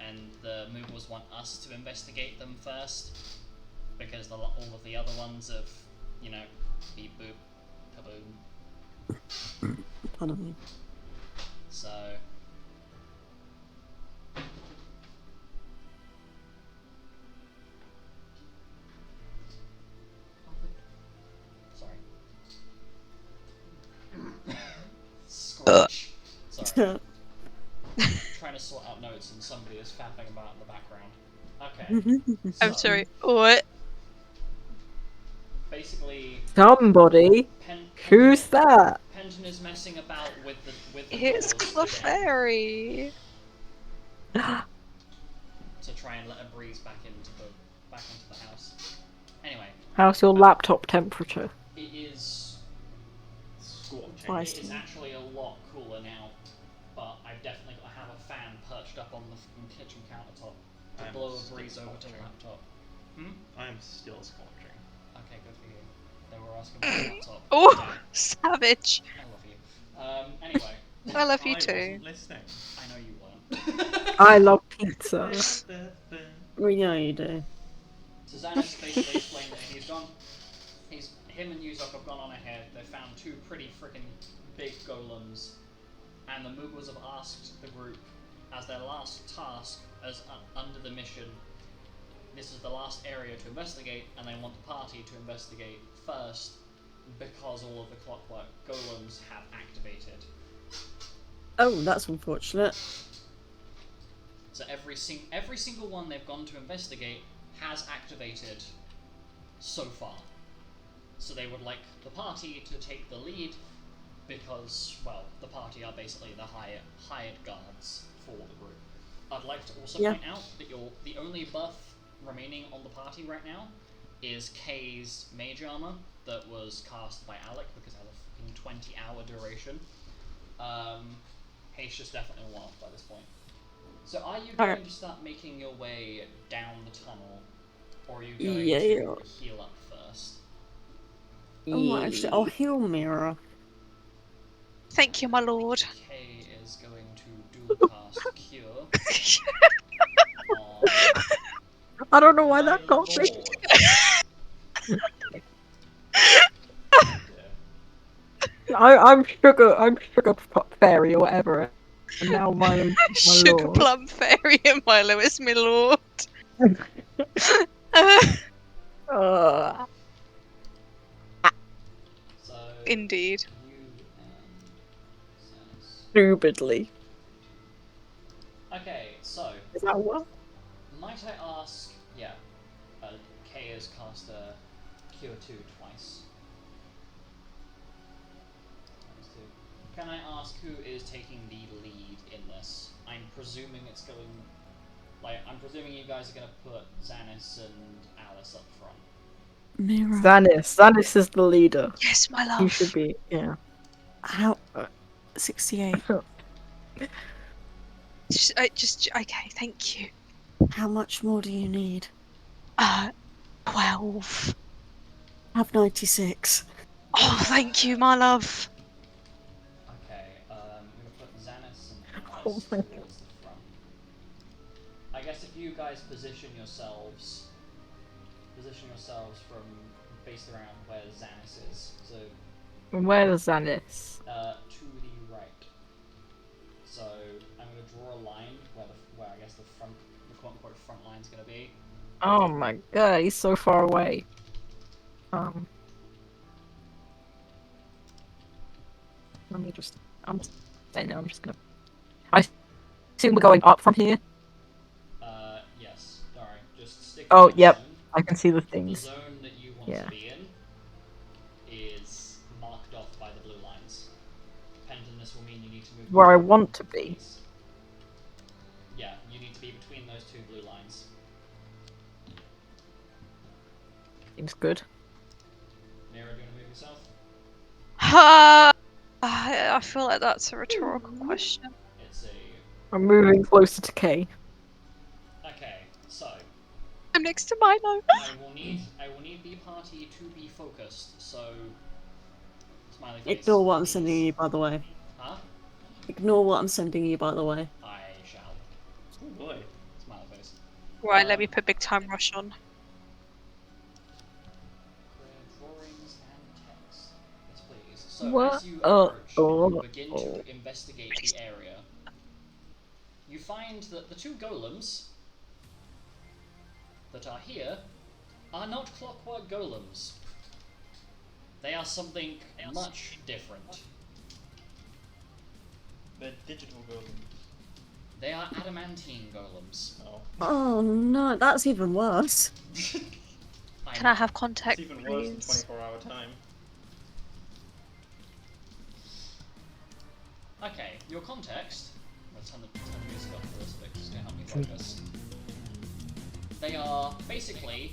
and the Moogles want us to investigate them first, because all of the other ones have, beep boop, kaboom. Pardon me. So. Scratch. Sorry. Trying to sort out notes and somebody is fapping about in the background. Okay. I'm sorry. What? Basically, Somebody? Who's that? Penton is messing about with the It's doors again Clefairy. to try and let a breeze back into the house. Anyway, How's your laptop temperature? it is Scorching. Twice. it is actually a lot cooler now, but I've definitely got to have a fan perched up on the kitchen countertop to I'm blow a still breeze over to the scorching. laptop. I am still scorching. Okay, good for you. They were asking for the laptop. Oh, Damn, savage. I love you. Anyway, I love you I too. wasn't listening. I know you weren't. I love pizza. We know you do. So Xanis basically explained that him and Yuzok have gone on ahead. They found two pretty freaking big golems, and the Moogles have asked the group as their last task under the mission. This is the last area to investigate, and they want the party to investigate first because all of the clockwork golems have activated. Oh, that's unfortunate. So every single one they've gone to investigate has activated so far. So they would like the party to take the lead because, well, the party are basically the hired guards for the group. I'd like to also point out that the only buff remaining on the party right now is Kay's mage armor that was cast by Alec because it has a fucking 20-hour duration. Haitia's definitely one off by this point. So are you going to start making your way down the tunnel, or are you going to heal up first? Oh, actually, I'll heal Mira. Thank you, my lord. Kay is going to dual cast Cure on I don't know why my that got me. lord. I'm sugar fairy or whatever. And now Milo's my Sugar lord. plum fairy and Milo is my lord. So Indeed. you and Sanis. Stupidly. Okay, so Is that what? might I ask? Yeah, Kay has cast a Cure 2 twice. Times 2. Can I ask who is taking the lead in this? I'm presuming it's going. I'm presuming you guys are going to put Xanis and Alice up front. Mira. Xanis is the leader. Yes, my love. He should be, yeah. How? 68. Okay, thank you. How much more do you need? 12. I have 96. Oh, thank you, my love. Okay, I'm going to put Xanis and Oh Alice my towards the front. I guess if you guys position yourselves from based around where Xanis is, so Where's Xanis? to the right. So I'm going to draw a line where I guess the quote unquote front line's going to be. Oh my god, he's so far away. Let me just. I'm saying now. I'm just gonna. I assume we're going up from here. Yes. Alright, just stick Oh, to the yep. zone. I can see the The things. zone that you want Yeah. to be in is marked off by the blue lines. Dependent, this will mean you need to move. Where I between want to be. these. Yeah, you need to be between those two blue lines. Seems good. Mira, do you want to move yourself? I feel like that's a rhetorical question. It's a. I'm moving closer to Kay. Okay, so I'm next to Milo. I will need the party to be focused. So smiley face. Ignore what I'm please. sending you, by the way. Huh? Ignore what I'm sending you, by the way. I shall. Oh boy. Smiley face. Right, let me put Big Time Rush on. Drawings and text. Yes, please. So What? as you approach and you begin oh. to investigate the area, you find that the two golems that are here are not clockwork golems. They are something much different. They're digital golems. They are adamantine golems. Oh. Oh no, that's even worse. Can I have contact, It's even worse than please? 24-hour time. Okay, your context. Let's turn the music up for this a bit just to help me focus. They are basically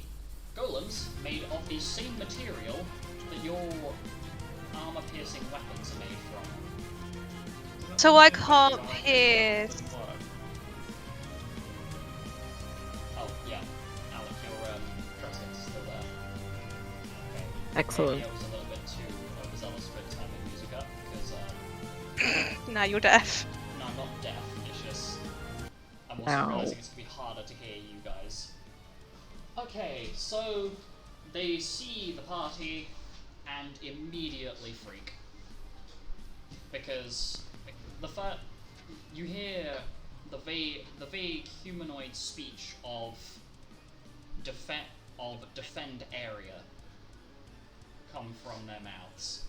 golems made of the same material that your armor-piercing weapons are made from. So I can't pierce. Doesn't work. Oh yeah, Alec, your presence is still there. Okay. Excellent. Maybe I was a little bit too overzealous with turning the music up because Now you're deaf. no, I'm not deaf. It's just I'm also Ow. realizing it's gonna be harder to hear you guys. Okay, so they see the party and immediately freak because you hear the vague humanoid speech of defend area come from their mouths,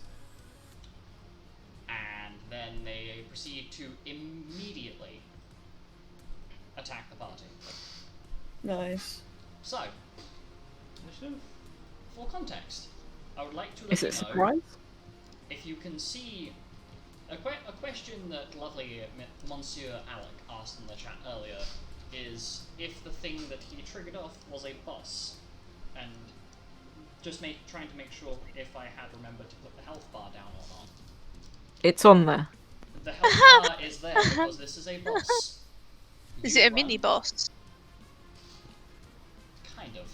and then they proceed to immediately attack the party. Nice. So, Initiative? for context, I would like to Is let it a you know surprise? if you can see a question that lovely Monsieur Alec asked in the chat earlier is if the thing that he triggered off was a boss, and just trying to make sure if I had remembered to put the health bar down or not. It's on there. The health bar is there because this is a boss. Is You it a run- mini boss? Kind of.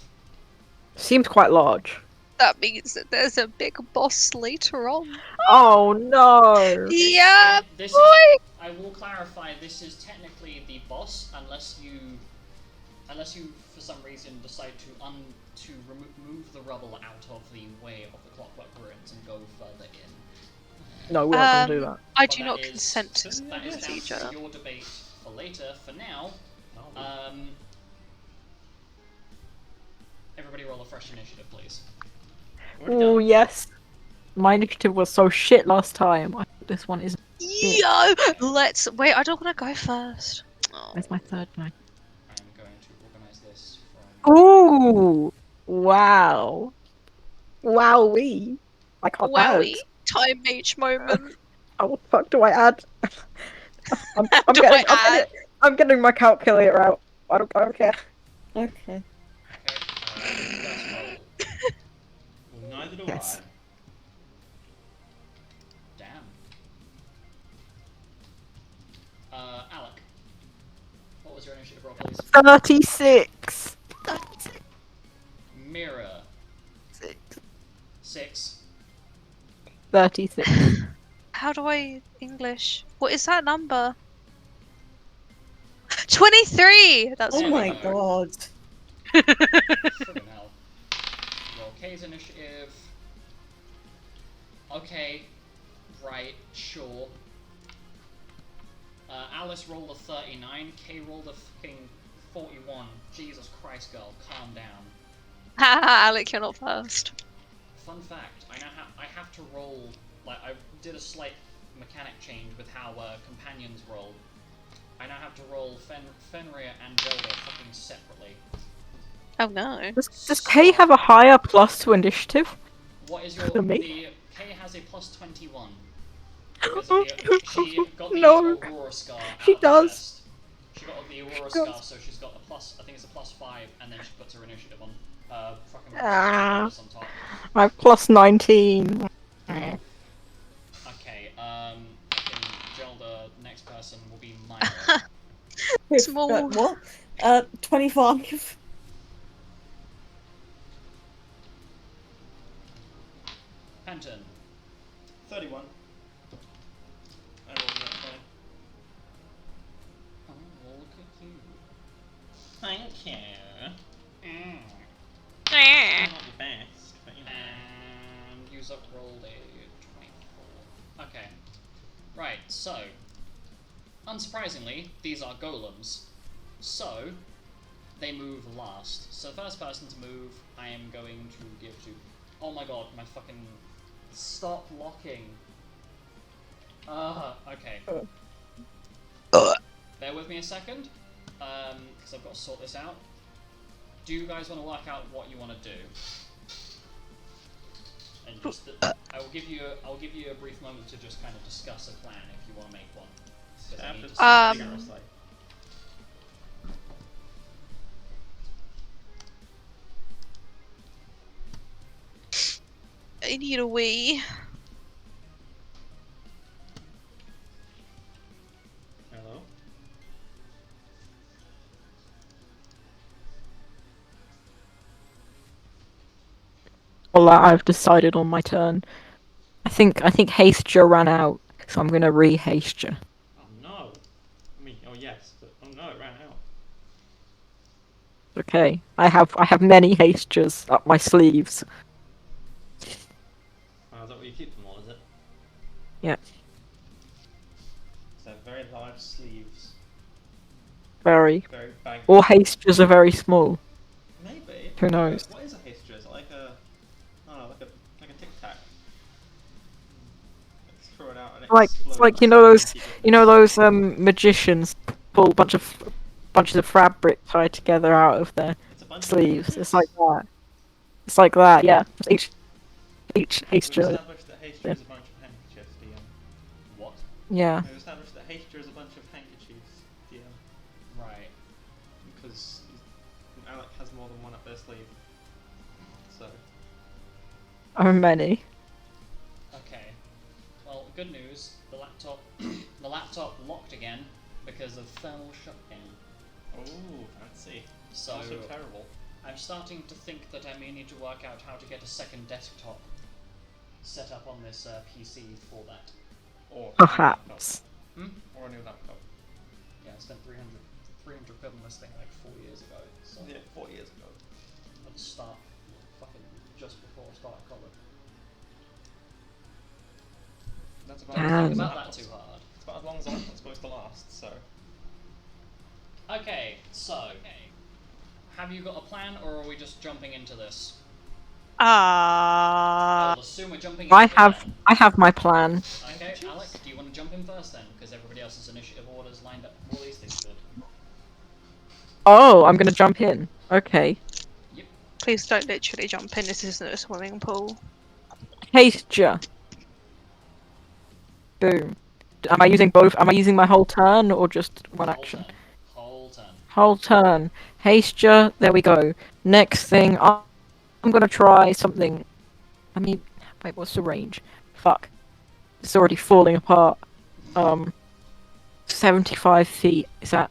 Seems quite large. That means that there's a big boss later on. Oh no! Yeah, This boy! is, I will clarify, this is technically the boss unless you for some reason decide to remove the rubble out of the way of the Clockwork Ruins and go further in. No, we're not gonna do that. I But do that not is- consent to That is down procedure. to your debate for later. For now, No. everybody roll a fresh initiative, please. Already Oh done. yes. My initiative was so shit last time. I hope this one isn't. Yo! Let's wait, I don't wanna go first. Oh. Where's my third one? I'm going to organize this from. Ooh! Wow. Wowee. I can't Wowie. add. Time H moment. Oh, what the fuck do I add? I'm Do getting, I add? I'm getting my calculator out. I don't care. Okay. Okay. Let's roll. Well, neither do Yes. Damn. Alec, what was your initiative roll, please? 36. Mirror. 6. 36. How do I English? What is that number? 23! That's Oh There we my go. god. Friggin' hell. Roll K's initiative. Okay. Right. Sure. Alice rolled a 39. K rolled a fucking 41. Jesus Christ, girl. Calm down. Haha, Alec, you're not first. Fun fact, I have to roll, like, I did a slight mechanic change with how companions roll. I now have to roll Fenrir and Zelda fucking separately. Oh no. Does Kay have a higher plus to initiative? What is your... Than me? K has a plus 21. Because of the, she got the No. Aurora Scar out She of the does. chest. She got the Aurora She does. Scar, so she's got a plus, I think it's a plus 5, and then she puts her initiative on. Fucking Ah. bonus on top. I have plus 19. Okay, fucking Zelda, next person will be Myra. Small. What? 25. Penton. 31. I rolled that high. Oh, look at you. Thank you. Mm. Eh. Not the best, but you know. And use up rolled a 24. Okay. Right, so. Unsurprisingly, these are golems. So, they move last. So, first person to move, I am going to give to. Oh my god, my fucking. Stop locking. Okay. Bear with me a second, because I've got to sort this out. Do you guys want to work out what you want to do? And just, I will give you a brief moment to just kind of discuss a plan if you want to make one. 'Cause I need to Um, I need a wee. Hello? Well, I've decided on my turn. I think Hastia ran out, so I'm gonna re-Hastia. Oh no. I mean, oh yes, but oh no, it ran out. Okay, I have many Hastias up my sleeves. Oh, is that what you keep them all, is it? Yeah. So very large sleeves. Very. Very bang. All Hastias are very small. Maybe. Who knows? What is a hastia? Is it like a... I don't know, like a tic-tac? Let's throw it out and It's like you know those magicians pull a bunch of bunches of fabric tied together out of their It's a bunch sleeves. of It's like that. It's like that, yeah. Each We've Hastra. established that Hastra is a bunch of handkerchiefs, DM. What? Yeah. We've established that Hastra is a bunch of handkerchiefs, DM. Right. Because Alec has more than one up their sleeve. So. How many? Okay. Well, good news. The laptop locked again because of thermal shutdown. Oh, fancy. So Also terrible. I'm starting to think that I may need to work out how to get a second desktop set up on this PC for that. Or Perhaps. Hmm? Or a new laptop. Yeah, I spent 300 quid on this thing like 4 years ago. So Yeah, 4 years ago. I'd start fucking just before I started college. That's about, Damn. Think about that too hard. it's about as long as the laptop's supposed to last, so. Okay, so have you got a plan, or are we just jumping into this? I'll assume we're jumping into I it have then. I have my plan. Okay, Alec, do you want to jump in first then? Because everybody else's initiative orders lined up all these things good. Oh, I'm gonna jump in. Okay. Yep. Please don't literally jump in. This isn't a swimming pool. Hastra. Boom. Am I using both? Am I using my whole turn or just one Whole action? turn. Whole turn. Whole turn. Hastra. There we go. Next thing, I'm gonna try something. I mean, wait, what's the range? Fuck. It's already falling apart. 75 feet. Is that?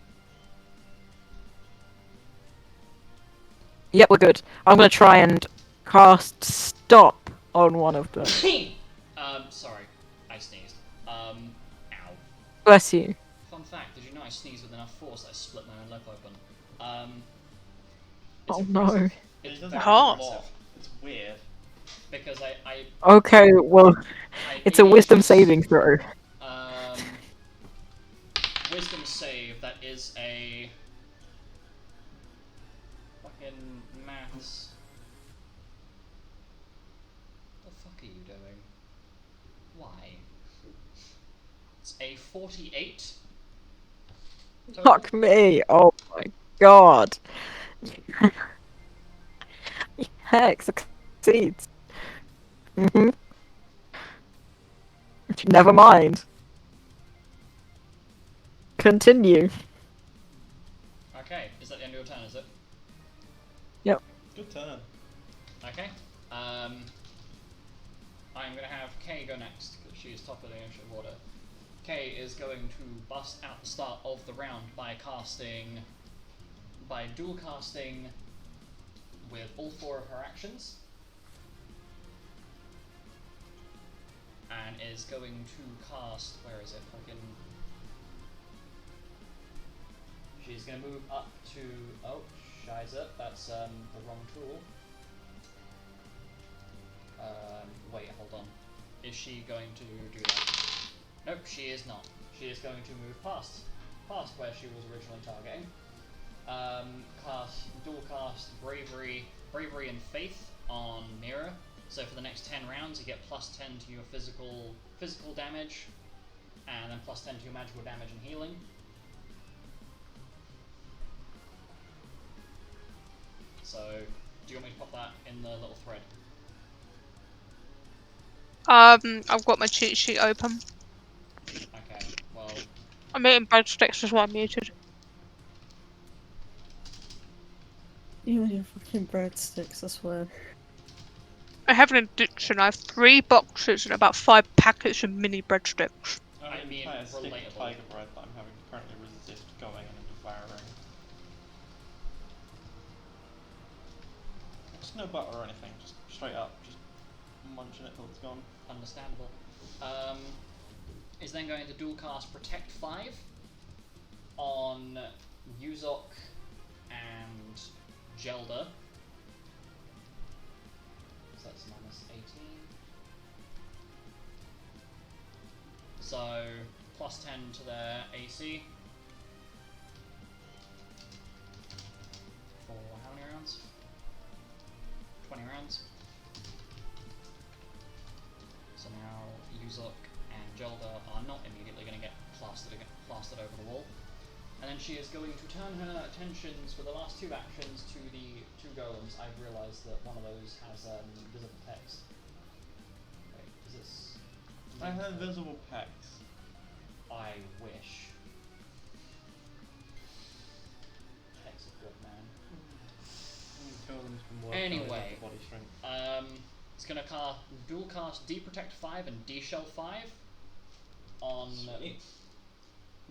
Yep, we're good. I'm gonna try and cast stop on one of them. Sorry. I sneezed. Ow. Bless you. Fun fact, did you know I sneezed with enough force that I split my own lip open? It's Oh impressive. no. It's It doesn't very Hot. impressive. It's weird. Because I Okay, well, it's a wisdom saving throw. Um, wisdom save, that is a fucking maths. What the fuck are you doing? Why? It's a 48. Total. Fuck me. Oh my god. Heck, succeeds. Mm-hmm. Never mind. Continue. Okay, is that the end of your turn, is it? Good turn. Okay. I'm gonna have Kay go next, because she's top of the initiative order. Kay is going to bust out the start of the round by dual casting with all 4 of her actions. And is going to cast, where is it? Fucking. She's gonna move up to, oh, shiza, that's the wrong tool. Wait, hold on. Is she going to do that? Nope, she is not. She is going to move past where she was originally targeting. Dual cast bravery and faith on Mira. So for the next 10 rounds, you get plus 10 to your physical damage, and then plus 10 to your magical damage and healing. So, do you want me to pop that in the little thread? I've got my cheat sheet open. Okay, well, I'm eating breadsticks as well. I'm muted. You and your fucking breadsticks, I swear. I have an addiction. I have 3 boxes and about 5 packets of mini breadsticks. I have an mean, entire stick of relatable. tiger bread that I'm having to currently resist going and devouring. Just no butter or anything, just straight up, just munching it till it's gone. Understandable. Is then going to dual cast Protect 5 on Yuzok and Gelda. So that's minus 18. So plus 10 to their AC. For how many rounds? 20 rounds. So now Yuzok and Gelda are not immediately going to get plastered over the wall. And then she is going to turn her attentions for the last two actions to the two golems. I've realised that one of those has visible text. Wait, is this... I have visible pecs. I wish. Text is good, man. Golems can work Anyway, body strength. it's gonna dual cast D-Protect 5 and D-Shell 5 on Sweet.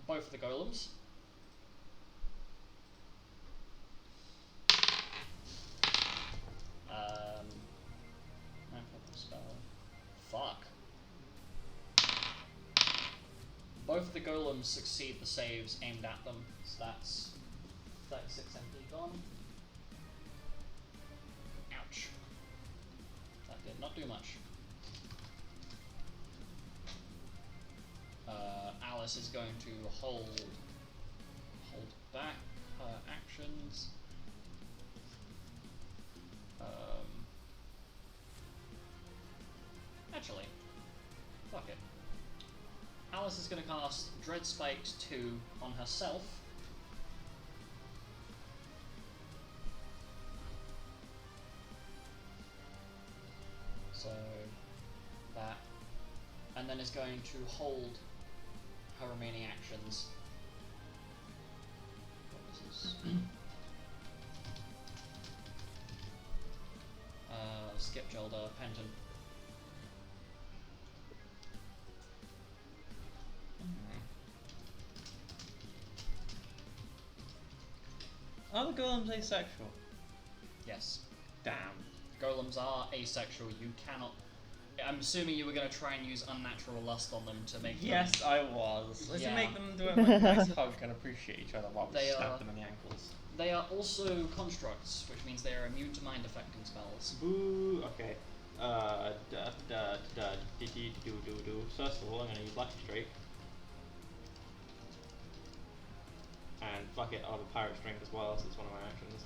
both of the golems. Spell. Fuck. Both of the golems succeed the saves aimed at them, so that's 36 MP gone. Ouch. That did not do much. Alice is going to hold back her actions. Actually, fuck it. Alice is going to cast Dread Spikes 2 on herself. So, that. And then is going to hold her remaining actions. What was this? Skip Gelder, Penton. Are the golems asexual? Yes. Damn. Golems are asexual. You cannot. I'm assuming you were going to try and use unnatural lust on them to make Yes, them. I was. Let's Yeah. make them do it like a nice hug and appreciate each other while we They stab are- them in the ankles. They are also constructs, which means they are immune to mind affecting spells. Boo. Okay. First of all, I'm gonna use Lucky Streak. And fuck it, I'll have a Pirate Strength as well, so it's one of my actions.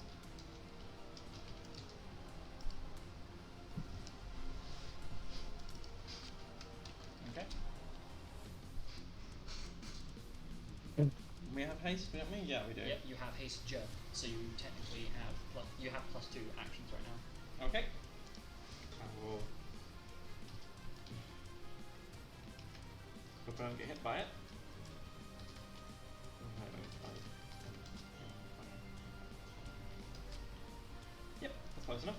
Okay. We have haste, don't we? Yeah, we do. Yep, you have haste J, so you technically have +2 actions right now. Okay. I will. Hope I don't get hit by it. Yep, that's close enough.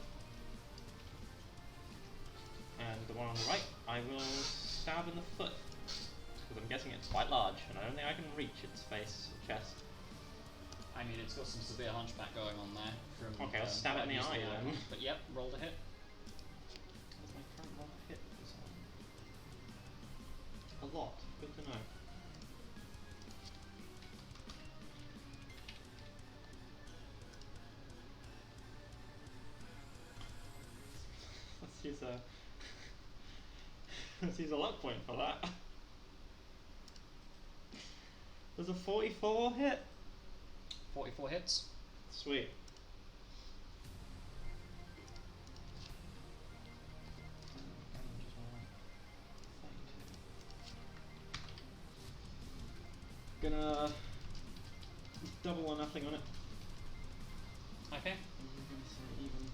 And the one on the right, I will stab in the foot. Because I'm guessing it's quite large, and I don't think I can reach its face or chest. I mean, it's got some severe hunchback going on there. From, Okay, I'll stab it in the using eye that then. one. But yep, roll to hit. What's my current roll to hit for this one? A lot. Good to know. Let's use a luck point for that. There's a 44 hit. 44 hits. Sweet. Gonna double or nothing on it. Okay. Even.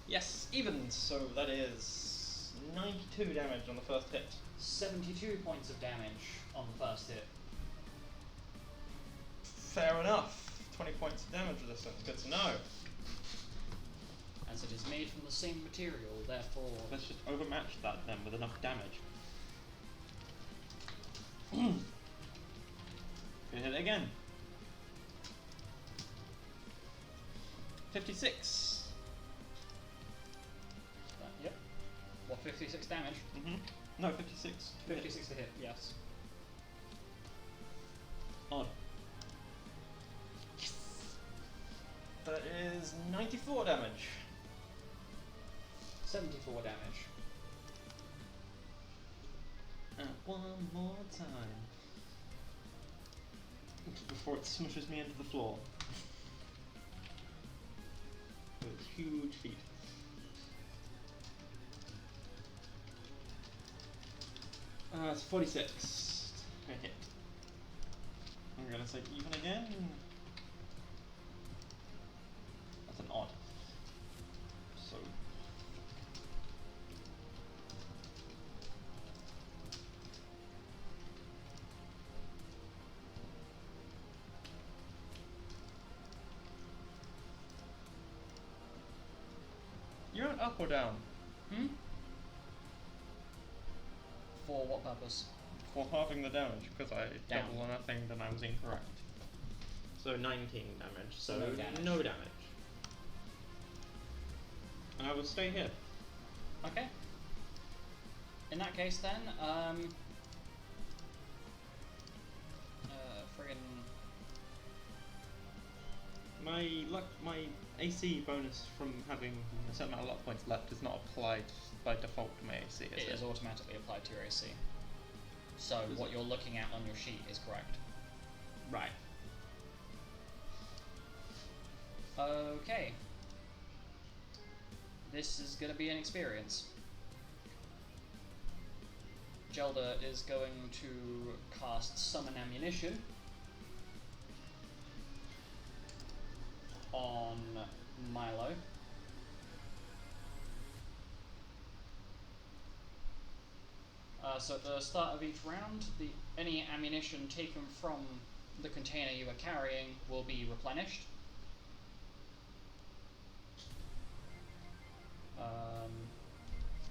Yes, even. So that is 92 damage on the first hit. 72 points of damage on the first hit. Fair enough. 20 points of damage resistance. Good to know. As it is made from the same material, therefore. Let's just overmatch that then with enough damage. Gonna hit it again. 56. Yep. What, 56 damage? No, 56. 56 to hit, yes. Odd. That is 94 damage. 74 damage. And one more time. Before it smushes me into the floor. With its huge feet. It's 46. A hit. I'm gonna say even again. That's an odd. So. You're on up or down? Hmm? For what purpose? For halving the damage, because I Down. double on a thing, then I was incorrect. So 19 damage. So No damage. no damage. And I will stay here. Okay. In that case, then, friggin' My AC bonus from having a certain amount of luck points left is not applied by default to my AC, is it is automatically applied to your AC. So Is what it? you're looking at on your sheet is correct. Right. Okay. This is going to be an experience. Gelda is going to cast Summon Ammunition on Milo. So at the start of each round, any ammunition taken from the container you are carrying will be replenished.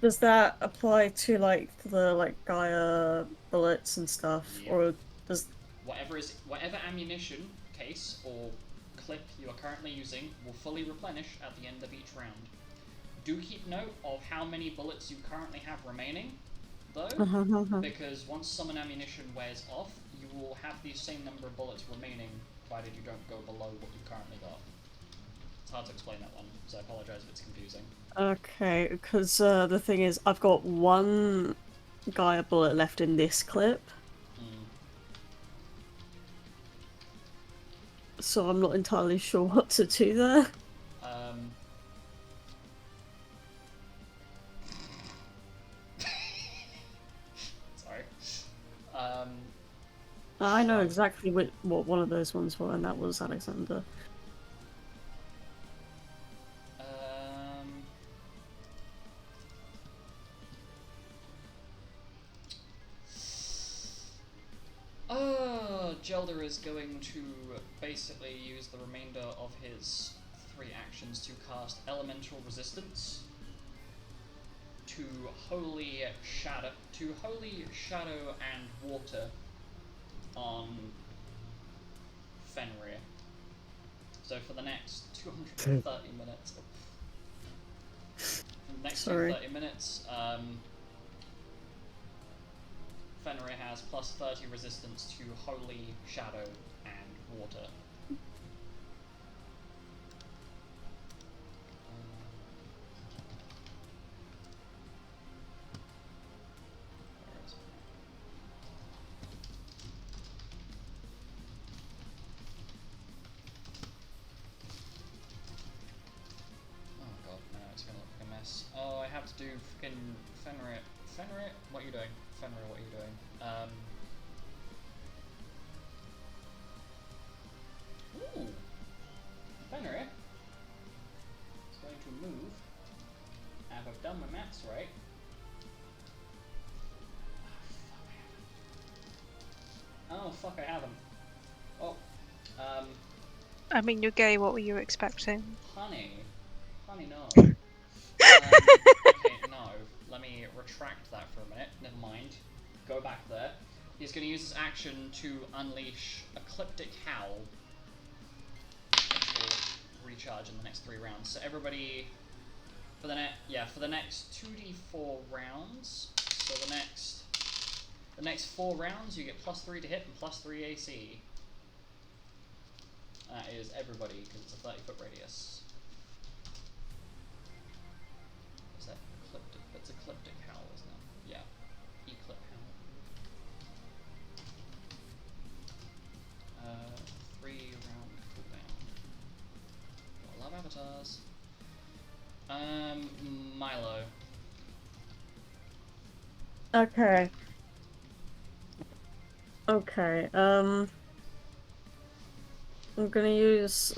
Does that apply to like the Gaia bullets and stuff, Yeah. or does Whatever ammunition case or clip you are currently using will fully replenish at the end of each round. Do keep note of how many bullets you currently have remaining, though, because once summon ammunition wears off, you will have the same number of bullets remaining, provided you don't go below what you've currently got. It's hard to explain that one, so I apologise if it's confusing. Okay, because the thing is, I've got one Gaia bullet left in this clip, so I'm not entirely sure what to do there. Sorry. I know exactly what one of those ones were, and that was Alexander. Gelder is going to basically use the remainder of his 3 actions to cast Elemental Resistance to Holy Shadow and Water on Fenrir. So for the next 230 minutes. For the next 230 minutes, Fenrir has plus 30 resistance to Holy, Shadow, and Water. Where is it? Oh god, no, it's gonna look like a mess. Oh, I have to do fucking Fenrir. Fenrir? What are you doing? Fenrir, what are you doing? Ooh! Fenrir is going to move. And I've done my maths right. Oh fuck, I haven't. Oh, I mean, you're gay, what were you expecting? honey, no. Okay, no. Let me retract that for a minute. Never mind. Go back there. He's going to use his action to unleash Ecliptic Howl, which will recharge in the next 3 rounds. So everybody, for the next 2d4 rounds. So the next 4 rounds, you get +3 to hit and +3 AC. That is everybody, because it's a 30-foot radius. Is that Ecliptic? That's Ecliptic Howl, isn't it? Yeah. Ecliptic Howl. 3-round cooldown. I love avatars. Milo. Okay. Okay, I'm gonna use.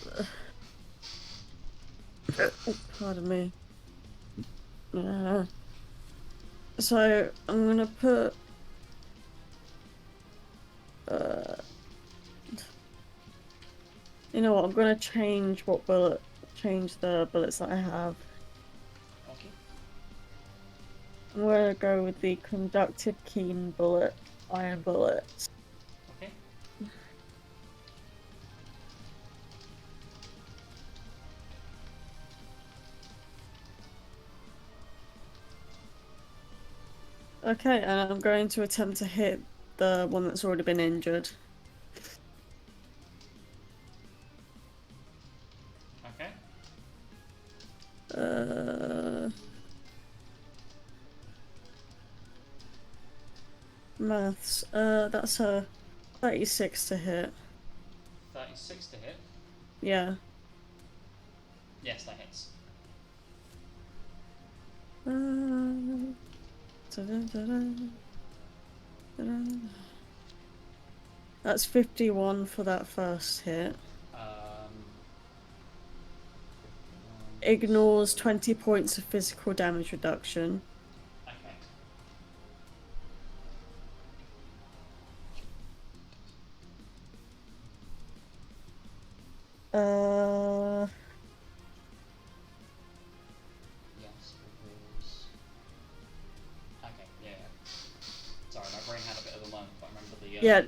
Pardon me. So I'm gonna put. You know what? I'm gonna change the bullets that I have. Okay. I'm gonna go with the conductive keen bullet, iron bullets. Okay. Okay, and I'm going to attempt to hit the one that's already been injured. Okay. Maths. That's a 36 to hit. 36 to hit. Yeah. Yes, that hits. That's 51 for that first hit. Ignores 20 points of physical damage reduction. Okay. Yes, it is. Okay, yeah. Sorry, my brain had a bit of a moment, but I remember the. Yeah,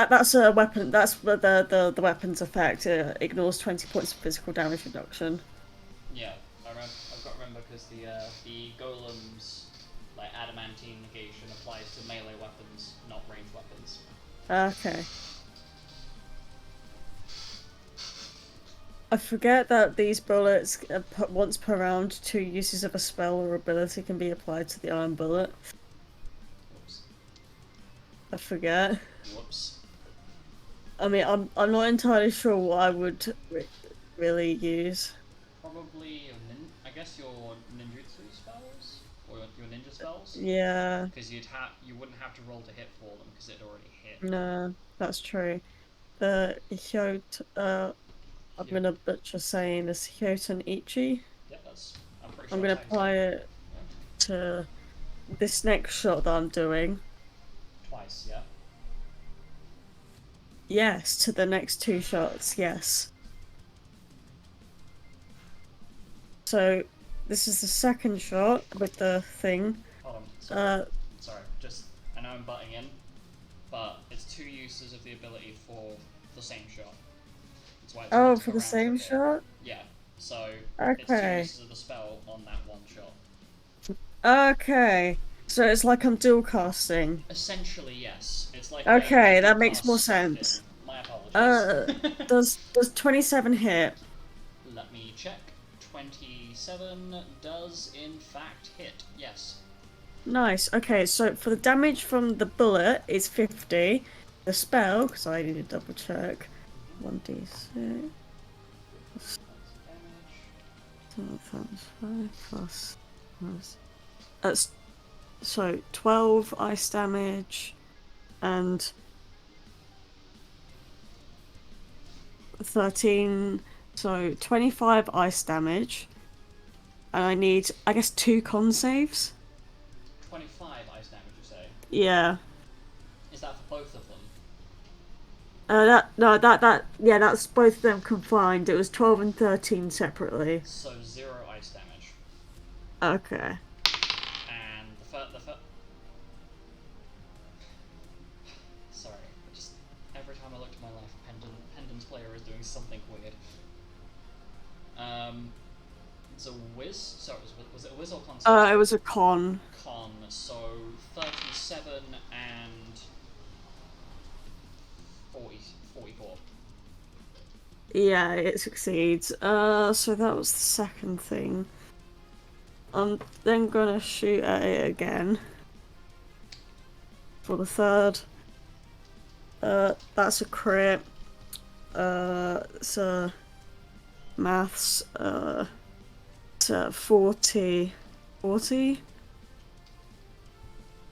that's a weapon. That's the weapon's effect. It ignores 20 points of physical damage reduction. Yeah, I've got to remember because the golem's like adamantine negation applies to melee weapons, not ranged weapons. Okay. I forget that these bullets, once per round, 2 uses of a spell or ability can be applied to the iron bullet. Whoops. I forget. Whoops. I mean, I'm not entirely sure what I would really use. Probably I guess your ninjutsu spells or your ninja spells. Yeah. Because you wouldn't have to roll to hit for them because it already hit. No, that's true. The I'm gonna butcher saying this Hyoten Ichi. Yeah, I'm pretty sure I'm gonna that's how apply you say it to this next shot that I'm doing. twice, yeah. Yes, to the next 2 shots, yes. So, this is the second shot with the thing. Hold on, sorry. I know I'm butting in, but it's 2 uses of the ability for the same shot. That's why it's Oh, once for per the round same per hit. shot? Yeah, so it's 2 Okay. uses of the spell on that one shot. Okay. So it's like I'm dual casting. Essentially, yes. It's like Okay, a that makes more dual-cast sense. thing. My apologies. Does 27 hit? Let me check. 27 does in fact hit. Yes. Nice. Okay, so for the damage from the bullet is 50. The spell, because I need to double check. 1d6. That's damage. Times 5 plus. That's so 12 ice damage and 13. So 25 ice damage. And I need, I guess, 2 con saves. 25 ice damage, you say? Yeah. Is that for both of them? Yeah, that's both of them combined. It was 12 and 13 separately. So 0 ice damage. Okay. And sorry, just every time I look to my left, Pendant's player is doing something weird. It's a whiz. So was it a whiz or con? It was a con. Con. So 37 and 44. Yeah, it succeeds. So that was the second thing. I'm then gonna shoot at it again. For the third. That's a crit. It's a maths. It's a 40. 40?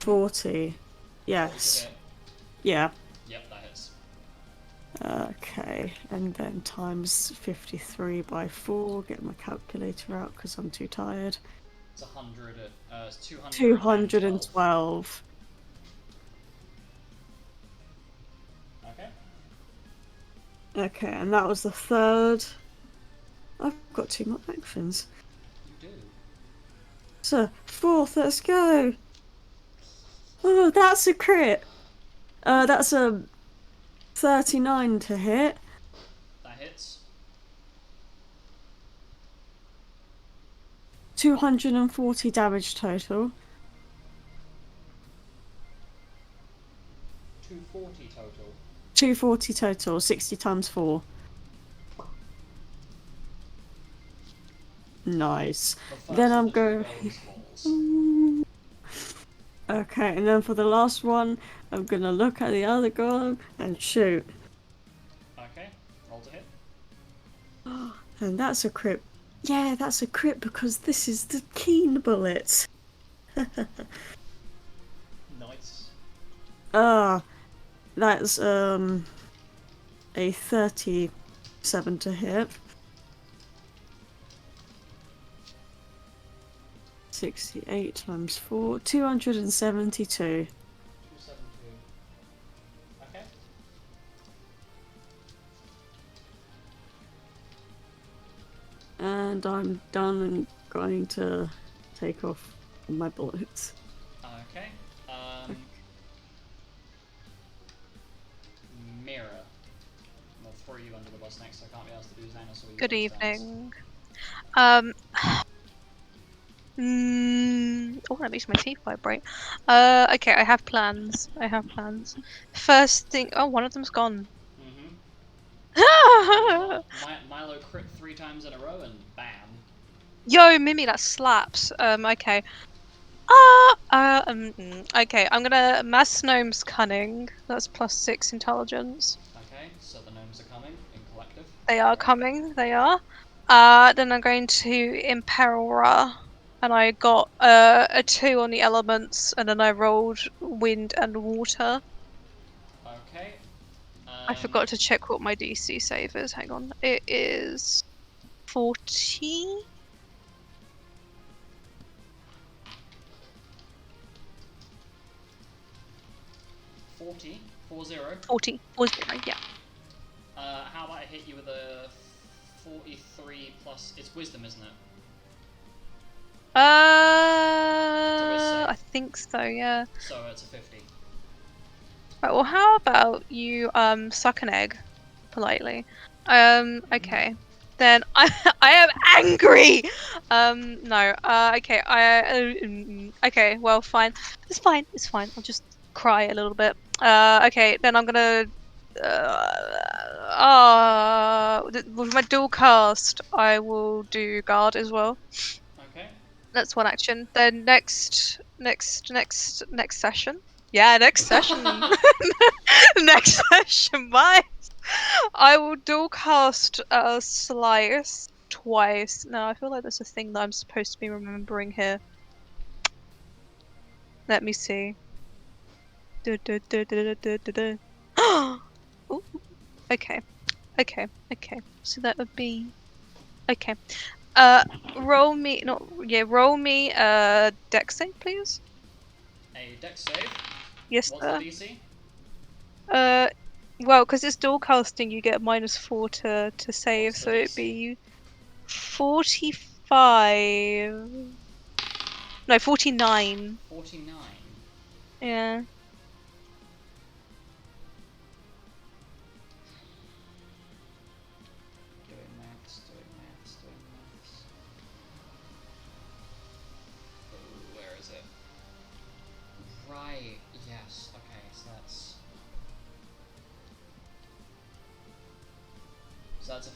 40. Yes. Okay. Yeah. Yep, that hits. Okay, and then times 53 by 4. Get my calculator out because I'm too tired. It's 100. It's 212. 212. Okay. Okay, and that was the third. I've got 2 more actions. You do. So, fourth, let's go! Oh, that's a crit! That's a 39 to hit. That hits. 240 damage total. 240 total. 240 total, 60 times 4. Nice. The first Then of I'm the two going. golden smalls. Okay, and then for the last one, I'm gonna look at the other golem and shoot. Okay. Roll to hit. And that's a crit. Yeah, that's a crit because this is the keen bullets. Nice. That's a 37 to hit. 68 times 4, 272. 272. Okay. And I'm done and going to take off my bullets. Okay. Mirror. I'll throw you under the bus next. So I can't be asked to do Xanos or you. Good both dance. evening. Oh, that makes my teeth vibrate. Okay, I have plans. First thing. Oh, one of them's gone. Milo crit 3 times in a row and bam. Yo, Mimi, that slaps. Okay. Okay, I'm gonna Mass Gnome's Cunning. That's +6 intelligence. Okay, so the gnomes are coming in collective. They are coming, they are. Then I'm going to Imperil Ra. And I got a 2 on the elements, and then I rolled wind and water. Okay. I forgot to check what my DC save is. Hang on. It is 40. 40. 40. 40, yeah. How about I hit you with a 43 plus. It's wisdom, isn't it? I think so, yeah. So it's a 50. Right, well, how about you suck an egg politely? Okay. Then I am angry. No. Okay. Okay. Well, fine. It's fine. I'll just cry a little bit. Okay. Then I'm gonna. With my dual cast, I will do guard as well. Okay. That's one action. Then next session. Yeah, next session. Next session, bye. I will dual cast Slice twice. No, I feel like there's a thing that I'm supposed to be remembering here. Let me see. Ooh, okay. So that would be okay. Roll me dex save, please. A dex save. Yes, What's sir. the DC? Well, because it's dual casting, you get -4 to save, What's the so it'd DC? be 45. No, 49. 49. Yeah. Doing maths. Oh, where is it? Right. Yes. Okay. So that's. So that's a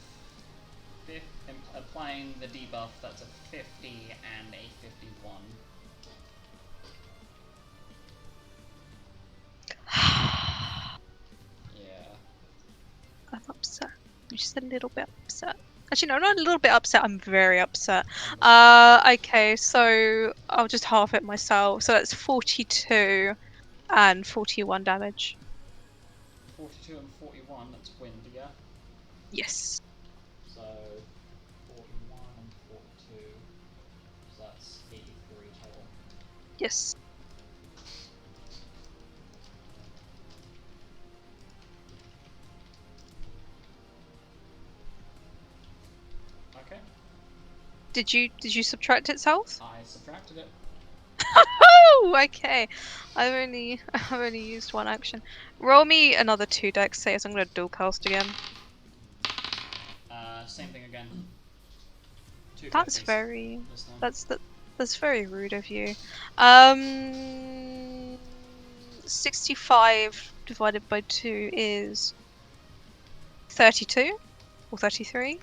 applying the debuff. That's a 50 and a 51. Yeah. I'm upset. I'm just a little bit upset. Actually, no, I'm not a little bit upset. I'm very upset. Okay, so I'll just half it myself. So that's 42 and 41 damage. 42 and 41, that's wind, yeah? Yes. So 41 and 42, so that's 83 total. Yes. Okay, Did you subtract its health? I subtracted it. Oh, okay. I've only used one action. Roll me another 2 dex saves. I'm gonna dual cast again. Same thing again. 2 That's 50s very this time. that's very rude of you. 65 divided by 2 is 32 or 33.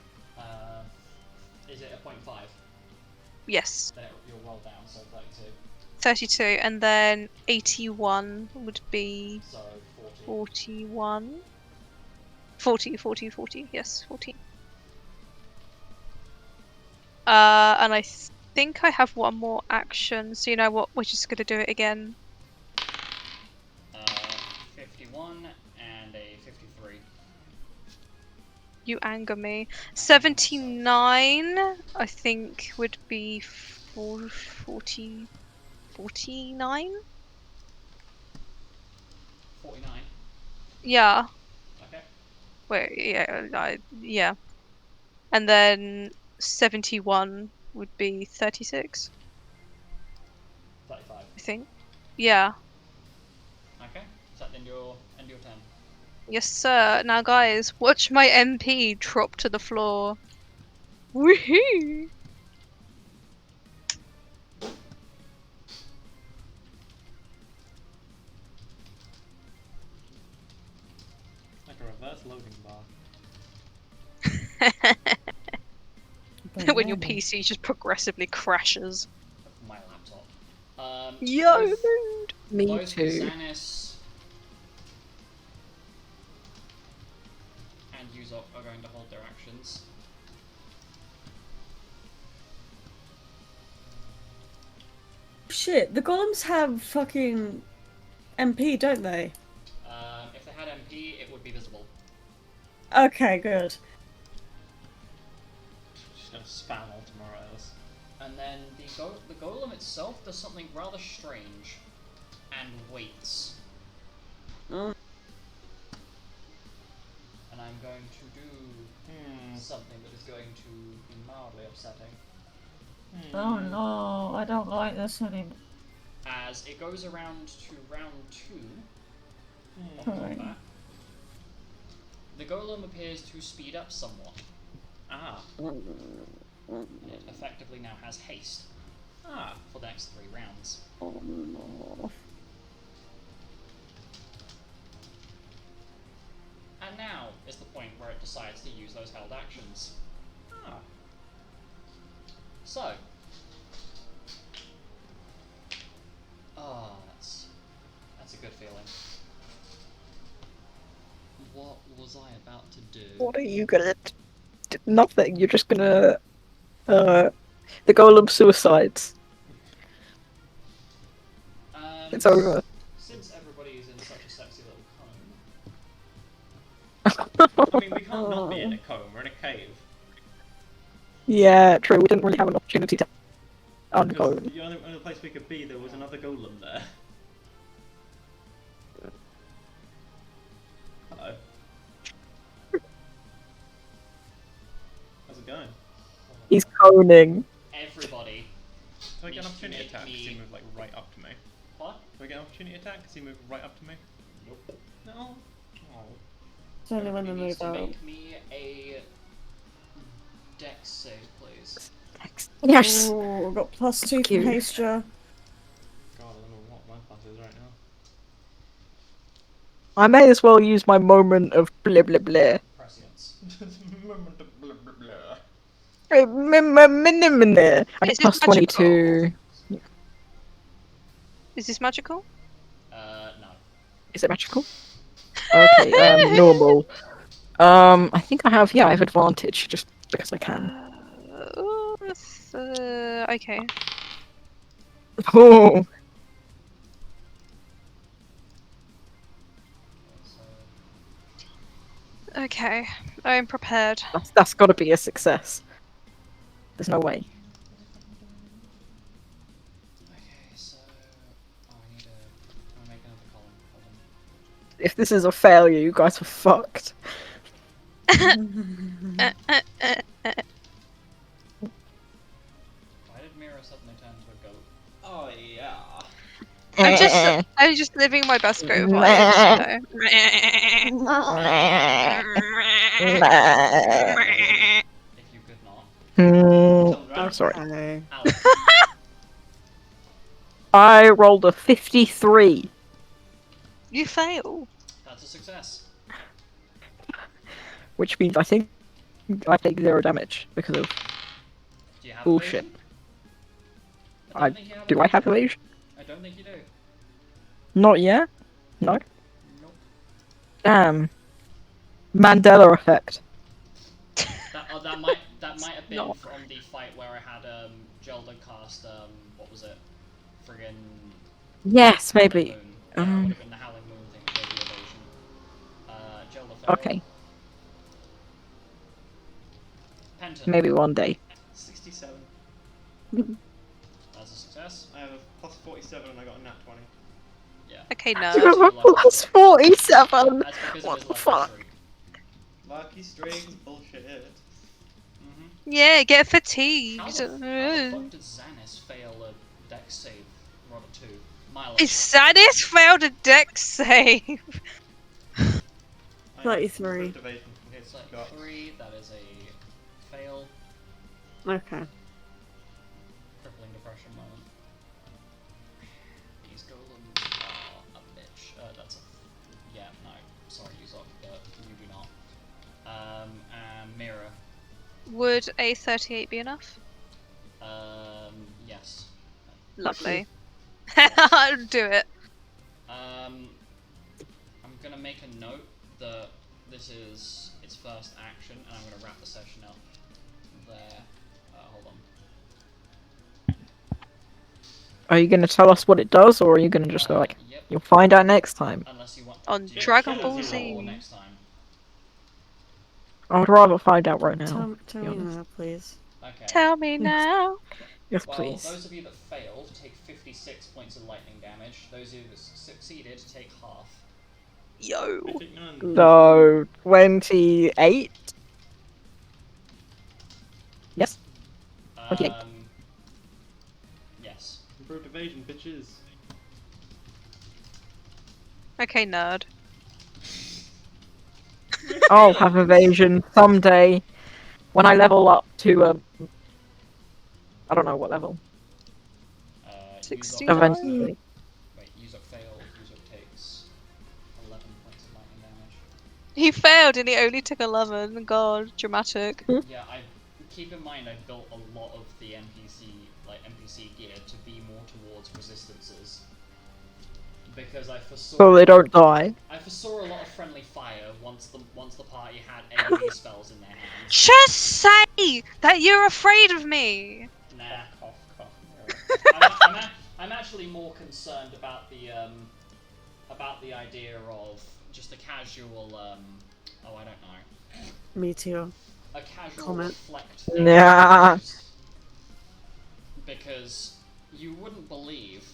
Is it a 0.5? Yes, Then you're well down, so 32. 32, and then 81 would be So 40. 41. 40, yes, 40. And I think I have one more action, so you know what, we're just gonna do it again. 51 and a 53. You anger me. I anger myself. 79, I think, would be 49? 49. Yeah. Okay. Wait, yeah. And then 71 would be 36, 35. I think. Yeah. Okay. Is that end your turn? Yes, sir. Now, guys, watch my MP drop to the floor. Woohoo! Like a reverse loading bar. When your Banana. PC just progressively crashes. My laptop. Yo, Both, dude. Me both too. Xanis and Usopp are going to hold their actions. Shit, the golems have fucking MP, don't they? If they had MP, it would be visible. Okay, good. Just gonna spam Ultimaros. And then the golem itself does something rather strange and waits. Mm. And I'm going to do something that is going to be mildly upsetting. Oh no, I don't like this anymore. As it goes around to round 2 of Right. combat, the golem appears to speed up somewhat, Ah. and it effectively now has haste Ah. for the next 3 rounds. Oh no. And now is the point where it decides to use those held actions. Ah. So, that's a good feeling. What was I about to do? What are you gonna do? Nothing. You're just gonna. The golem suicides. It's over. Since everybody is in such a sexy little cone, I mean, we can't not be in a cone. We're in a cave. Yeah, true. We didn't really have an opportunity to Because uncone. the only place we could be, there was another golem there. Hello. How's it going? He's coning. everybody. Do I get an Needs to opportunity make attack because he me- moved like right up to me? What? Do I get an opportunity attack because he moved right up to me? Nope. No. Oh. It's only when they Everybody needs move to out. make me a dex save, please. Yes. Ooh, I've got +2 Cute. from Hastra. God, I don't know what my plus is right now. I may as well use my moment of blah blah blah. Prescience. Moment of blah blah blah. I Is get it magical? +22. Is this magical? No. Is it magical? Okay, normal. I think I have advantage just because I can. Okay. Oh, So, Okay, I'm prepared. That's got to be a success. There's no way. Okay, so I need to. I'm gonna make another column. Hold on. If this is a failure, you guys are fucked. Why did Mira suddenly turn into a goat? Oh yeah. I'm just living my best goat vibes, you know. If you could not. Children. Sorry. Okay. Alex. I rolled a 53, You fail. That's a success. which means I think I take 0 damage because of Do you have bullshit. evasion? I don't think you have do. I have evasion? I don't think you do. Not yet. No. Nope. Damn. Mandela effect. That might have been Not. from the fight where I had Gelda cast what was it? Friggin' Yes, Howling maybe. Moon. Yeah, it would have been the Howling Moon thing that gave the evasion. Gelda failed. Okay. Penton. Maybe one day. 67. That's a success. I have a plus 47 and I got a nat 20. Yeah. Okay, You no. have a plus 47! That's because What of his the lucky fuck? streak. Lucky streaks, bullshit. Mm-hmm. Yeah, get How fatigued. the fuck did Xanis fail a dex save? Roll a 2. Milo. Sadis failed a dex save. I have 33. improved evasion from his It's like got 3, that is a fail. Okay. Crippling depression moment. These golems are a bitch. That's a. Yeah, no. Sorry, Yuzok, but you do not. And Mira. Would a 38 be enough? Yes. Lovely. I'll do it. I'm gonna make a note that this is its first action, and I'm gonna wrap the session up there. Hold on. Are you gonna tell us what it does, or are you gonna just go like, Yep. you'll find out next time? Unless you want. On do you Dragon want Ball to do Z. or next time. I'd rather find out right now. Tell to be me honest. now, please. Okay. Tell me now. Yes, Well, please. those of you that failed take 56 points of lightning damage. Those of you that succeeded take half. Yo. Mythic none. So, 28? Yes? Okay. Yes. Improved evasion, bitches. Okay, nerd. I'll have evasion someday when I level up to I don't know what level. 60. Yuzok Eventually. Wait, Yuzok failed. Yuzok takes 11 points of lightning damage. He failed and he only took 11. God, dramatic. Yeah, keep in mind I built a lot of the NPC gear to be more towards resistances. Because I foresaw So they don't die. I foresaw a lot of friendly fire once the party had AoE spells in their hands. Just say that you're afraid of me. Nah. Cough, cough. I'm actually more concerned about the idea of just a casual I don't know. Meteor. A casual Comment. reflect. Yeah. Because you wouldn't believe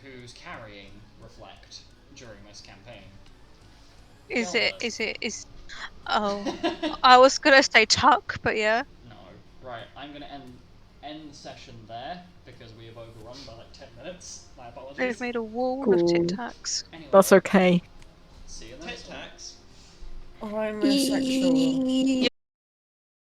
who's carrying reflect during this campaign. Is Velvet. it? Oh. I was gonna say Tuck, but yeah. No. Right, I'm gonna end the session there because we have overrun by like 10 minutes. My apologies. They've made a wall of Cool. Tic Tacs. Anyway, That's okay. see you Tit next one. tax. I'm a sexual.